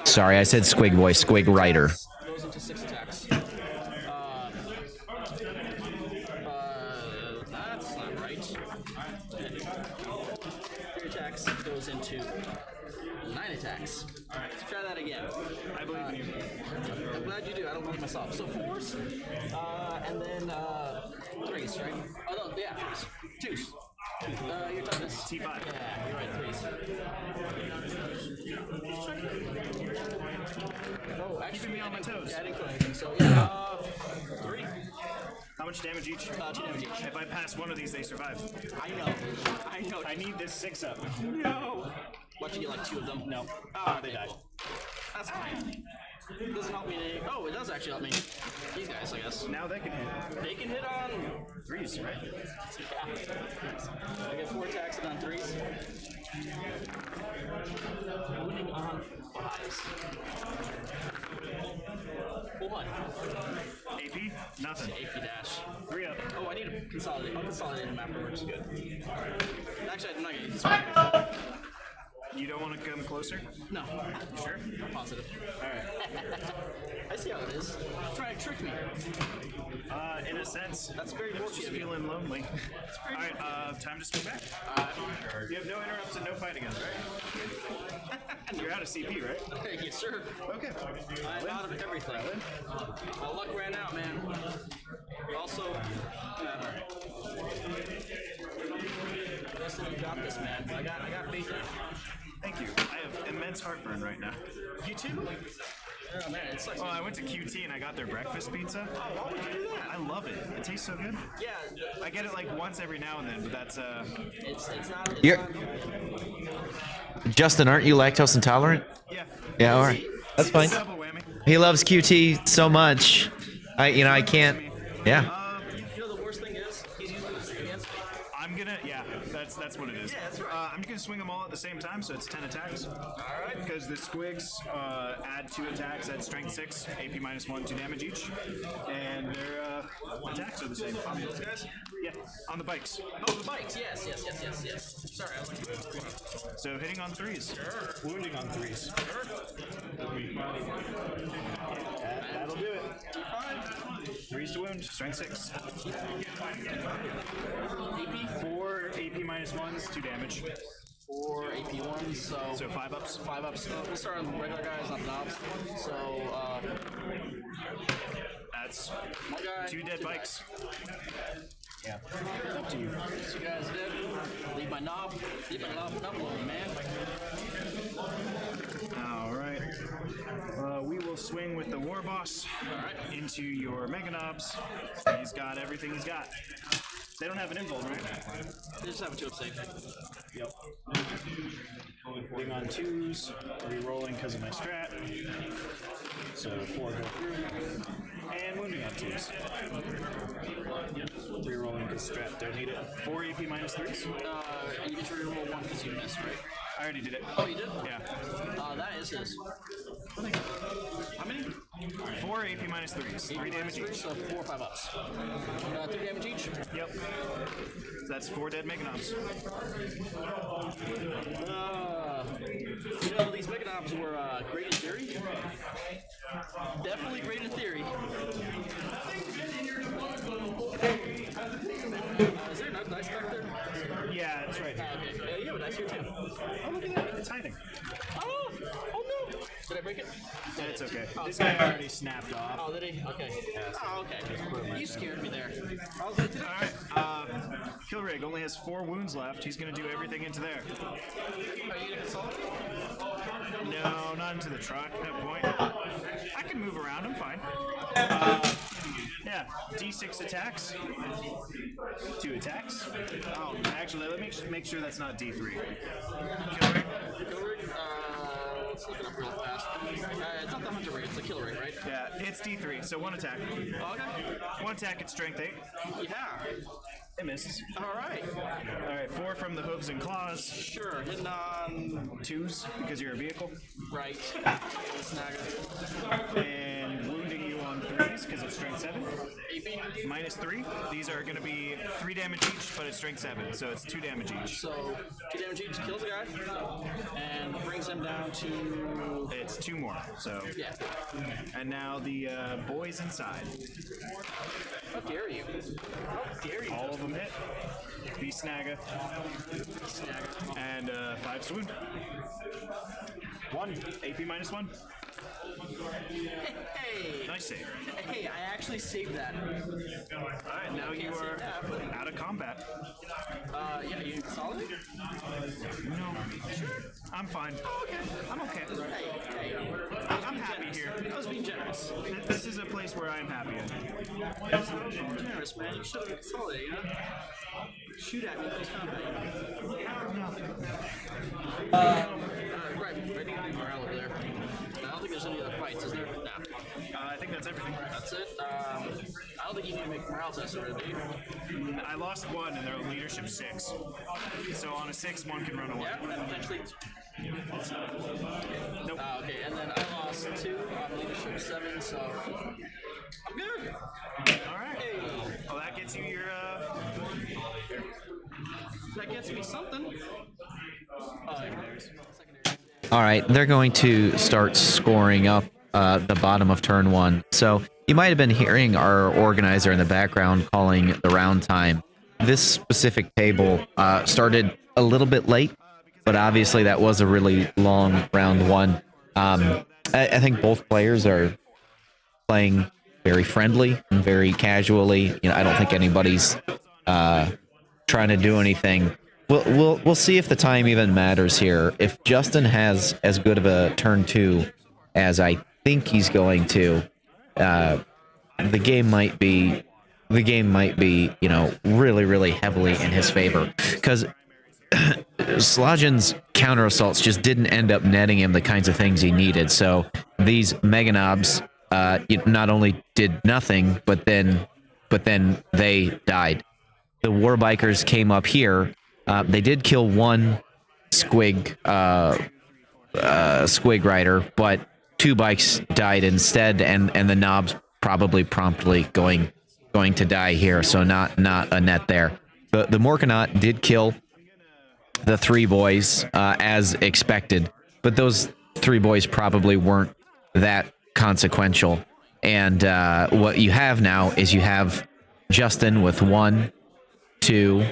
Sorry, I said Squig Boy, Squig Rider. Goes into 6 attacks. That's not right. 3 attacks goes into 9 attacks. Alright, let's try that again. I believe in you. I'm glad you do. I don't believe myself. So 4s, and then 3s, right? Oh no, yeah, 3s. 2s. Your toughness. T5. Yeah, you're right, 3s. Oh, actually, me on my toes. Yeah, I didn't click anything. So yeah, 3. How much damage each? 2 damage each. If I pass one of these, they survive. I know. I need this 6-up. No. Watch you get like 2 of them. No. They died. That's fine. It doesn't help me any. Oh, it does actually help me. These guys, I guess. Now they can hit. They can hit on 3s, right? I get 4 attacks and on 3s. Winning on 5s. One. AP? Nothing. AP dash. 3 up. Oh, I need to consolidate. I'll consolidate them afterwards. Good. Actually, I'm not gonna use this one. You don't want to come closer? No. You sure? I'm positive. Alright. I see how it is. Try to trick me. In a sense. That's very Just bulky of you. feeling lonely. Alright, time to swing back. You have no interrupts and no fighting us, right? You're out of CP, right? Yes, sir. Okay. I'm out of everything. My luck ran out, man. Also, listen, you got this, man. I got faith in you. Thank you. I have immense heartburn right now. You too? Oh man, it sucks. Well, I went to QT and I got their breakfast pizza. Oh, why would you do that? I love it. It tastes so good. Yeah, I get it like once every now and then, but that's it's not. It's You're- not Justin, aren't you lactose intolerant? yeah. Yeah, all right. That's fine. Double whammy. He loves QT so much. I can't. Yeah. you know the worst thing is he's using this against me. I'm gonna that's what it is. Yeah, that's right. I'm gonna swing them all at the same time, so it's 10 attacks. Alright. Because the squigs add 2 attacks, that's strength 6, AP -1, 2 damage each. And their attacks are the same. On those guys? Yeah, on the bikes. Oh, the bikes. Yes. Sorry, I was like, So hitting on 3s. Wounding on 3s. That'll do it. 3s to wound, strength 6. AP 4 AP -1s, 2 damage. 4 AP ones, So 5 ups. 5 ups. We'll start on the regular guys, not the knobs. So That's one guy, 2 dead bikes. Yeah. Up to you. 2 guys dead. Leave my knob alone, man. Alright. We will swing with the war boss into your Mega Knobs. He's got everything he's got. They don't have an invuln, right? They just have a 2 up save. Yep. Being on 2s, re-rolling because of my strat. So 4 go through. And wounding on 2s. Re-rolling because strat don't need it. 4 AP -3s. And you get to reroll 1 because you missed, right? I already did it. Oh, you did? Yeah. That is his. How many? 4 AP -3s. 3 damage each. So 4 or 5 ups. 3 damage each. Yep. So that's 4 dead Mega Knobs. You know, these Mega Knobs were great in theory. Definitely great in theory. Is there enough dice back there? Yeah, that's right. Okay. You have a dice here too. Oh, look at that. It's hiding. Oh no! Did I break it? It's okay. This guy already snapped off. Oh, did he? Okay. Oh, okay. You scared me there. I was like, did I? Alright, Kilrig only has 4 wounds left. He's gonna do everything into there. Are you gonna consult? No, not into the truck. No point. I can move around. I'm fine. Yeah, D6 attacks. 2 attacks. Oh, actually, let me just make sure that's not D3. Kilrig. Let's look it up real fast. It's not the hunter ring, it's the killer ring, right? Yeah, it's D3, so 1 attack. Oh, okay. 1 attack at strength 8. Yeah. It misses. Alright. Alright, 4 from the hooves and claws. Sure. Hitting on 2s, because you're a vehicle. right. Snagger. And wounding you on 3s, because it's strength 7. AP. Minus 3. These are going to be 3 damage each, but it's strength 7, so it's 2 damage each. So 2 damage each kills the guy and brings him down to It's 2 more, so. yeah. And now the boys inside. How dare you? How dare you? All of them hit. Be Snagga. Snagger. And 5 to wound. 1. AP minus 1. Hey. Nice save. Hey, I actually saved that. Alright, now you are out of combat. Yeah, you consolidate? No. I'm fine. I'm okay. Hey, I'm happy here. I was being generous. This is a place where I'm happy in. Generous, man. You should have consolidated, you know? Shoot at me, close combat. Right, ready to do morale over there. I don't think there's any other fights, is there? No. I think that's everything. That's it. I don't think you need to make morale tests already, do you? I lost 1 and they're leadership 6. So on a 6, 1 can run away. Yeah, and potentially. Nope. Okay, and then I lost 2 on leadership 7, so I'm good. Alright. Well, that gets you your, That gets me something. secondaries. All right, they're going to start scoring up the bottom of turn 1. So you might have been hearing our organizer in the background calling the round time. This specific table started a little bit late, but obviously that was a really long round 1. I think both players are playing very friendly and very casually. You know, I don't think anybody's trying to do anything. We'll see if the time even matters here. If Justin has as good of a turn 2 as I think he's going to, the game might be, you know, really heavily in his favor, because Slajan's counter assaults just didn't end up netting him the kinds of things he needed. So these Mega Knobs not only did nothing, but then they died. The War Bikers came up here. They did kill 1 squig rider, but 2 bikes died instead, and the knobs probably promptly going to die here. So not a net there. The Morkanaut did kill the 3 boys as expected, but those 3 boys probably weren't that consequential. And what you have now is you have Justin with 1, 2,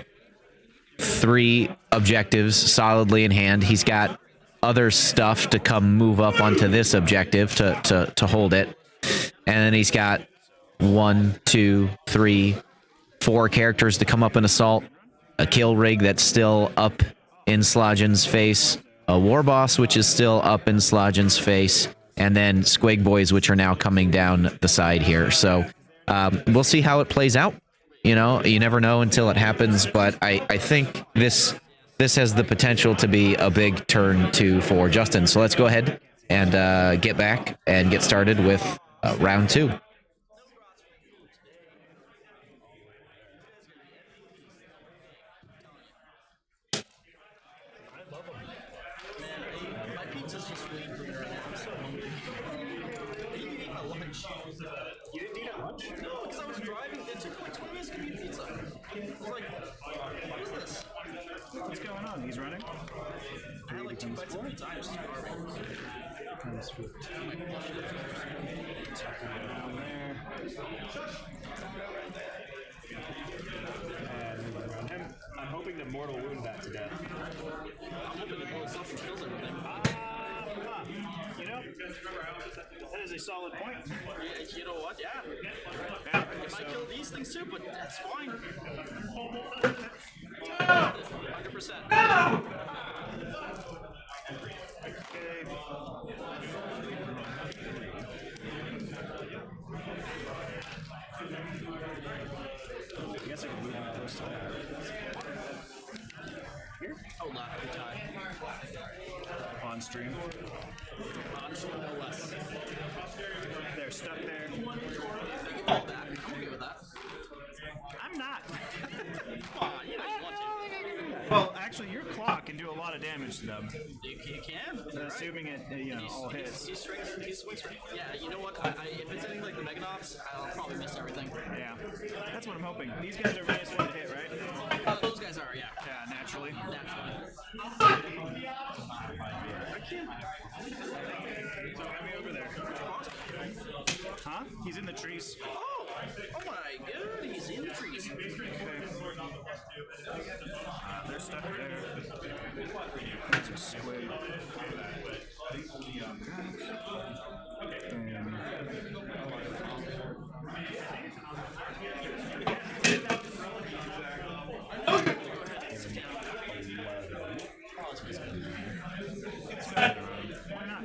3 objectives solidly in hand. He's got other stuff to come move up onto this objective to hold it. And then he's got 1, 2, 3, 4 characters to come up and assault. A kill rig that's still up in Slajan's face. A war boss, which is still up in Slajan's face. And then squig boys, which are now coming down the side here. So we'll see how it plays out. You know, you never know until it happens, but I think this has the potential to be a big turn 2 for Justin. So let's go ahead and get back and get started with round 2. My pizza's just waiting for me right now. I'm so hungry. I didn't eat my lunch. You didn't eat at lunch? No, because I was driving. It took like 20 minutes to get pizza. I was like, what is this? What's going on? He's running? I had like 2 bites of pizza. I'm starving. Comes with down there. And move around him. I'm hoping to mortal wound that to death. I'm hoping the bonus option kills everything. You You know, that is a solid point. Yeah, you know what? Yeah. Yeah, If I so- kill these things too, but that's fine. 100%. Okay. I guess I can move on close to that. Here? Oh, laugh every time. On stream. Honestly, no less. They're stuck there. I can hold that. I'm okay with that. I'm not. Aw, you know you want to. Well, actually, your claw can do a lot of damage to them. You can. Assuming it, all hits. He swings. Yeah, you know what? If it's anything like the Meganauts, I'll probably miss everything. Yeah, that's what I'm hoping. These guys are -1 to hit, right? Those guys are, yeah. Yeah, naturally. Naturally. I can't. So I'm over there. Huh? He's in the trees. Oh my god, he's in the trees. They're stuck there. It's a squid. Why not?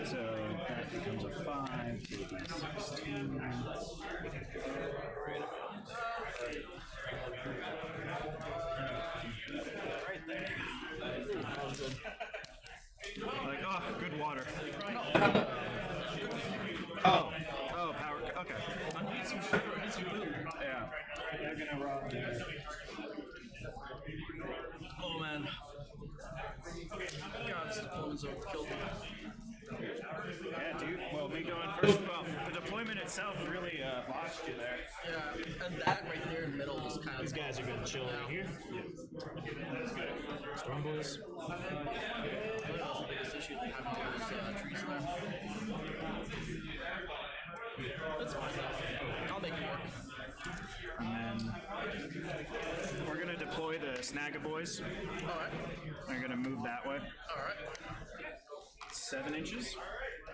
So that becomes a 5, 16. Right there. Like, oh, good water. Oh, power. Okay. Yeah. They're gonna rob you. Oh man. God, this deployment's killed me. Yeah, dude. Well, me going first. Well, the deployment itself really botched you there. Yeah, and that right there in the middle was kind of. These guys are gonna chill right here. Storm boys. That's the biggest issue they have with those trees in there. That's fine. I'll make it work. And then we're gonna deploy the Snagga boys. Alright. They're gonna move that way. Alright. 7 inches.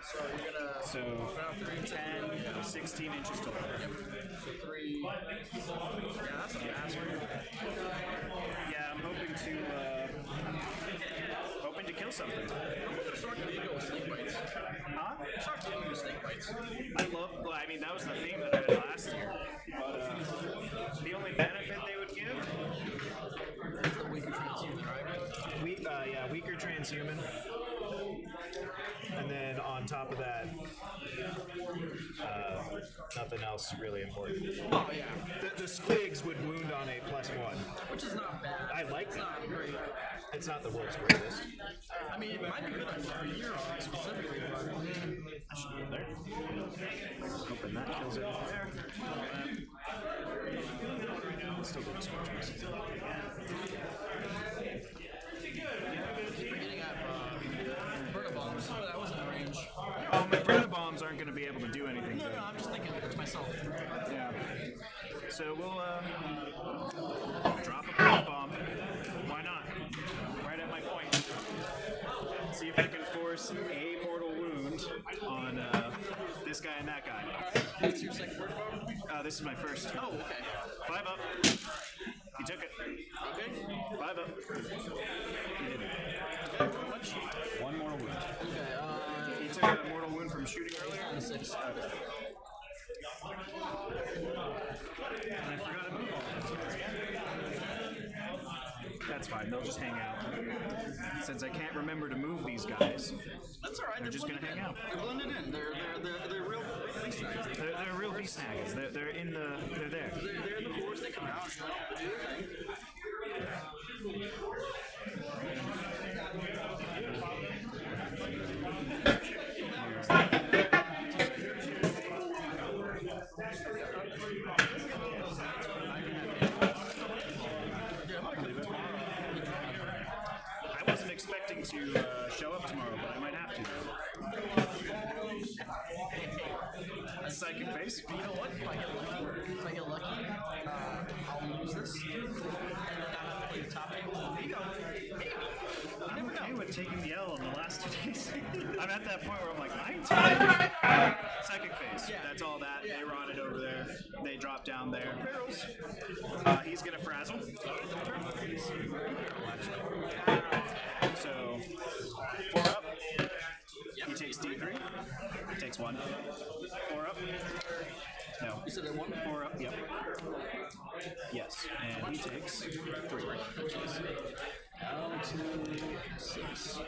So you're gonna. So About 3, 10, 16 inches total. So 3. Yeah, that's a massive. Yeah, I'm hoping to kill something. I'm gonna start to go with snake bites. Huh? Start to go with snake bites. Well, I mean, that was the theme that I had last year. But the only benefit they would give, It's the weaker transhuman, right? yeah, weaker transhuman. And then on top of that, nothing else really important. Oh yeah. The squigs would wound on a +1. Which is not bad. I like It's that. not great. It's not the world's greatest. I mean, it might be good for your specifically, but I should be there. Hoping that kills it there. Still good squidges. we're getting at burner bombs, but that wasn't in range. Oh, my burner bombs aren't going to be able to do anything. No, good. I'm just thinking to myself. Yeah. So we'll drop a burner bomb. Why not? Right at my point. See if I can force a mortal wound on this guy and that guy. What's your second burner bomb? This is my first. Oh, okay. 5 up. He took it. Okay. 5 up. He didn't. How much? 1 mortal wound. Okay, He took a mortal wound from shooting earlier. 6. And I forgot to move all of them. That's fine, they'll just hang out. Since I can't remember to move these guys, That's alright, they're just gonna hang out. They're blended in. They're real beast snags. They're real beast snaggers. They're there. They're in the forest, they come out, they do their thing. to show up tomorrow, but I might have to. Psychic face. You know what? If I get lucky, I'll use this. And then I'll have to play the top table. Maybe. I'm okay with taking the L in the last 2 days. I'm at that point where I'm like, I'm Psychic face. Yeah. That's all that. They rotted over there. They dropped down there. He's gonna frazzle. So 4 up. He takes D3. He takes 1. 4 up. No. You said that 1? 4 up. Yep. Yes. And he takes 3. Down to 6.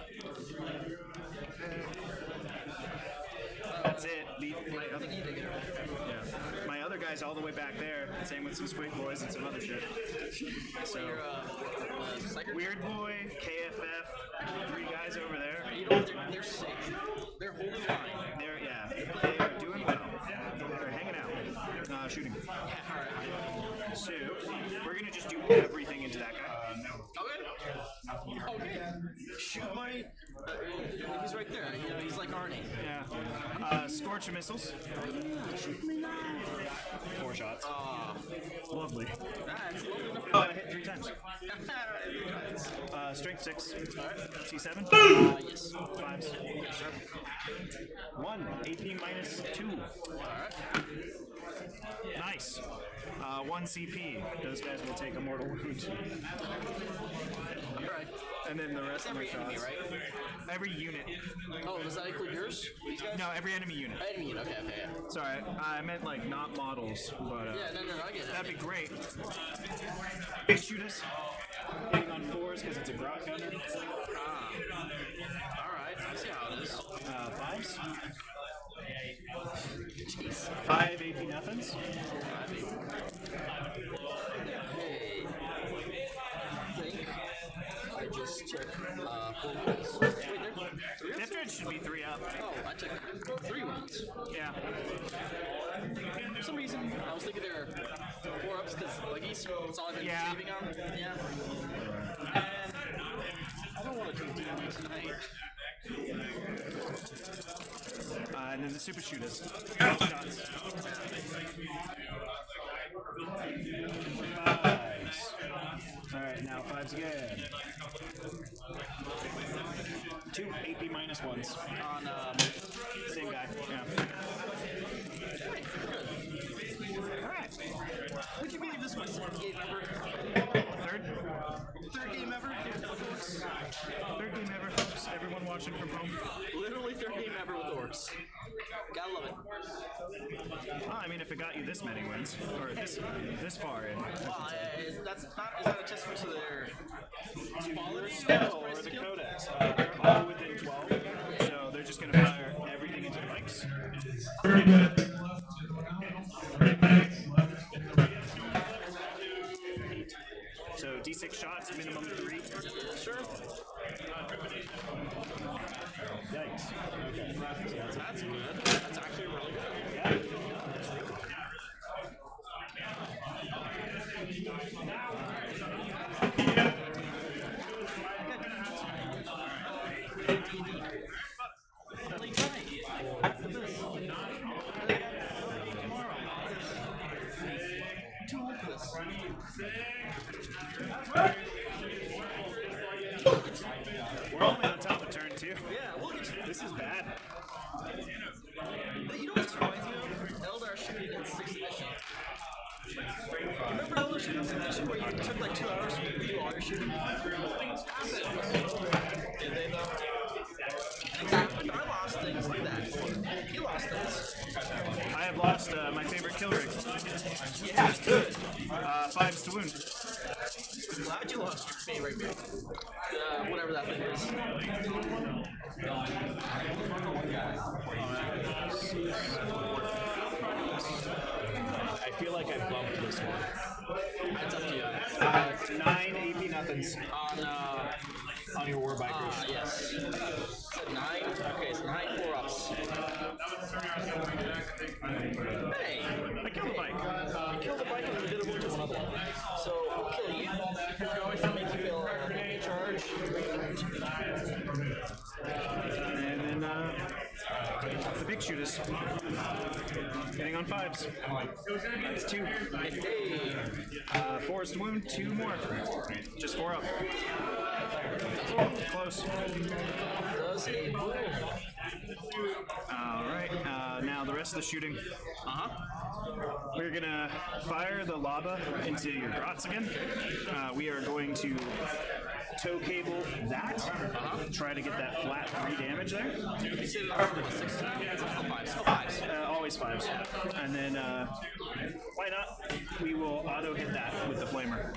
That's it. My other guy's all the way back there. Same with some Squid Boys and some other shit. So Weird Boy, KFF, 3 guys over there. You know what? They're safe. They're holding line. They are doing well. They're hanging out, shooting. So we're gonna just do everything into that guy. Okay. Shoot my. He's right there. You know, he's like Arnie. Yeah. Scorch missiles. 4 shots. Lovely. That's lovely enough. I hit 3 times. Strength 6. T7. Yes. 5s. 1. AP minus 2. Nice. 1 CP. Those guys will take a mortal wound. Alright. And then the rest of the Every enemy, shots. right? Every unit. Oh, does that include yours? These guys? No, every enemy unit. Enemy unit. Okay, yeah. Sorry, I meant like not models, but Yeah, no, I get it. that'd be great. They shoot us. Hitting on 4s because it's a grot gunner. Alright, I see how it is. 5s. Jeez. 5 AP nothings. Hey. I think I just took 4 wounds. Wait, there? Death Dread should be 3 up. Oh, I took 3 wounds. Yeah. For some reason, I was thinking there were 4 ups because Buggies, that's all I've been Yeah. saving on. Yeah. And I don't want to do damage tonight. And then the super shooters. Shots. 5s. Alright, now 5s again. 2 AP minus 1s. On, Same guy. Yeah. Alright. would you believe this is my 4th game ever? Third? 3rd game ever? Third game ever, folks. Everyone watching from home. Literally 3rd game ever with orcs. Gotta love it. Well, I mean, if it got you this many wins, or this far in. Well, is that a testament to their quality? No, or the codex. They're all within 12, so they're just going to fire everything into the bikes. 30 minutes. 30 minutes. So D6 shots, minimum 3. Yeah, sure. Yikes. Okay. That's good. That's actually really good. Yeah. Late night. Look at this. Too old for this. We're only on top of turn 2. Yeah, we'll get you. This is bad. You know what this reminds me of? Eldar shooting in 6th edition. Remember Eldar shooting in 6th edition where you took like 2 hours to do all your shooting? Did they though? Exactly. I lost things like that. You lost things. I have lost my favorite kill rig. Yeah, good. 5s to wound. Glad you lost your favorite. Whatever that thing is. I feel like I bumped this one. It's up to you. 9 AP nothings On your war bikers. Yes. Said 9? Okay, so 9 4-ups. Hey! I killed the bike. You killed the bike and you did a wound to one other one. So, I'll kill you. You're going to make you feel in charge. strength shooters. Hitting on 5s. That's 2. Forced wound, 2 more. Just 4 up. Close. Alright, now the rest of the shooting. We're gonna fire the lava into your grots again. We are going to tow cable that. Try to get that flat 3 damage there. Always 5s. And then, why not? We will auto hit that with the flamer.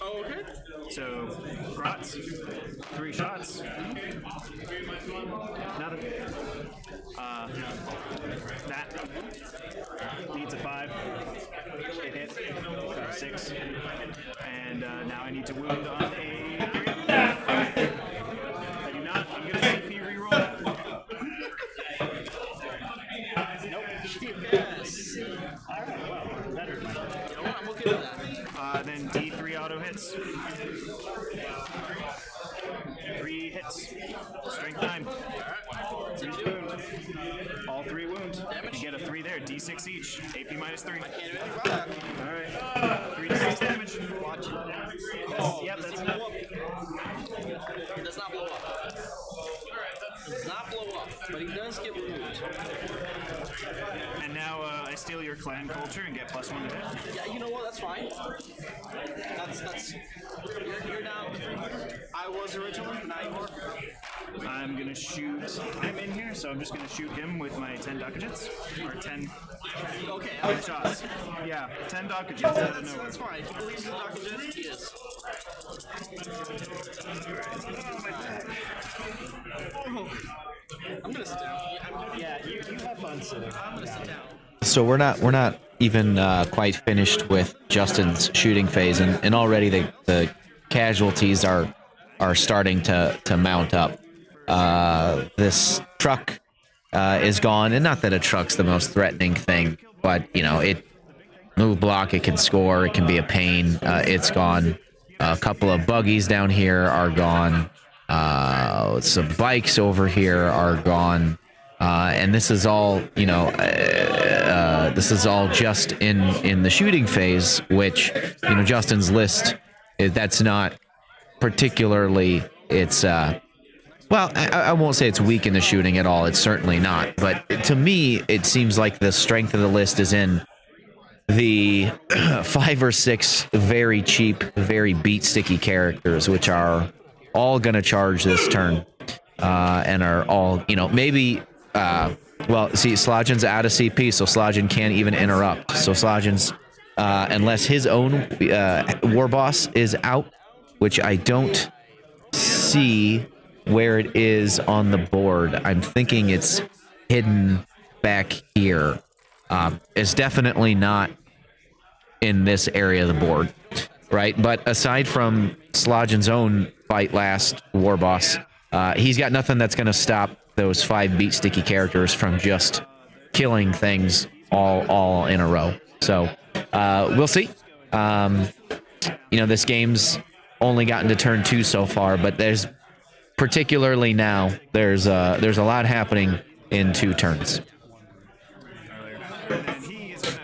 Oh, okay. So, grots, 3 shots. Nothing. That needs a 5. It hit. 6. And now I need to wound on a 3. I do not. I'm going to CP reroll. Nope. Yes. Alright, well, better. You know what? I'm okay with that. Then D3 auto hits. 3 hits. Strength 9. 3 wound. All 3 wound. You get a 3 there. D6 each. AP minus 3. Can't do anything about that. Alright. 3d6 damage. Watch it. Yep, Does that's he enough. blow up? He does not blow up. He does not blow up, but he does get removed. And now I steal your clan culture and get +1 to hit. Yeah, you know what? That's fine. That's. You're down. I was originally, now you are. I'm gonna shoot him in here, so I'm just gonna shoot him with my 10 Dokujits. Or 10 Okay, shots. Yeah, 10 Dokujits out of nowhere. that's fine. He believes in Dr. Jen. He is. I'm gonna sit down. Yeah, you have fun sitting. I'm gonna sit down. So we're not even quite finished with Justin's shooting phase, and already the casualties are starting to mount up. This truck is gone, and not that a truck's the most threatening thing, but you know, it move block, it can score, it can be a pain. It's gone. A couple of buggies down here are gone. Some bikes over here are gone. And this is all, you know, this is all just in the shooting phase, which, you know, Justin's list, that's not particularly, it's, well, I won't say it's weak in the shooting at all. It's certainly not. But to me, it seems like the strength of the list is in the 5 or 6 very cheap, very beat sticky characters, which are all going to charge this turn, and are all, you know, maybe, well, see, Slajan's out of CP, so Slajan can't even interrupt. So Slajan's, unless his own war boss is out, which I don't see where it is on the board. I'm thinking it's hidden back here. It's definitely not in this area of the board, right? But aside from Slajan's own fight last war boss, he's got nothing that's going to stop those 5 beat sticky characters from just killing things all in a row. So we'll see. You know, this game's only gotten to turn 2 so far, but there's particularly now there's a lot happening in 2 turns. And he is gonna.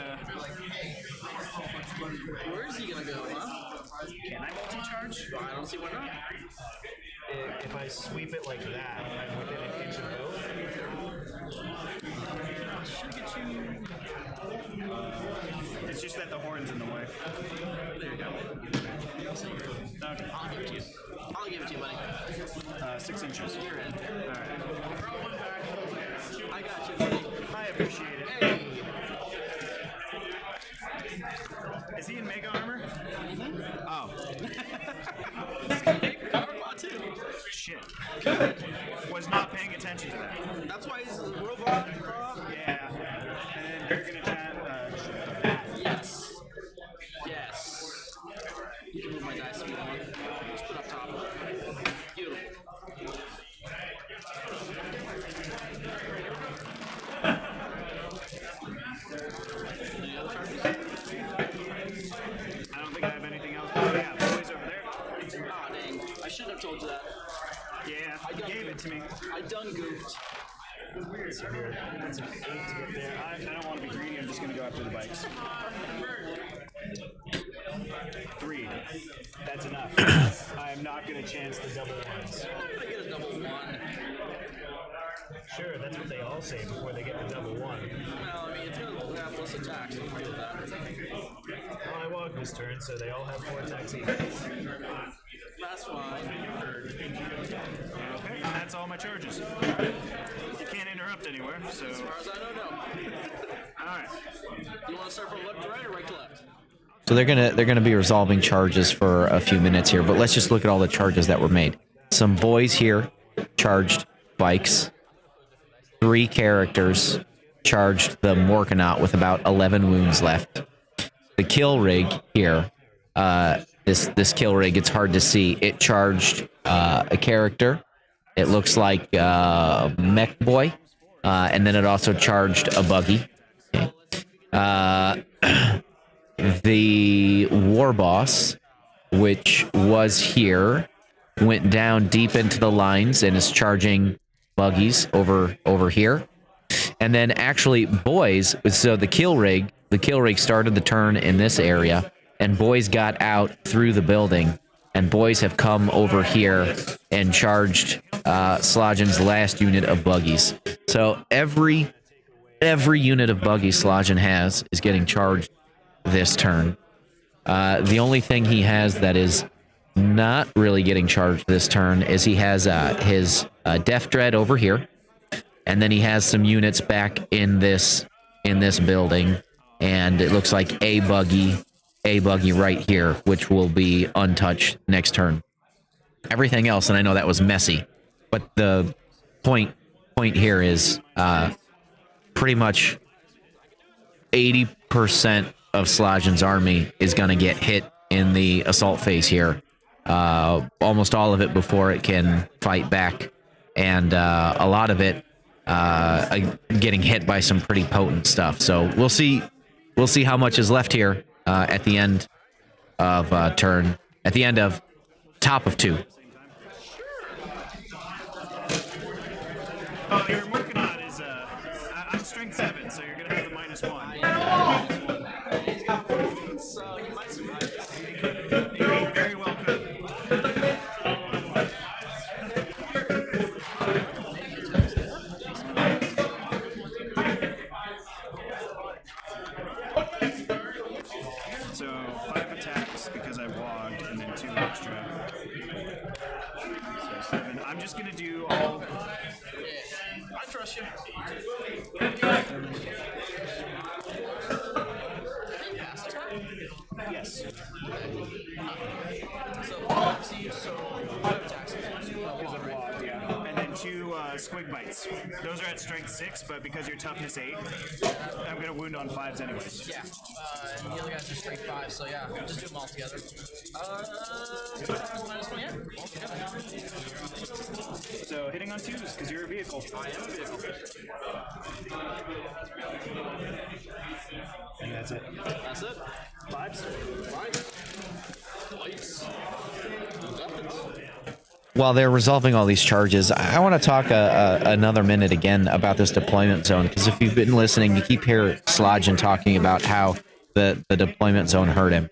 Where is he gonna go, huh? Can I multi-charge? I don't see why not. If I sweep it like that, I'm within an inch of both. It's just that the horn's in the way. There you go. Okay. I'll give it to you. I'll give it to you, buddy. 6 inches. You're in. Alright. I got you, buddy. I appreciate it. Hey. Is he in mega armor? Oh. Powerbot too. Shit. Was not paying attention to that. That's why he's a robot. Yeah. And then you're gonna chat. Yes. Yes. You can move my dice if you want. Just put up top. Beautiful. Any other charges? I don't think I have anything else. Oh, yeah, boys over there. Ah, dang. I shouldn't have told you that. Yeah, he gave it to me. I done goofed. So here, that's an 8 to get there. I don't want to be greedy. I'm just going to go after the bikes. 3. That's enough. I'm not going to chance the double ones. I'm gonna get a double one. Sure, that's what they all say before they get the double one. Well, I mean, it's gonna have less attacks. I'm fine with that. Well, I walk this turn, so they all have 4 attacks each. That's fine. Okay, and that's all my charges. You can't interrupt anywhere, so. As far as I know, no. Alright. You want to start from left to right or right to left? So they're gonna be resolving charges for a few minutes here, but let's just look at all the charges that were made. Some boys here charged bikes. 3 characters charged the Morkanaut with about 11 wounds left. The kill rig here, this kill rig, it's hard to see. It charged a character. It looks like Mech Boy, and then it also charged a buggy. Okay. The war boss, which was here, went down deep into the lines and is charging buggies over here. And then actually boys, so the kill rig started the turn in this area, and boys got out through the building, and boys have come over here and charged Slojan's last unit of buggies. So every unit of buggies Slojan has is getting charged this turn. The only thing he has that is not really getting charged this turn is he has his Death Dread over here, and then he has some units back in this building, and it looks like a buggy right here, which will be untouched next turn. Everything else, and I know that was messy, but the point here is pretty much 80% of Slojan's army is going to get hit in the assault phase here. Almost all of it before it can fight back, and a lot of it getting hit by some pretty potent stuff. So we'll see how much is left here at the end of turn, at the end of top of 2. Oh, you're working on is I'm strength 7, so you're gonna have the -1. So you might survive. You very well could. So 5 attacks because I walked, and then 2 extra. So 7. I'm just gonna do all. I trust you. Yes. So 5 attacks. Because I walked, yeah. And then 2 squig bites. Those are at strength 6, but because you're toughness 8, I'm gonna wound on 5s anyways. Yeah. And the other guys are straight 5, so yeah, just do them all together. -1, yeah. So hitting on 2s because you're a vehicle. I am a vehicle. And that's it. That's it. 5s. 5. Lights. Weapons. While they're resolving all these charges, I want to talk another minute again about this deployment zone, because if you've been listening, you keep hearing Slojan talking about how the deployment zone hurt him.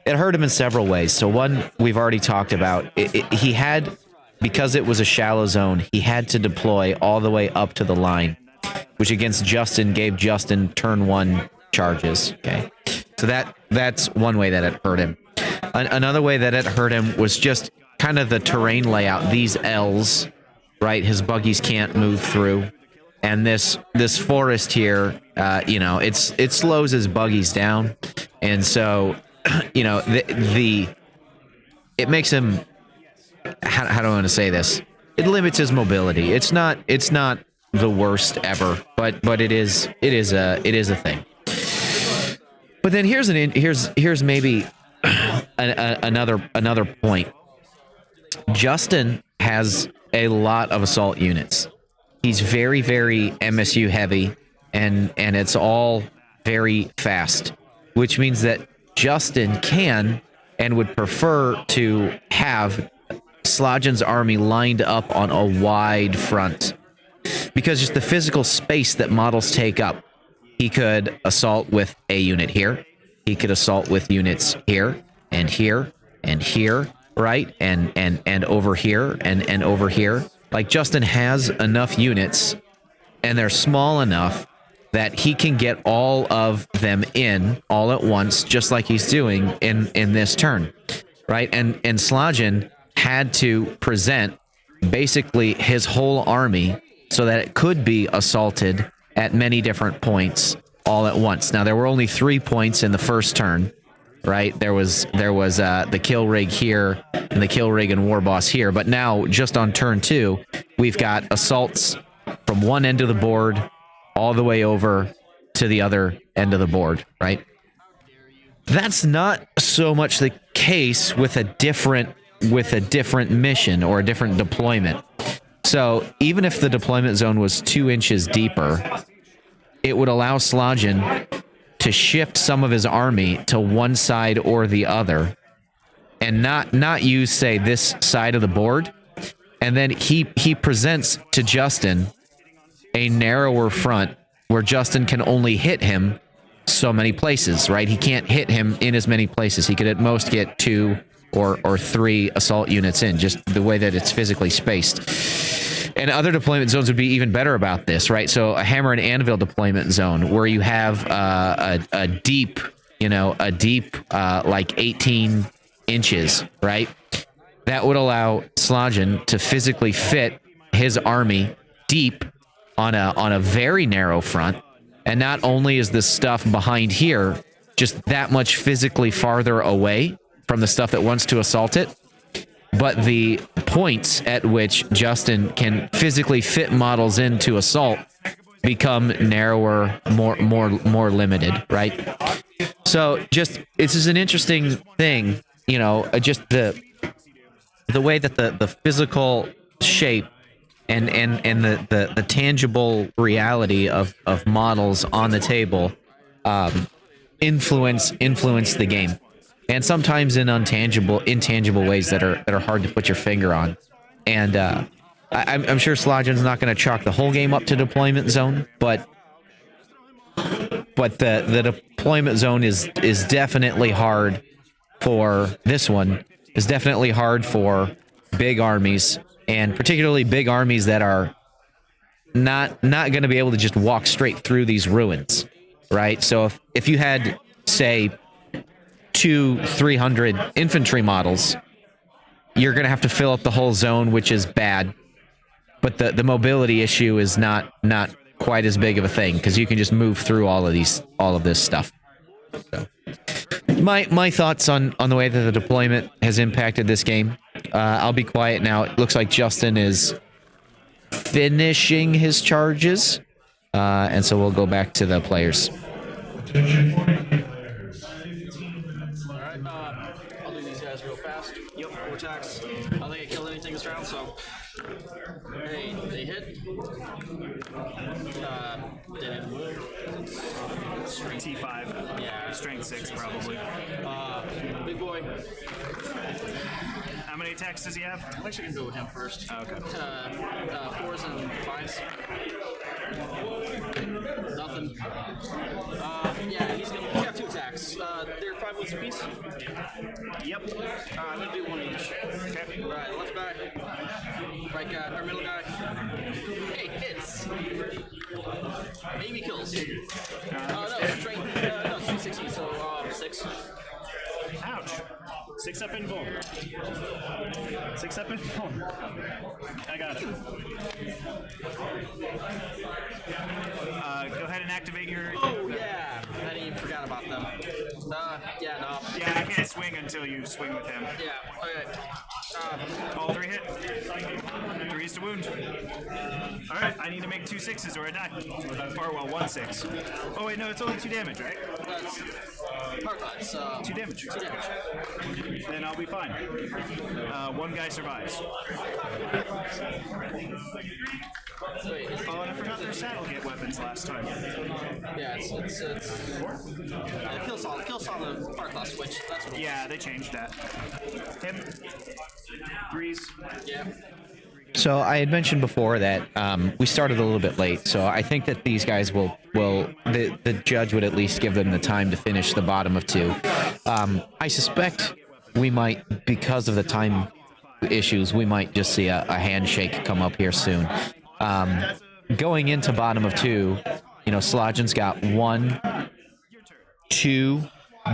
It hurt him in several ways. So one, we've already talked about. He had, because it was a shallow zone, he had to deploy all the way up to the line, which against Justin gave Justin turn 1 charges. Okay, so that's one way that it hurt him. Another way that it hurt him was just kind of the terrain layout. These L's, right? His buggies can't move through, and this forest here, it slows his buggies down, and so, it makes him. How do I want to say this? It limits his mobility. It's not the worst ever, but it is a thing. But then here's maybe another point. Justin has a lot of assault units. He's very, very MSU heavy, and it's all very fast, which means that Justin can and would prefer to have Slojan's army lined up on a wide front. because just the physical space that models take up. He could assault with a unit here. He could assault with units here and here and here, right? And over here and over here. Like, Justin has enough units, and they're small enough that he can get all of them in all at once, just like he's doing in this turn, right? And Slajan had to present basically his whole army so that it could be assaulted at many different points all at once. Now, there were only 3 points in the first turn, right? There was the kill rig here and the kill rig and war boss here, but now just on turn 2, we've got assaults from one end of the board all the way over to the other end of the board, right? That's not so much the case with a different mission or a different deployment. So even if the deployment zone was 2 inches deeper, it would allow Slajan to shift some of his army to one side or the other, and not use, say, this side of the board. And then he presents to Justin a narrower front where Justin can only hit him so many places, right? He can't hit him in as many places. He could at most get 2 or 3 assault units in, just the way that it's physically spaced. And other deployment zones would be even better about this, right? So a hammer and anvil deployment zone where you have a deep like 18 inches, right? That would allow Slajan to physically fit his army deep on a very narrow front. And not only is the stuff behind here just that much physically farther away from the stuff that wants to assault it, but the points at which Justin can physically fit models into assault become narrower, more limited, right? So just, it's just an interesting thing, you know, just the way that the physical shape and the tangible reality of models on the table influence the game, and sometimes in intangible ways that are hard to put your finger on. And I'm sure Slajan's not going to chalk the whole game up to deployment zone, but the deployment zone is definitely hard for this one. Is definitely hard for big armies, and particularly big armies that are not going to be able to just walk straight through these ruins, right? So if you had, say, 200-300 infantry models, you're going to have to fill up the whole zone, which is bad. But the mobility issue is not quite as big of a thing, because you can just move through all of this stuff. So, my thoughts on the way that the deployment has impacted this game. I'll be quiet now. It looks like Justin is finishing his charges, and so we'll go back to the players. Alright, I'll do these guys real fast. Yep, 4 attacks. I don't think I killed anything this round, so... Hey, they hit. Didn't move. Strength T5. Yeah. Strength 6, probably. Big boy. How many attacks does he have? I'm actually gonna go with him first. Oh, okay. 4s and 5s. Nothing. Yeah, he's got 2 attacks. They're 5 wounds apiece. Yep. I'm gonna do 1 each. Okay. Right, left guy. Right guy, or middle guy. Hey, hits. Maybe kills. No, strength. No, 360, so 6. Ouch. 6 up in boom. 6 up in boom. I got it. Go ahead and activate your... Oh, yeah. I didn't even forgot about them. Yeah, no. Yeah, I can't swing until you swing with him. Yeah, okay. All 3 hit. 3's to wound. Alright, I need to make 2 6s or I die. Or, well, 1 6. Oh, wait, no, it's only 2 damage, right? That's part class. 2 damage. 2 damage. Then I'll be fine. 1 guy survives. Wait, Oh, and I forgot their saddle get weapons last time. yeah, it's the kill saw the part class switch. That's what it Yeah, they changed that. Him. 3s. was. Yeah. So I had mentioned before that we started a little bit late, so I think that these guys will the judge would at least give them the time to finish the bottom of 2. I suspect we might, because of the time issues, we might just see a handshake come up here soon. Going into bottom of 2, you know, Slogin's got 1, 2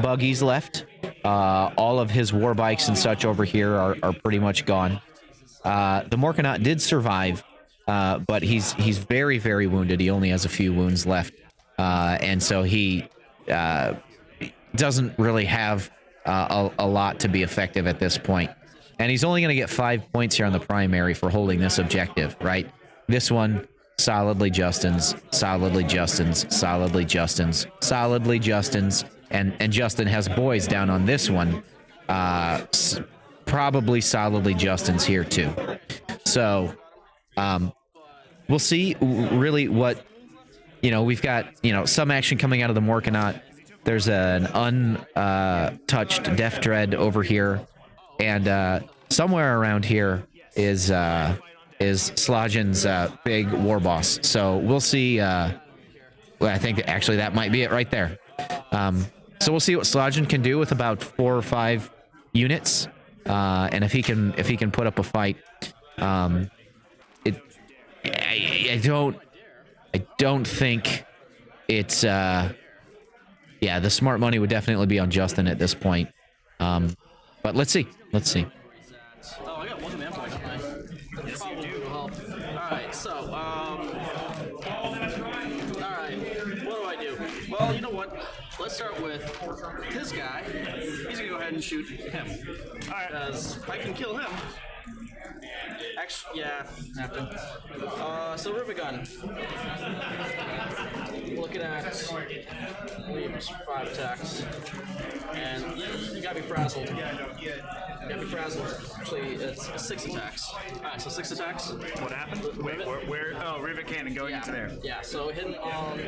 buggies left. All of his war bikes and such over here are pretty much gone. The Morkanaut did survive, but he's very, very wounded. He only has a few wounds left, and so he doesn't really have a lot to be effective at this point. And he's only going to get 5 points here on the primary for holding this objective, right? This one, solidly Justin's, solidly Justin's, solidly Justin's, solidly Justin's, and Justin has boys down on this one. Probably solidly Justin's here too. So we'll see really what, you know, we've got, you know, some action coming out of the Morkanaut. There's an untouched Death Dread over here, and somewhere around here is Slogin's big war boss. So we'll see. Well, I think actually that might be it right there. So we'll see what Slogin can do with about 4 or 5 units. And if he can put up a fight, I don't think it's yeah, the smart money would definitely be on Justin at this point. But let's see. Oh, I got one man point. Yes, probably will help. Alright, so, alright, what do I do? Well, you know what? Let's start with this guy. He's gonna go ahead and shoot him. Alright. Because if I can kill him. Actually, yeah, have to. So Rivet Gun. Looking at 5 attacks. And you gotta be frazzled. Actually, it's 6 attacks. Alright, so 6 attacks. What happened? Wait, where? Oh, Rivet Cannon going into there. Yeah, so hitting on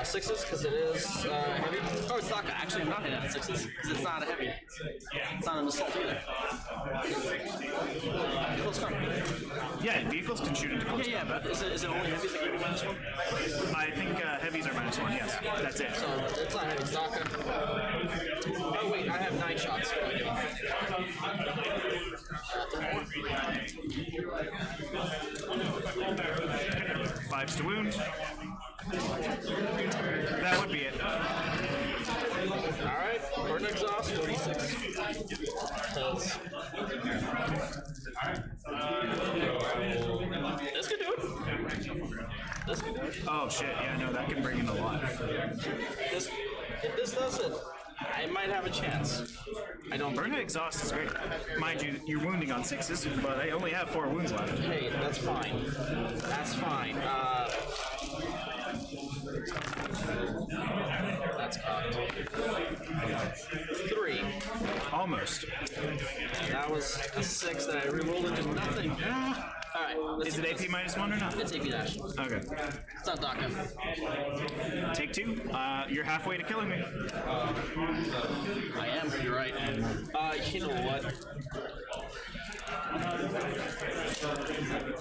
6s because it is heavy. Oh, it's not. Actually, I'm not hitting on 6s because it's not a heavy. It's not an assault either. Close combat. Yeah, vehicles can shoot into close Yeah, combat. but is it only heavies that give you -1? I think heavies are -1, yes. That's it. So it's not heavy. Stalker. Oh, wait, I have 9 shots. What am I doing? 5s to wound. That would be it. Alright, burn exhaust, 46. This could do it. Oh shit, yeah, no, that can bring in a lot. If this does it, I might have a chance. I don't. Burn exhaust is great. Mind you, you're wounding on 6s, but I only have 4 wounds left. Hey, that's fine. That's fine. That's cocked. 3. Almost. That was a 6 that I rerolled into nothing. Alright. Is it AP -1 or not? It's AP dash. Okay. It's not DACA. Take 2. You're halfway to killing me. I am, you're right. You know what?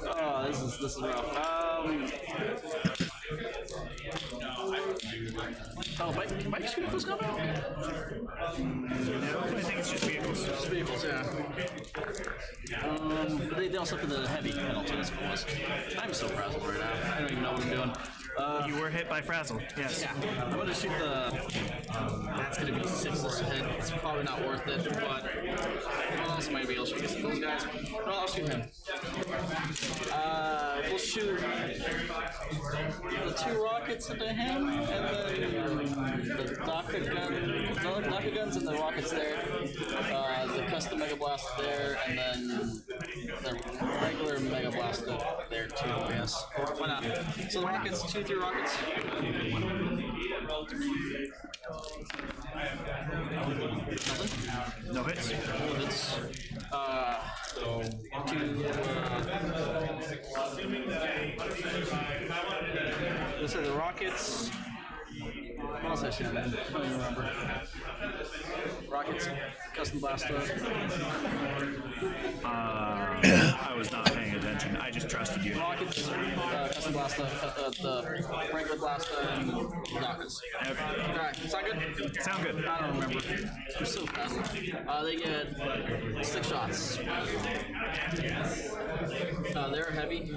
Oh, this is rough. Oh, might you shoot a close combat? No, I think it's just vehicles. Just vehicles, yeah. They also put the heavy penalty, that's what it was. I'm so frazzled right now. I don't even know what I'm doing. You were hit by Frazzle, yes. Yeah, I'm gonna shoot the. That's gonna be 6s to hit. It's probably not worth it, but what else might be able to shoot those guys? No, I'll shoot him. We'll shoot the 2 rockets into him, and then the DACA guns and the rockets there. The custom Mega Blast there, and then the regular Mega Blast there too, I guess. Why not? So the rockets, 2, 3 rockets. No hits. Let's say the rockets. What else I see on that? I don't even remember. Rockets. Custom Blaster. I was not paying attention. I just trusted you. Rockets, Custom Blaster, the regular Blaster, and Rockets. Okay. Alright, sound good? Sound good. I don't remember. I'm so fast. They get 6 shots. They're heavy.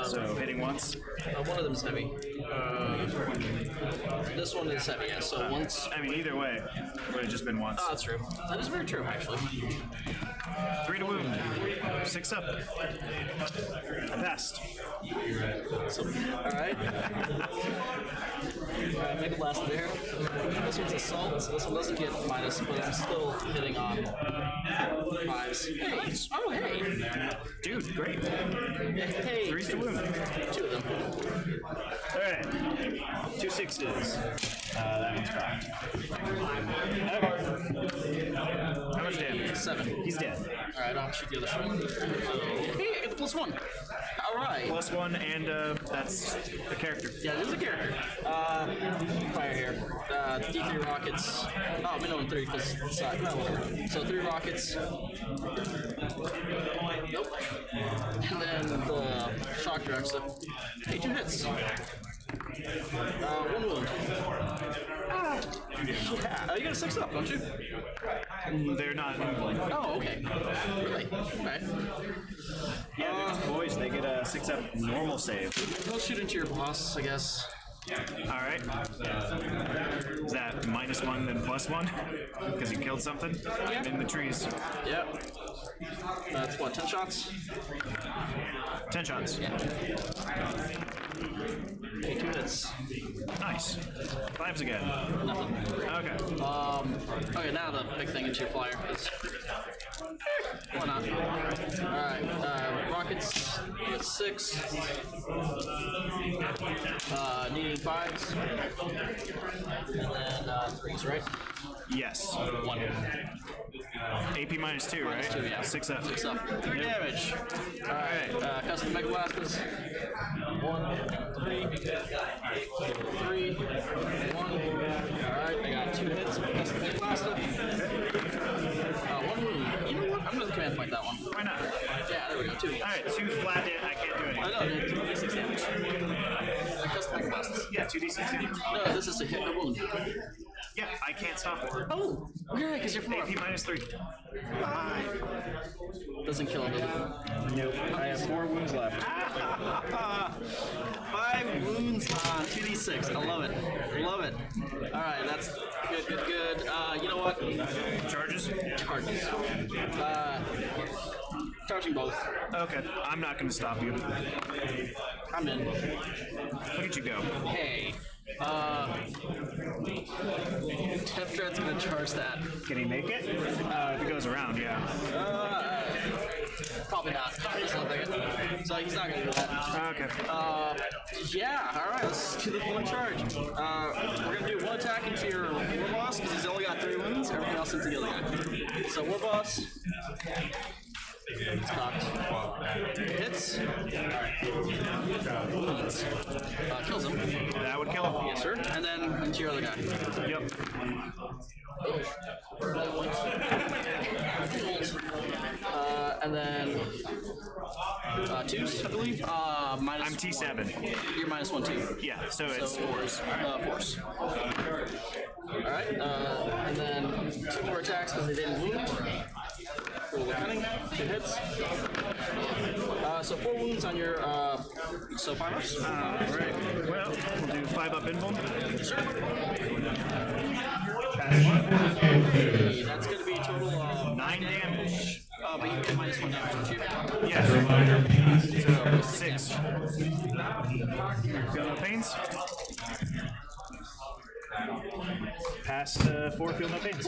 So hitting once. One of them's heavy. This one is heavy, yeah. So once. I mean, either way, would have just been once. Oh, that's true. That is very true, actually. 3 to wound. 6 up. I passed. Alright. Make a blast there. This one's assault, so this one doesn't get minus, but I'm still hitting on 5s. Hey! Oh, hey! Dude, great. Hey! 3 to wound. 2 of them. Alright. 2 6s. That one's cracked. Okay. How much damage? 7. He's dead. Alright, I'll shoot the other shot. Hey, I get the +1. Alright. +1, and that's the character. Yeah, it is a character. Fire here. D3 rockets. Oh, minimum 3 because it's side. No, whatever. So 3 rockets. Nope. And then the shock director. Hey, 2 hits. 1 wound. Yeah. You got a 6 up, don't you? They're not moving. Oh, okay. Really? Okay. Yeah, they're just boys. They get a 6 up normal save. Go shoot into your boss, I guess. Alright. Is that -1 then +1? Because you killed something? I'm in the trees. Yep. That's what, 10 shots? 10 shots. Okay, 2 hits. Nice. 5s again. Nothing. Okay. Okay, now the big thing into your flyer is. Why not? Alright, rockets, you get 6. Needing 5s. And then 3s, right? Yes. 1. AP -2, right? -2, yeah. 6 up. 6 up. 3 damage. Alright, custom Mega Blasters. 1, 3. 3. 1. Alright, I got 2 hits with custom Mega Blaster. 1 wound. You know what? I'm gonna command point that one. Why not? Yeah, there we go. 2. Alright, 2 flat hit. I can't do anything. I know, 2d6 damage. Custom Mega Blasters. Yeah, 2d6 damage. No, this is a hit and a wound. Yeah, I can't stop it. Oh! Yeah, because you're 4. AP -3. Doesn't kill him, does it? Nope. I have 4 wounds left. 5 wounds on 2d6. I love it. Love it. Alright, that's good, good, good. You know what? Charges? Charges. Charging both. Okay, I'm not going to stop you. I'm in. Look at you go. Hey. Temp Dread's gonna charge that. Can he make it? If it goes around, yeah. Probably not. So he's not gonna do that. Okay. Yeah, alright, let's do the full charge. We're gonna do 1 attack into your War Boss, because he's only got 3 wounds, everything else into the other guy. So War Boss. It's cocked. Hits. Wounds. Kills him. That would kill him. Yes, sir. And then into your other guy. Yep. And then 2s, I believe. Minus I'm T7. You're -1, too. Yeah, so it's 4s. Force. Alright, and then 2 more attacks because they didn't wound. Roll the cunning, 2 hits. So 4 wounds on your, so 5 ups. Alright, well, we'll do 5 up invuln. Sure. Hey, that's going to be a total of 9 damage. but you get -1 damage, don't you? Yes. So 6. Feel no pains? Passed 4 feel no pains.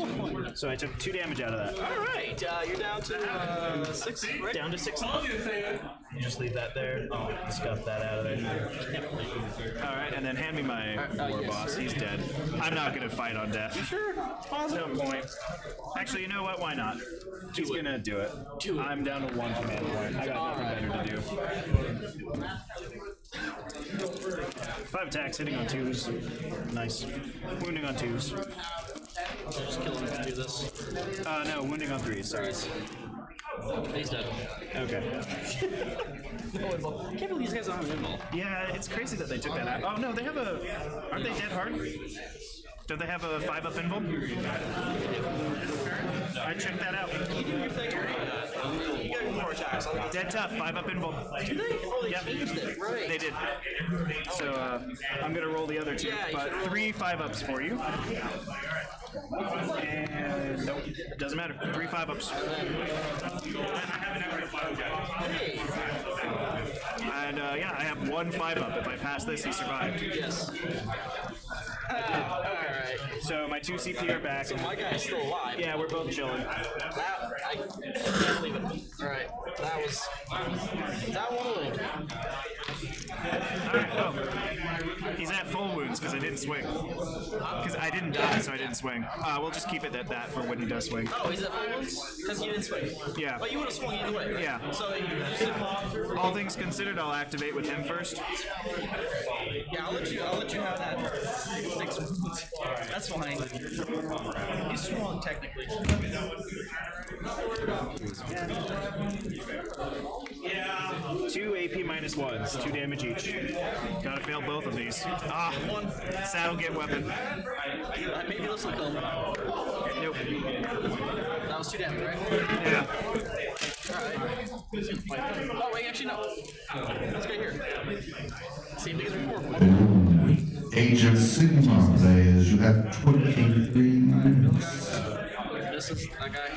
So I took 2 damage out of that. Alright, you're down to 6, right? Down to 6. You just leave that there. Oh, scuff that out of there. Alright, and then hand me my war yes, boss. sir. He's dead. I'm not going to fight on death. Sure. No point. Actually, you know what? Why not? He's going to do it. Do it. I'm down to 1 command point. I got nothing better to do. 5 attacks, hitting on 2s. Nice. Wounding on 2s. Just kill him. do this. No, wounding on 3. Sorry. He's dead. Okay. I can't believe these guys don't have an invul. Yeah, it's crazy that they took that out. Oh no, they have a. Aren't they dead hard? Don't they have a 5-up invul? I checked that out. Dead tough, 5-up invul. Did they? Oh, they Yep. changed it. Right. They did. So I'm gonna roll the other 2, Yeah, you but should roll. 3 5-ups for you. And nope, doesn't matter. 3 5-ups. Hey. And yeah, I have 1 5-up. If I pass this, he survived. Yes. Alright. So my 2 CP are back. So my guy's still alive. Yeah, we're both chilling. That, I can't believe it. Alright. That was. That one will win. Alright, oh. He's at full wounds because I didn't swing. Because I didn't die, so I didn't swing. We'll just keep it at that for when he does swing. Oh, he's at full wounds? Because you didn't swing. Yeah. But you would have swung either way, right? Yeah. So, All things considered, I'll activate with him first. yeah, I'll let you have that. That's fine. He's strong, technically. Yeah. 2 AP minus 1s, 2 damage each. Gotta fail both of these. One. Saddle get weapon. Maybe this will kill him. Nope. That was 2 damage, right? Yeah. Alright. Oh, wait, actually, no. Let's go here. Same thing as before. Age of Sigma players, you have 23 minutes. This is that guy.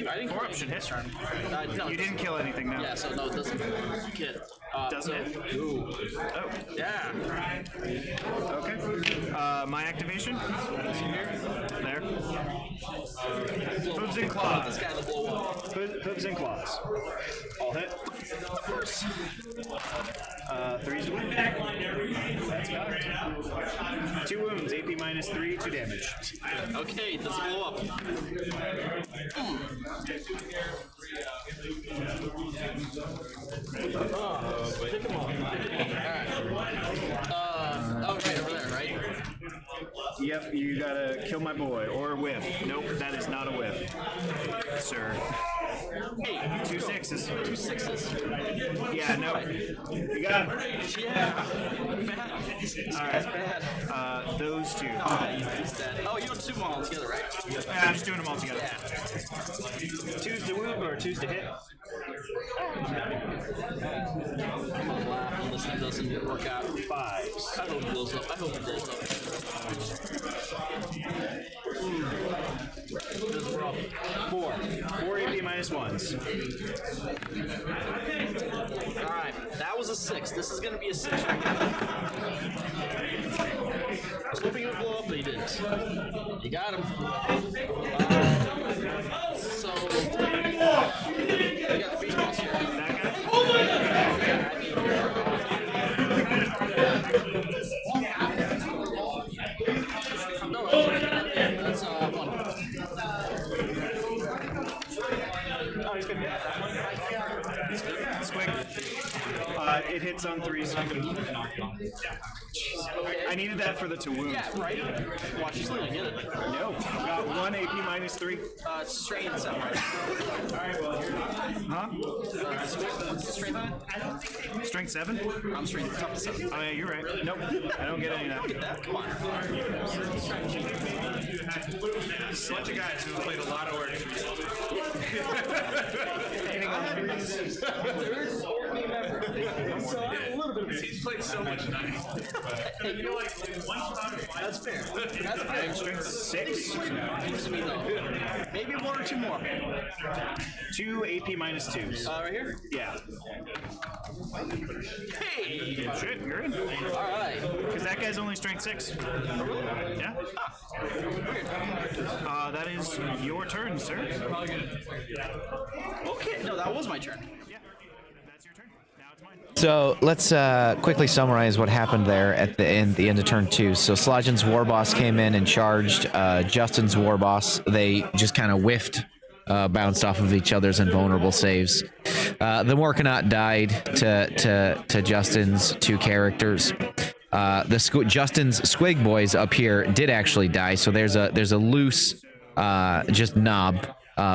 I didn't 4-up should hit. no, You didn't kill anything now. Yeah, so no, it doesn't. Kid. Doesn't it? Ooh. Oh, Yeah. okay. My activation? There. Hooves and This claws. guy will blow up. Hooves and claws. All hit. Of course. 3's to win. That's got it. 2 wounds, AP minus 3, 2 damage. Okay, does it blow up? Pick him up. Alright. Oh, right over there, right? Yep, you gotta kill my boy, or whiff. Nope, that is not a whiff. Sir. Hey, 2 6s. 2 6s. Yeah, no. You got him. Yeah. Bad. Alright. Bad. Those 2. He's dead. Oh, you don't do them all together, right? I'm just doing them all together. 2's to wound or 2's to hit? I'm gonna laugh when this thing doesn't work out. 5s. I hope it blows up. I hope it blows up. This is rough. 4. 4 AP minus 1s. Alright, that was a 6. This is gonna be a 6. I was hoping it would blow up, but he didn't. You got him. So, you got the beast boss here. That guy? No, that's 1. Oh, he's good. Squig. It hits on 3s. I needed that for the to wound. Yeah, right. Watch, he's gonna get it. No. Got 1 AP minus 3. It's strain 7. Huh? What's the strain on? Strength 7? I'm strain tough 7. Oh, yeah, you're right. Nope. I don't get any of that. That, come on. Bunch of guys who have played a lot of work. He's played so much night. That's fair. That's fair. Strength 6. Maybe 1 or 2 more. 2 AP minus 2s. Right here? Yeah. Hey! Shit, you're in. Alright. Because that guy's only strength 6. Yeah. That is your turn, sir. Okay, no, that was my turn. Yeah. That's your turn. Now it's mine. So let's quickly summarize what happened there at the end of turn 2. So Slajan's war boss came in and charged Justin's war boss. They just kind of whiffed, bounced off of each other's invulnerable saves. The Morkanaut died to Justin's 2 characters. Justin's Squig boys up here did actually die. So there's a loose just knob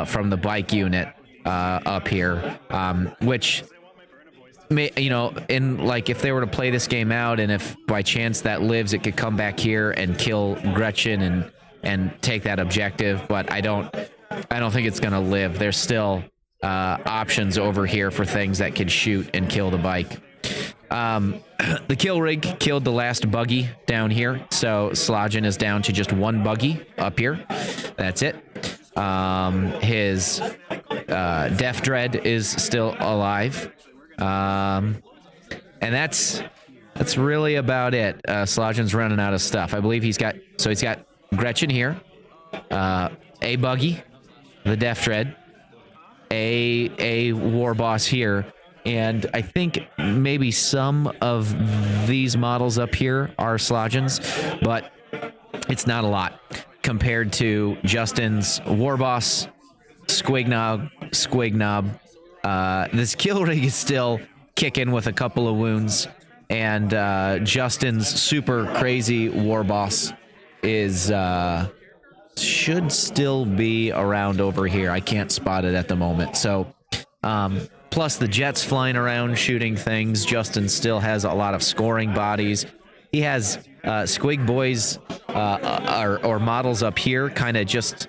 from the bike unit up here, which in like if they were to play this game out, and if by chance that lives, it could come back here and kill Gretchen and take that objective. But I don't think it's gonna live. There's still options over here for things that can shoot and kill the bike. The kill rig killed the last buggy down here, so Slojan is down to just one buggy up here. That's it. His Death Dread is still alive. And that's really about it. Slojan's running out of stuff. I believe he's got Gretchen here, a buggy, the Death Dread, a war boss here, and I think maybe some of these models up here are Slojan's, but it's not a lot compared to Justin's war boss, Squignob. This kill rig is still kicking with a couple of wounds, and Justin's super crazy war boss is should still be around over here. I can't spot it at the moment. So plus the jets flying around shooting things. Justin still has a lot of scoring bodies. He has Squig boys or models up here kind of just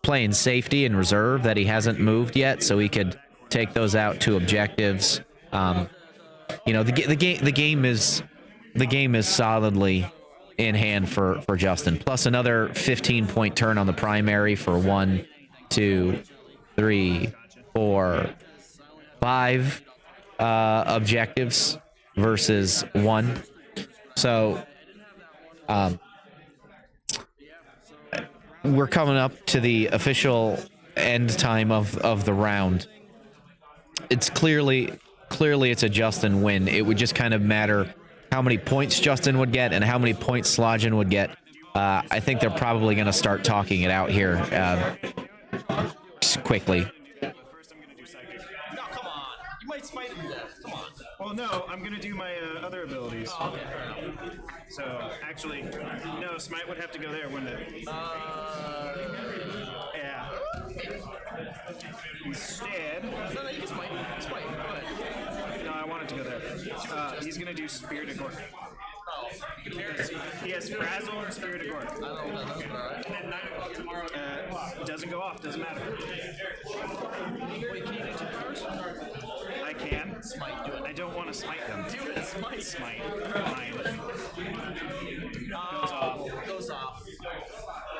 playing safety and reserve that he hasn't moved yet, so he could take those out to objectives. The game is solidly in hand for Justin. Plus another 15-point turn on the primary for 1, 2, 3, 4, 5 objectives versus 1. So we're coming up to the official end time of the round. It's clearly it's a Justin win. It would just kind of matter how many points Justin would get and how many points Slojan would get. I think they're probably going to start talking it out here quickly. No, come on. You might smite him to death. Come on. Well, no, I'm gonna do my other abilities. Okay, fair enough. So actually, no, Smite would have to go there, wouldn't it? Yeah. Instead, No, you can smite. Smite. Go ahead. no, I wanted to go there. He's gonna do Spirit of Gork. Oh, He has Frazzle and Spirit of Gork. I don't know what that does, but alright. Doesn't go off, doesn't matter. Wait, can you do 2 cards? I can. Smite, do it. I don't want to smite them. Do it, smite. Smite. Fine. Goes off. Goes off.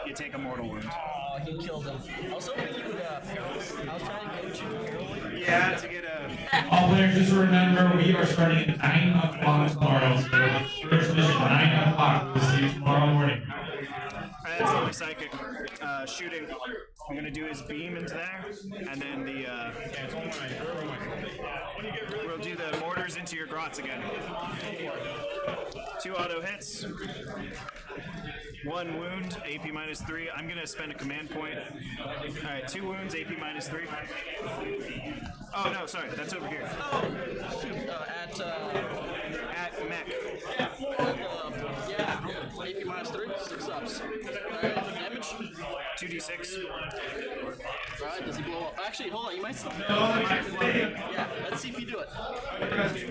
You take a mortal wound. Oh, he killed him. I was hoping you would paralyze. I was trying to get you to paralyze. Yeah, to get a... All players, just remember, we are starting at 9 o'clock tomorrow. So first mission, 9 o'clock. We'll see you tomorrow morning. That's only psychic. Shooting. I'm gonna do his beam into there, and then the we'll do the mortars into your grots again. 2 auto hits, 1 wound, AP -3. I'm gonna spend a command point. All right, 2 wounds, AP -3. Oh no, sorry, that's over here. At mech. Yeah, AP -3, 6 ups. Damage? 2d6. Alright, does he blow up? Actually, hold on, you might still. Yeah, let's see if you do it. Does he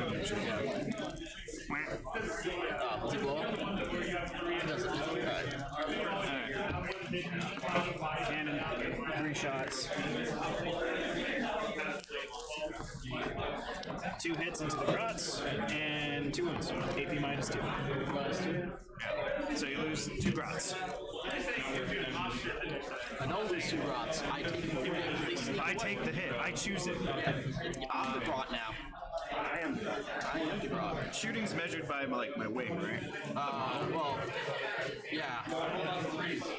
blow up? He doesn't. Alright. Cannon, 3 shots. 2 hits into the grots, and 2 wounds. AP -2. So you lose 2 grots. I don't lose 2 rots. I take the hit. I take the hit. I choose it. I'm the grot now. I am the grot. Shooting's measured by my wing, right? Well, yeah.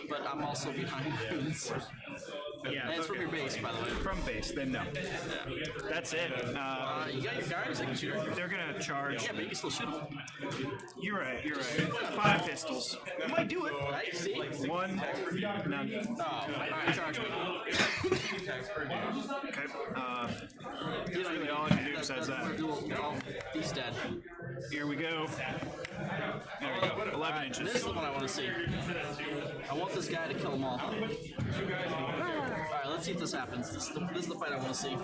But I'm also behind wounds. Yeah. And it's from your base, by the way. From base, then no. That's it. You got your guard, second shooter. They're gonna charge. Yeah, but you can still shoot them. You're right. 5 pistols. I might do it. Right? See? 1, none. Oh, alright, charge me. Okay. That's really all I can do besides that. He's dead. Here we go. There we go. 11 This inches. is the one I want to see. I want this guy to kill them all. Alright, let's see if this happens. This is the fight I want to see.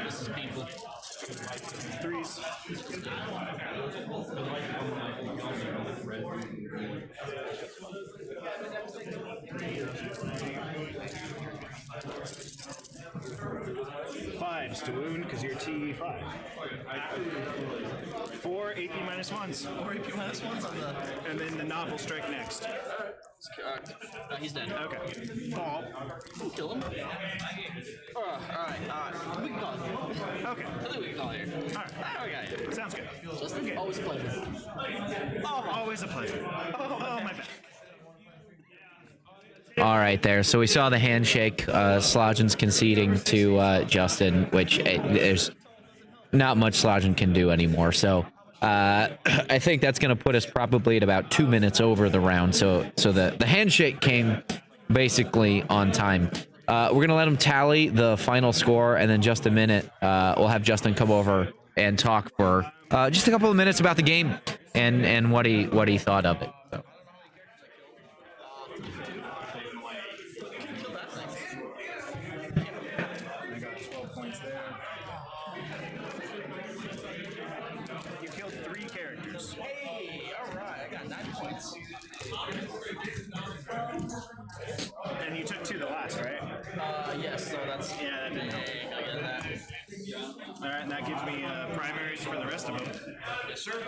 This is painful. Threes. Fives to wound because you're T5. 4 AP -1s. 4 AP -1s on the. And then the knob will strike next. He's dead. Okay. Ball. Kill him. Alright. We can call it. Okay. I think we can call it here. Alright. We got it. Sounds good. Justin, always a pleasure. Always a pleasure. Oh, my back. All right, there. So we saw the handshake. Slojan's conceding to Justin, which there's not much Slojan can do anymore. So I think that's going to put us probably at about 2 minutes over the round. So the handshake came basically on time. We're going to let him tally the final score, and then just a minute, we'll have Justin come over and talk for just a couple of minutes about the game and what he thought of it. So. I got 12 points there. You killed 3 characters. Hey, alright, I got 9 points. And you took 2 the last, right? Yes, so that's. Yeah, that didn't help. I get that. Alright, and that gives me primaries for the rest of them. Yes, sir.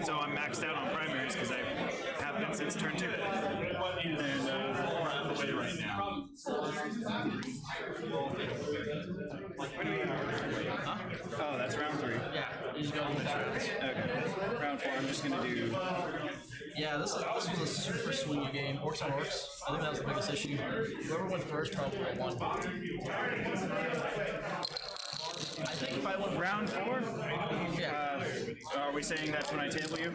So I'm maxed out on primaries because I have been since turn 2. And away right now. Huh? Oh, that's round 3. Yeah, you just go to the rounds. Okay. Round 4, I'm just going to do... Yeah, this was a super swingy game. Orcs on orcs. I think that was the biggest issue. Whoever went first probably won. I think if I went Round 4? yeah. Are we saying that's when I table you?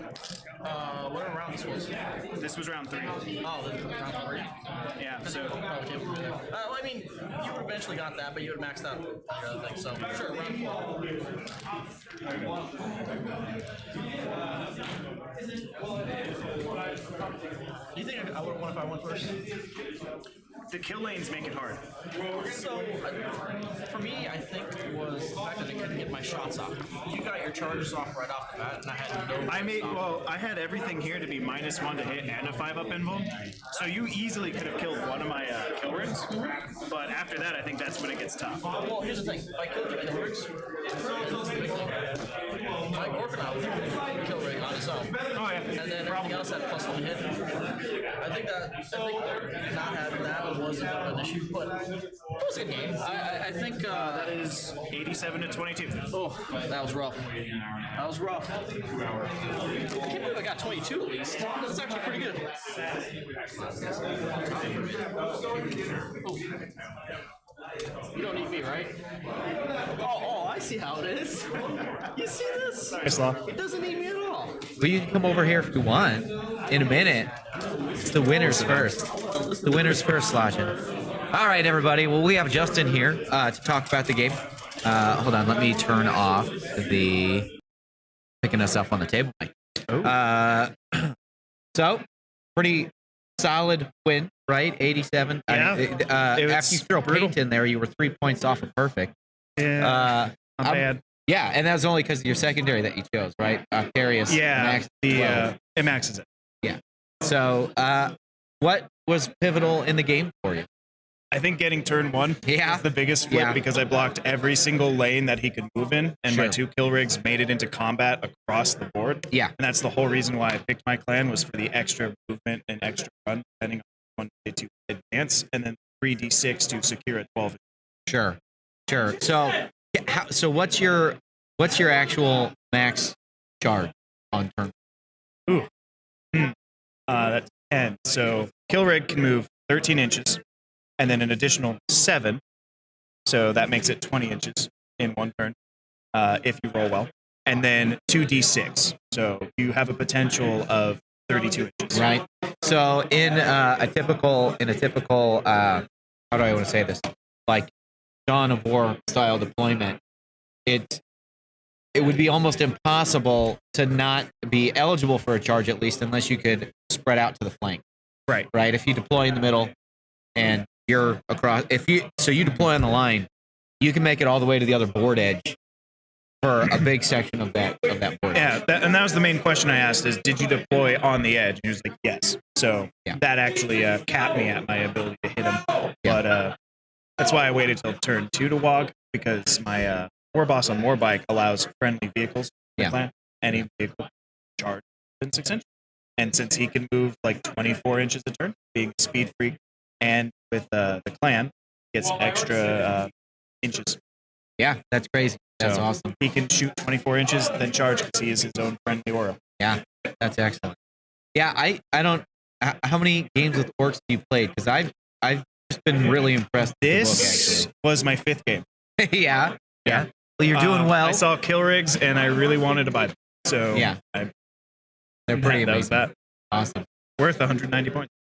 Whatever round this was. This was round 3. Oh, then round 3. Yeah, so... Probably table. Well, I mean, you would have eventually got that, but you would have maxed out your other thing. So sure, round 4. Do you think I would have won if I went first? The kill lanes make it hard. So, for me, I think it was the fact that I couldn't get my shots off. You got your charges off right off the bat, and I had no. I had everything here to be -1 to hit and a 5-up invuln. So you easily could have killed one of my kill rigs. But after that, I think that's when it gets tough. Well, here's the thing. If I killed the kill rigs, my Orphanal would kill rig on its own. Oh, yeah. And then everything else had +1 hit. I think not having that was a bit of an issue, but it was a good game. I think That is 87 to 22. Oh, that was rough. That was rough. I can't believe I got 22 at least. That's actually pretty good. Oh. You don't need me, right? Oh, I see how it is. You see this? Sorry, Slaw. It doesn't need me at all. Well, you can come over here if you want in a minute. It's the winners first. It's the winners first, Slojan. All right, everybody. Well, we have Justin here to talk about the game. Hold on. Let me turn off the picking us up on the table. So, pretty solid win, right? 87. Yeah. After you throw paint in there, you were 3 points off of perfect. Yeah. Not bad. Yeah, and that's only because of your secondary that you chose, right? Octarius. Yeah. Max, It maxes it. yeah. So, what was pivotal in the game for you? I think getting turn 1 Yeah. is the biggest flip Yeah. because I blocked every single lane that he could move in, and my Sure. 2 kill rigs made it into combat across the board. Yeah. And that's the whole reason why I picked my clan was for the extra movement and extra run, depending on 1 to advance, and then 3d6 to secure a 12. Sure. So what's your actual max charge on turn? That's 10. So kill rig can move 13 inches, and then an additional 7. So that makes it 20 inches in 1 turn, if you roll well. And then 2d6. So you have a potential of 32 inches. Right. So in a typical how do I want to say this? Like Dawn of War style deployment, it would be almost impossible to not be eligible for a charge, at least unless you could spread out to the flank. Right. Right. If you deploy in the middle and you're across, you deploy on the line, you can make it all the way to the other board edge for a big section of that board. Yeah, and that was the main question I asked: is did you deploy on the edge? And he was like, yes. So that actually capped me at my ability to hit him. But that's why I waited till turn 2 to WOG, because my War Boss on Warbike allows friendly vehicles to plan any vehicle charge within 6 inches. And since he can move like 24 inches a turn, being a speed freak, and with the clan, gets extra inches. Yeah, that's crazy. That's awesome. He can shoot 24 inches, then charge because he is his own friendly aura. Yeah, that's excellent. Yeah, I don't. How many games with orcs have you played? Because I've just been really impressed. This was my 5th game. yeah. Well, you're doing well. I saw kill rigs and I really wanted to buy them. So they're pretty amazing. That was that. Awesome. Worth 190 points.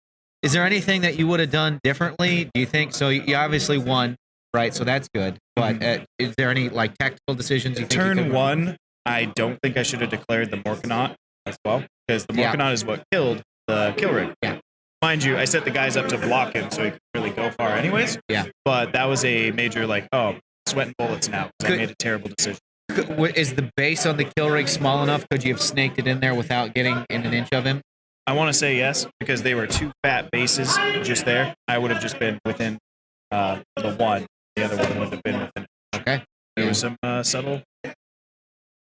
Is there anything that you would have done differently? Do you think? So you obviously won, right? So that's good. But is there any like tactical decisions you think Turn 1, I don't think I should have declared the Morkanaut as well, because the Morkanaut is what killed the kill rig. Yeah. Mind you, I set the guys up to block him so he couldn't really go far anyways. Yeah. But that was a major sweating bullets now, because I made a terrible decision. Is the base on the kill rig small enough? Could you have snaked it in there without getting in an inch of him? I want to say yes, because they were 2 fat bases just there. I would have just been within the one. The other one wouldn't have been within. Okay. There was some subtle.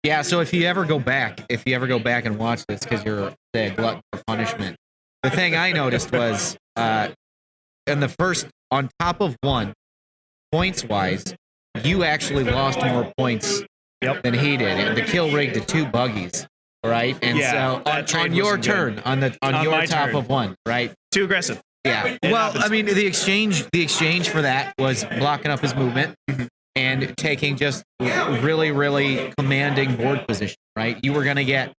Yeah, so if you ever go back and watch this, because you're a glutton for punishment, the thing I noticed was in the first, on top of 1, points-wise, you actually lost more points than he did. And the kill rig to 2 buggies, right? And so on your turn, on your top turn. of 1, right? Too aggressive. Yeah. Well, I mean, the exchange for that was blocking up his movement and taking just really, really commanding board position, right? You were going to get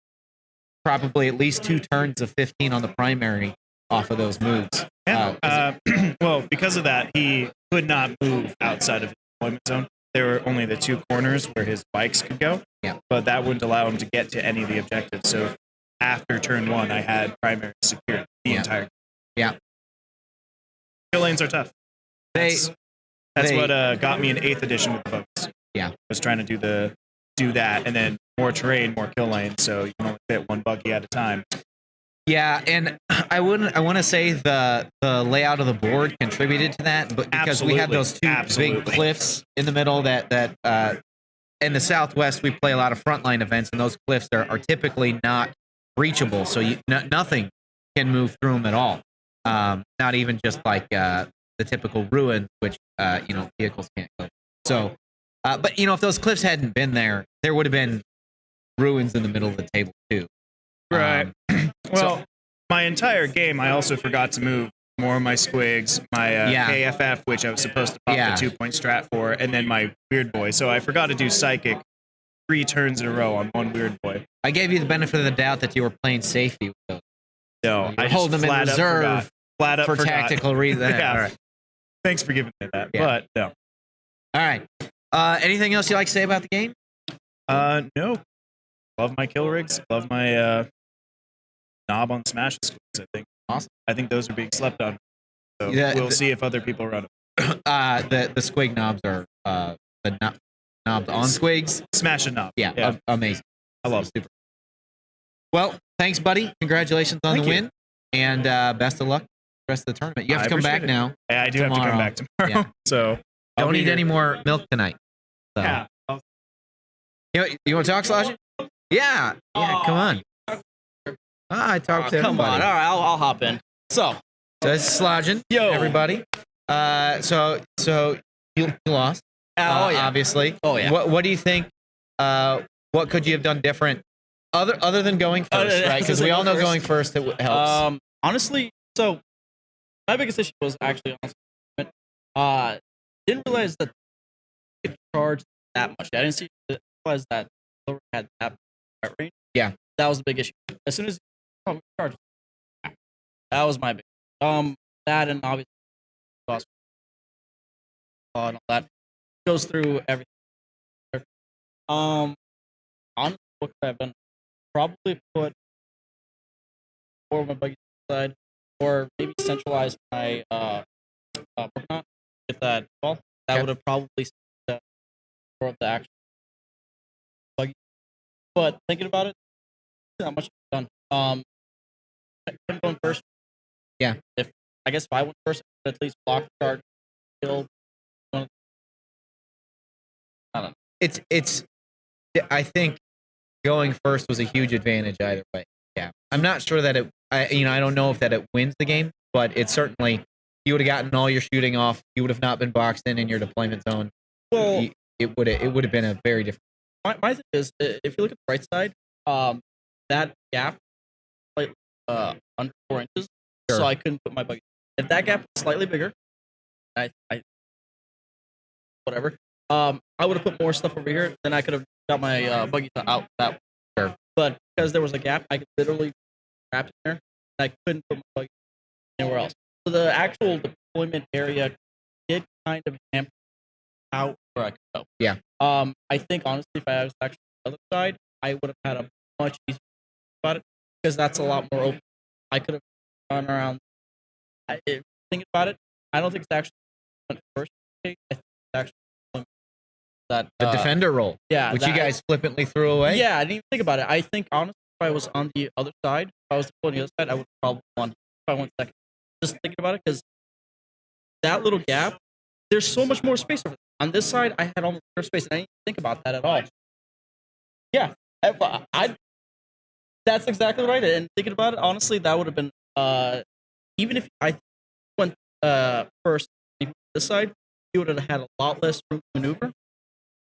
probably at least 2 turns of 15 on the primary off of those moves. Yeah. Well, because of that, he could not move outside of his deployment zone. There were only the 2 corners where his bikes could go. Yeah. But that wouldn't allow him to get to any of the objectives. So after turn 1, I had primary secured the entire game. Yeah. Kill lanes are tough. That's what got me in 8th edition with the boats. Yeah. Was trying to do that, and then more terrain, more kill lanes, so you can only fit 1 buggy at a time. Yeah, and I want to say the layout of the board contributed to that, but because we had those 2 big cliffs in the middle that in the Southwest we play a lot of frontline events, and those cliffs are typically not reachable, so nothing can move through them at all. Not even just like the typical ruin, which vehicles can't go. So, but if those cliffs hadn't been there, there would have been ruins in the middle of the table too. Right. Well, my entire game, I also forgot to move more of my squigs, my KFF, which I was supposed to pop the 2-point strat for, and then my weird boy. So I forgot to do psychic 3 turns in a row on 1 weird boy. I gave you the benefit of the doubt that you were playing safety with those. No, I hold them in reserve for tactical reasons. Yeah. All right. Thanks for giving me that. Yeah. But no. All right. Anything else you like to say about the game? No. Love my kill rigs. Love my knob on smash squigs, I think. Awesome. I think those are being slept on. So we'll see if other people run them. The squig knobs are the knobs on squigs. Smash a knob. Yeah. Amazing. I love it. Super. Well, thanks, buddy. Congratulations on the win. And best of luck the rest of the tournament. You have to come back now. Yeah, I do have to come back tomorrow. Yeah. So don't eat any more milk tonight. So. Yeah. You want to talk, Slosh? Yeah. Yeah, come on. I talked to come everybody. on. All right, I'll hop in. So it's Slojan. Yo. Everybody. So you lost. Obviously. Oh, yeah. What do you think? What could you have done different? Other than going first, right? Because we all know going first helps. Honestly, so my biggest issue was actually didn't realize that it charged that much. I didn't realize that Silver had that range. Yeah, that was the big issue. As soon as Oh, charge. That was my big. That and obviously and all that goes through everything. Honestly, what could I have done? Probably put more of my buggy side, or maybe centralize my Worknot, get that well. That would have probably more of the actual buggy. But thinking about it, not much done. I'm going first. Yeah. If I went first, I could at least block the charge, kill. I don't know. It's. I think going first was a huge advantage either way. Yeah, I'm not sure that I don't know if that it wins the game, but it certainly you would have gotten all your shooting off. You would have not been boxed in your deployment zone. Well, it would have been a very different. My thing is, if you look at the right side, that gap, like under 4 inches, Sure. so I couldn't put my buggy. If that gap was slightly bigger, I whatever. I would have put more stuff over here. Then I could have got my buggy out that way. Sure. But because there was a gap, I could literally trap it there. And I couldn't put my buggy anywhere else. So the actual deployment area did kind of hamper out where I could go. Yeah. I think honestly, if I was actually on the other side, I would have had a much easier about it because that's a lot more open. I could have gone around. Thinking about it, I don't think it's actually went first. I think it's actually that The defender role. Yeah, which you guys flippantly threw away. Yeah, I didn't even think about it. I think honestly, if I was on the other side, if I was on the other side, I would probably won if I went second. Just thinking about it, because that little gap, there's so much more space over there. On this side, I had almost no space, and I didn't think about that at all. Yeah, that's exactly right. And thinking about it, honestly, that would have been even if I went first this side, he would have had a lot less room to maneuver.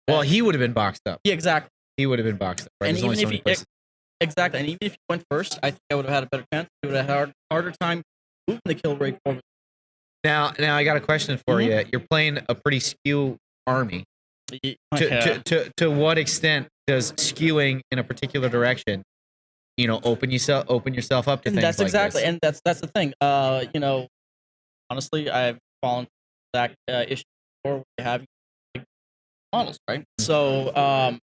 Well, he would have been boxed up. Yeah, exactly. He would have been boxed up. Right? And There's even only so if many he, places. exactly, and even if you went first, I think I would have had a better chance. You would have had a harder time moving the kill rate forward. Now I got a question for you. You're playing a pretty skew army. To what extent does skewing in a particular direction, open yourself up to things That's like exactly, this? and that's the thing. Honestly, I've fallen that issue before with having big models, right? So,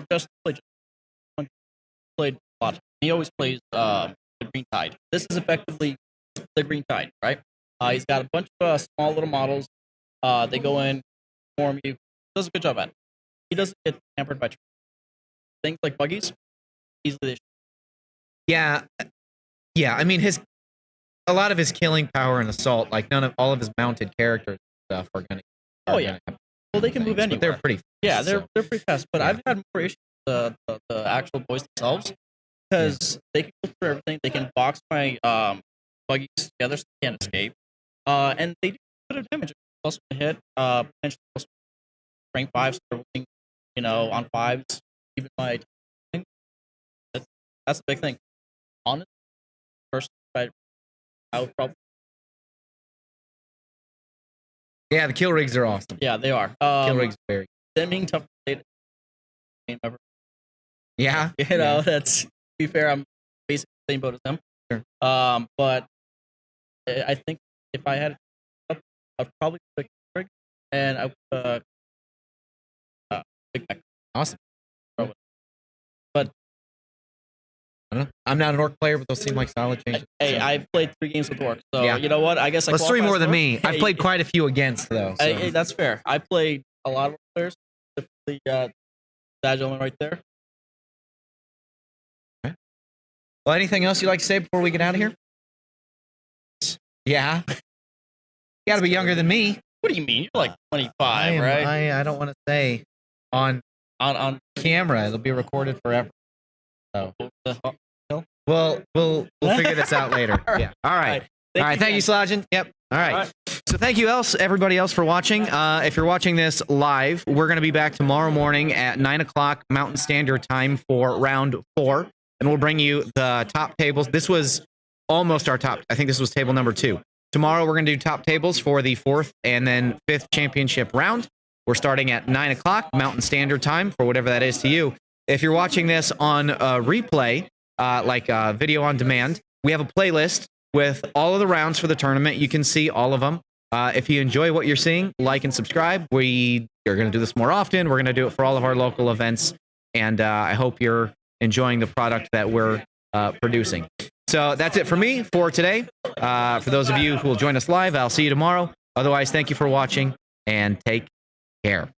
just played a lot. He always plays the Green Tide. This is effectively the Green Tide, right? He's got a bunch of small little models. They go in, form you. Does a good job at it. He doesn't get hampered by things like buggies. Easily the issue. Yeah. I mean, a lot of his killing power and assault, like all of his mounted characters and stuff are gonna. Oh yeah. Well, they can move anywhere. They're pretty. Yeah, they're pretty fast. But I've had more issues with the actual boys themselves because they can go through everything. They can box my buggies together so they can't escape. And they do a bit of damage. Plus one hit, potentially plus rank 5, so they're winning, on 5s, even my thing. That's the big thing. Honestly, personally, I would probably. Yeah, the kill rigs are awesome. Yeah, they are. Kill rigs are very. Them being tough to play. Yeah. That's, to be fair, I'm basically the same boat as them. Sure. But I think if I had it, I'd probably pick rig, and I would Big Mac. Awesome. But I don't know. I'm not an orc player, but those seem like solid changes. Hey, so. I've played 3 games with orcs, so Yeah. you know what? I guess I That's 3 qualify more as than orc. me. I've Hey, played quite a few against though. So. Hey, that's fair. I played a lot of players. Specifically, that gentleman right there. Okay. Well, anything else you'd like to say before we get out of here? Yeah. You got to be younger than me. What do you mean? You're like 25, right? I don't want to say on camera. It'll be recorded forever. So. Well, we'll figure this out later. Yeah. All right. All right. Thank you, Slajan. Yep. All right. So thank you everybody else for watching. If you're watching this live, we're going to be back tomorrow morning at 9 o'clock Mountain Standard Time for round 4. And we'll bring you the top tables. This was almost our top. I think this was table number 2. Tomorrow, we're going to do top tables for the 4th and then 5th championship round. We're starting at 9 o'clock Mountain Standard Time for whatever that is to you. If you're watching this on replay, like video on demand. We have a playlist with all of the rounds for the tournament. You can see all of them. If you enjoy what you're seeing, like and subscribe. We are going to do this more often. We're going to do it for all of our local events. And I hope you're enjoying the product that we're producing. So that's it for me for today. For those of you who will join us live, I'll see you tomorrow. Otherwise, thank you for watching and take care.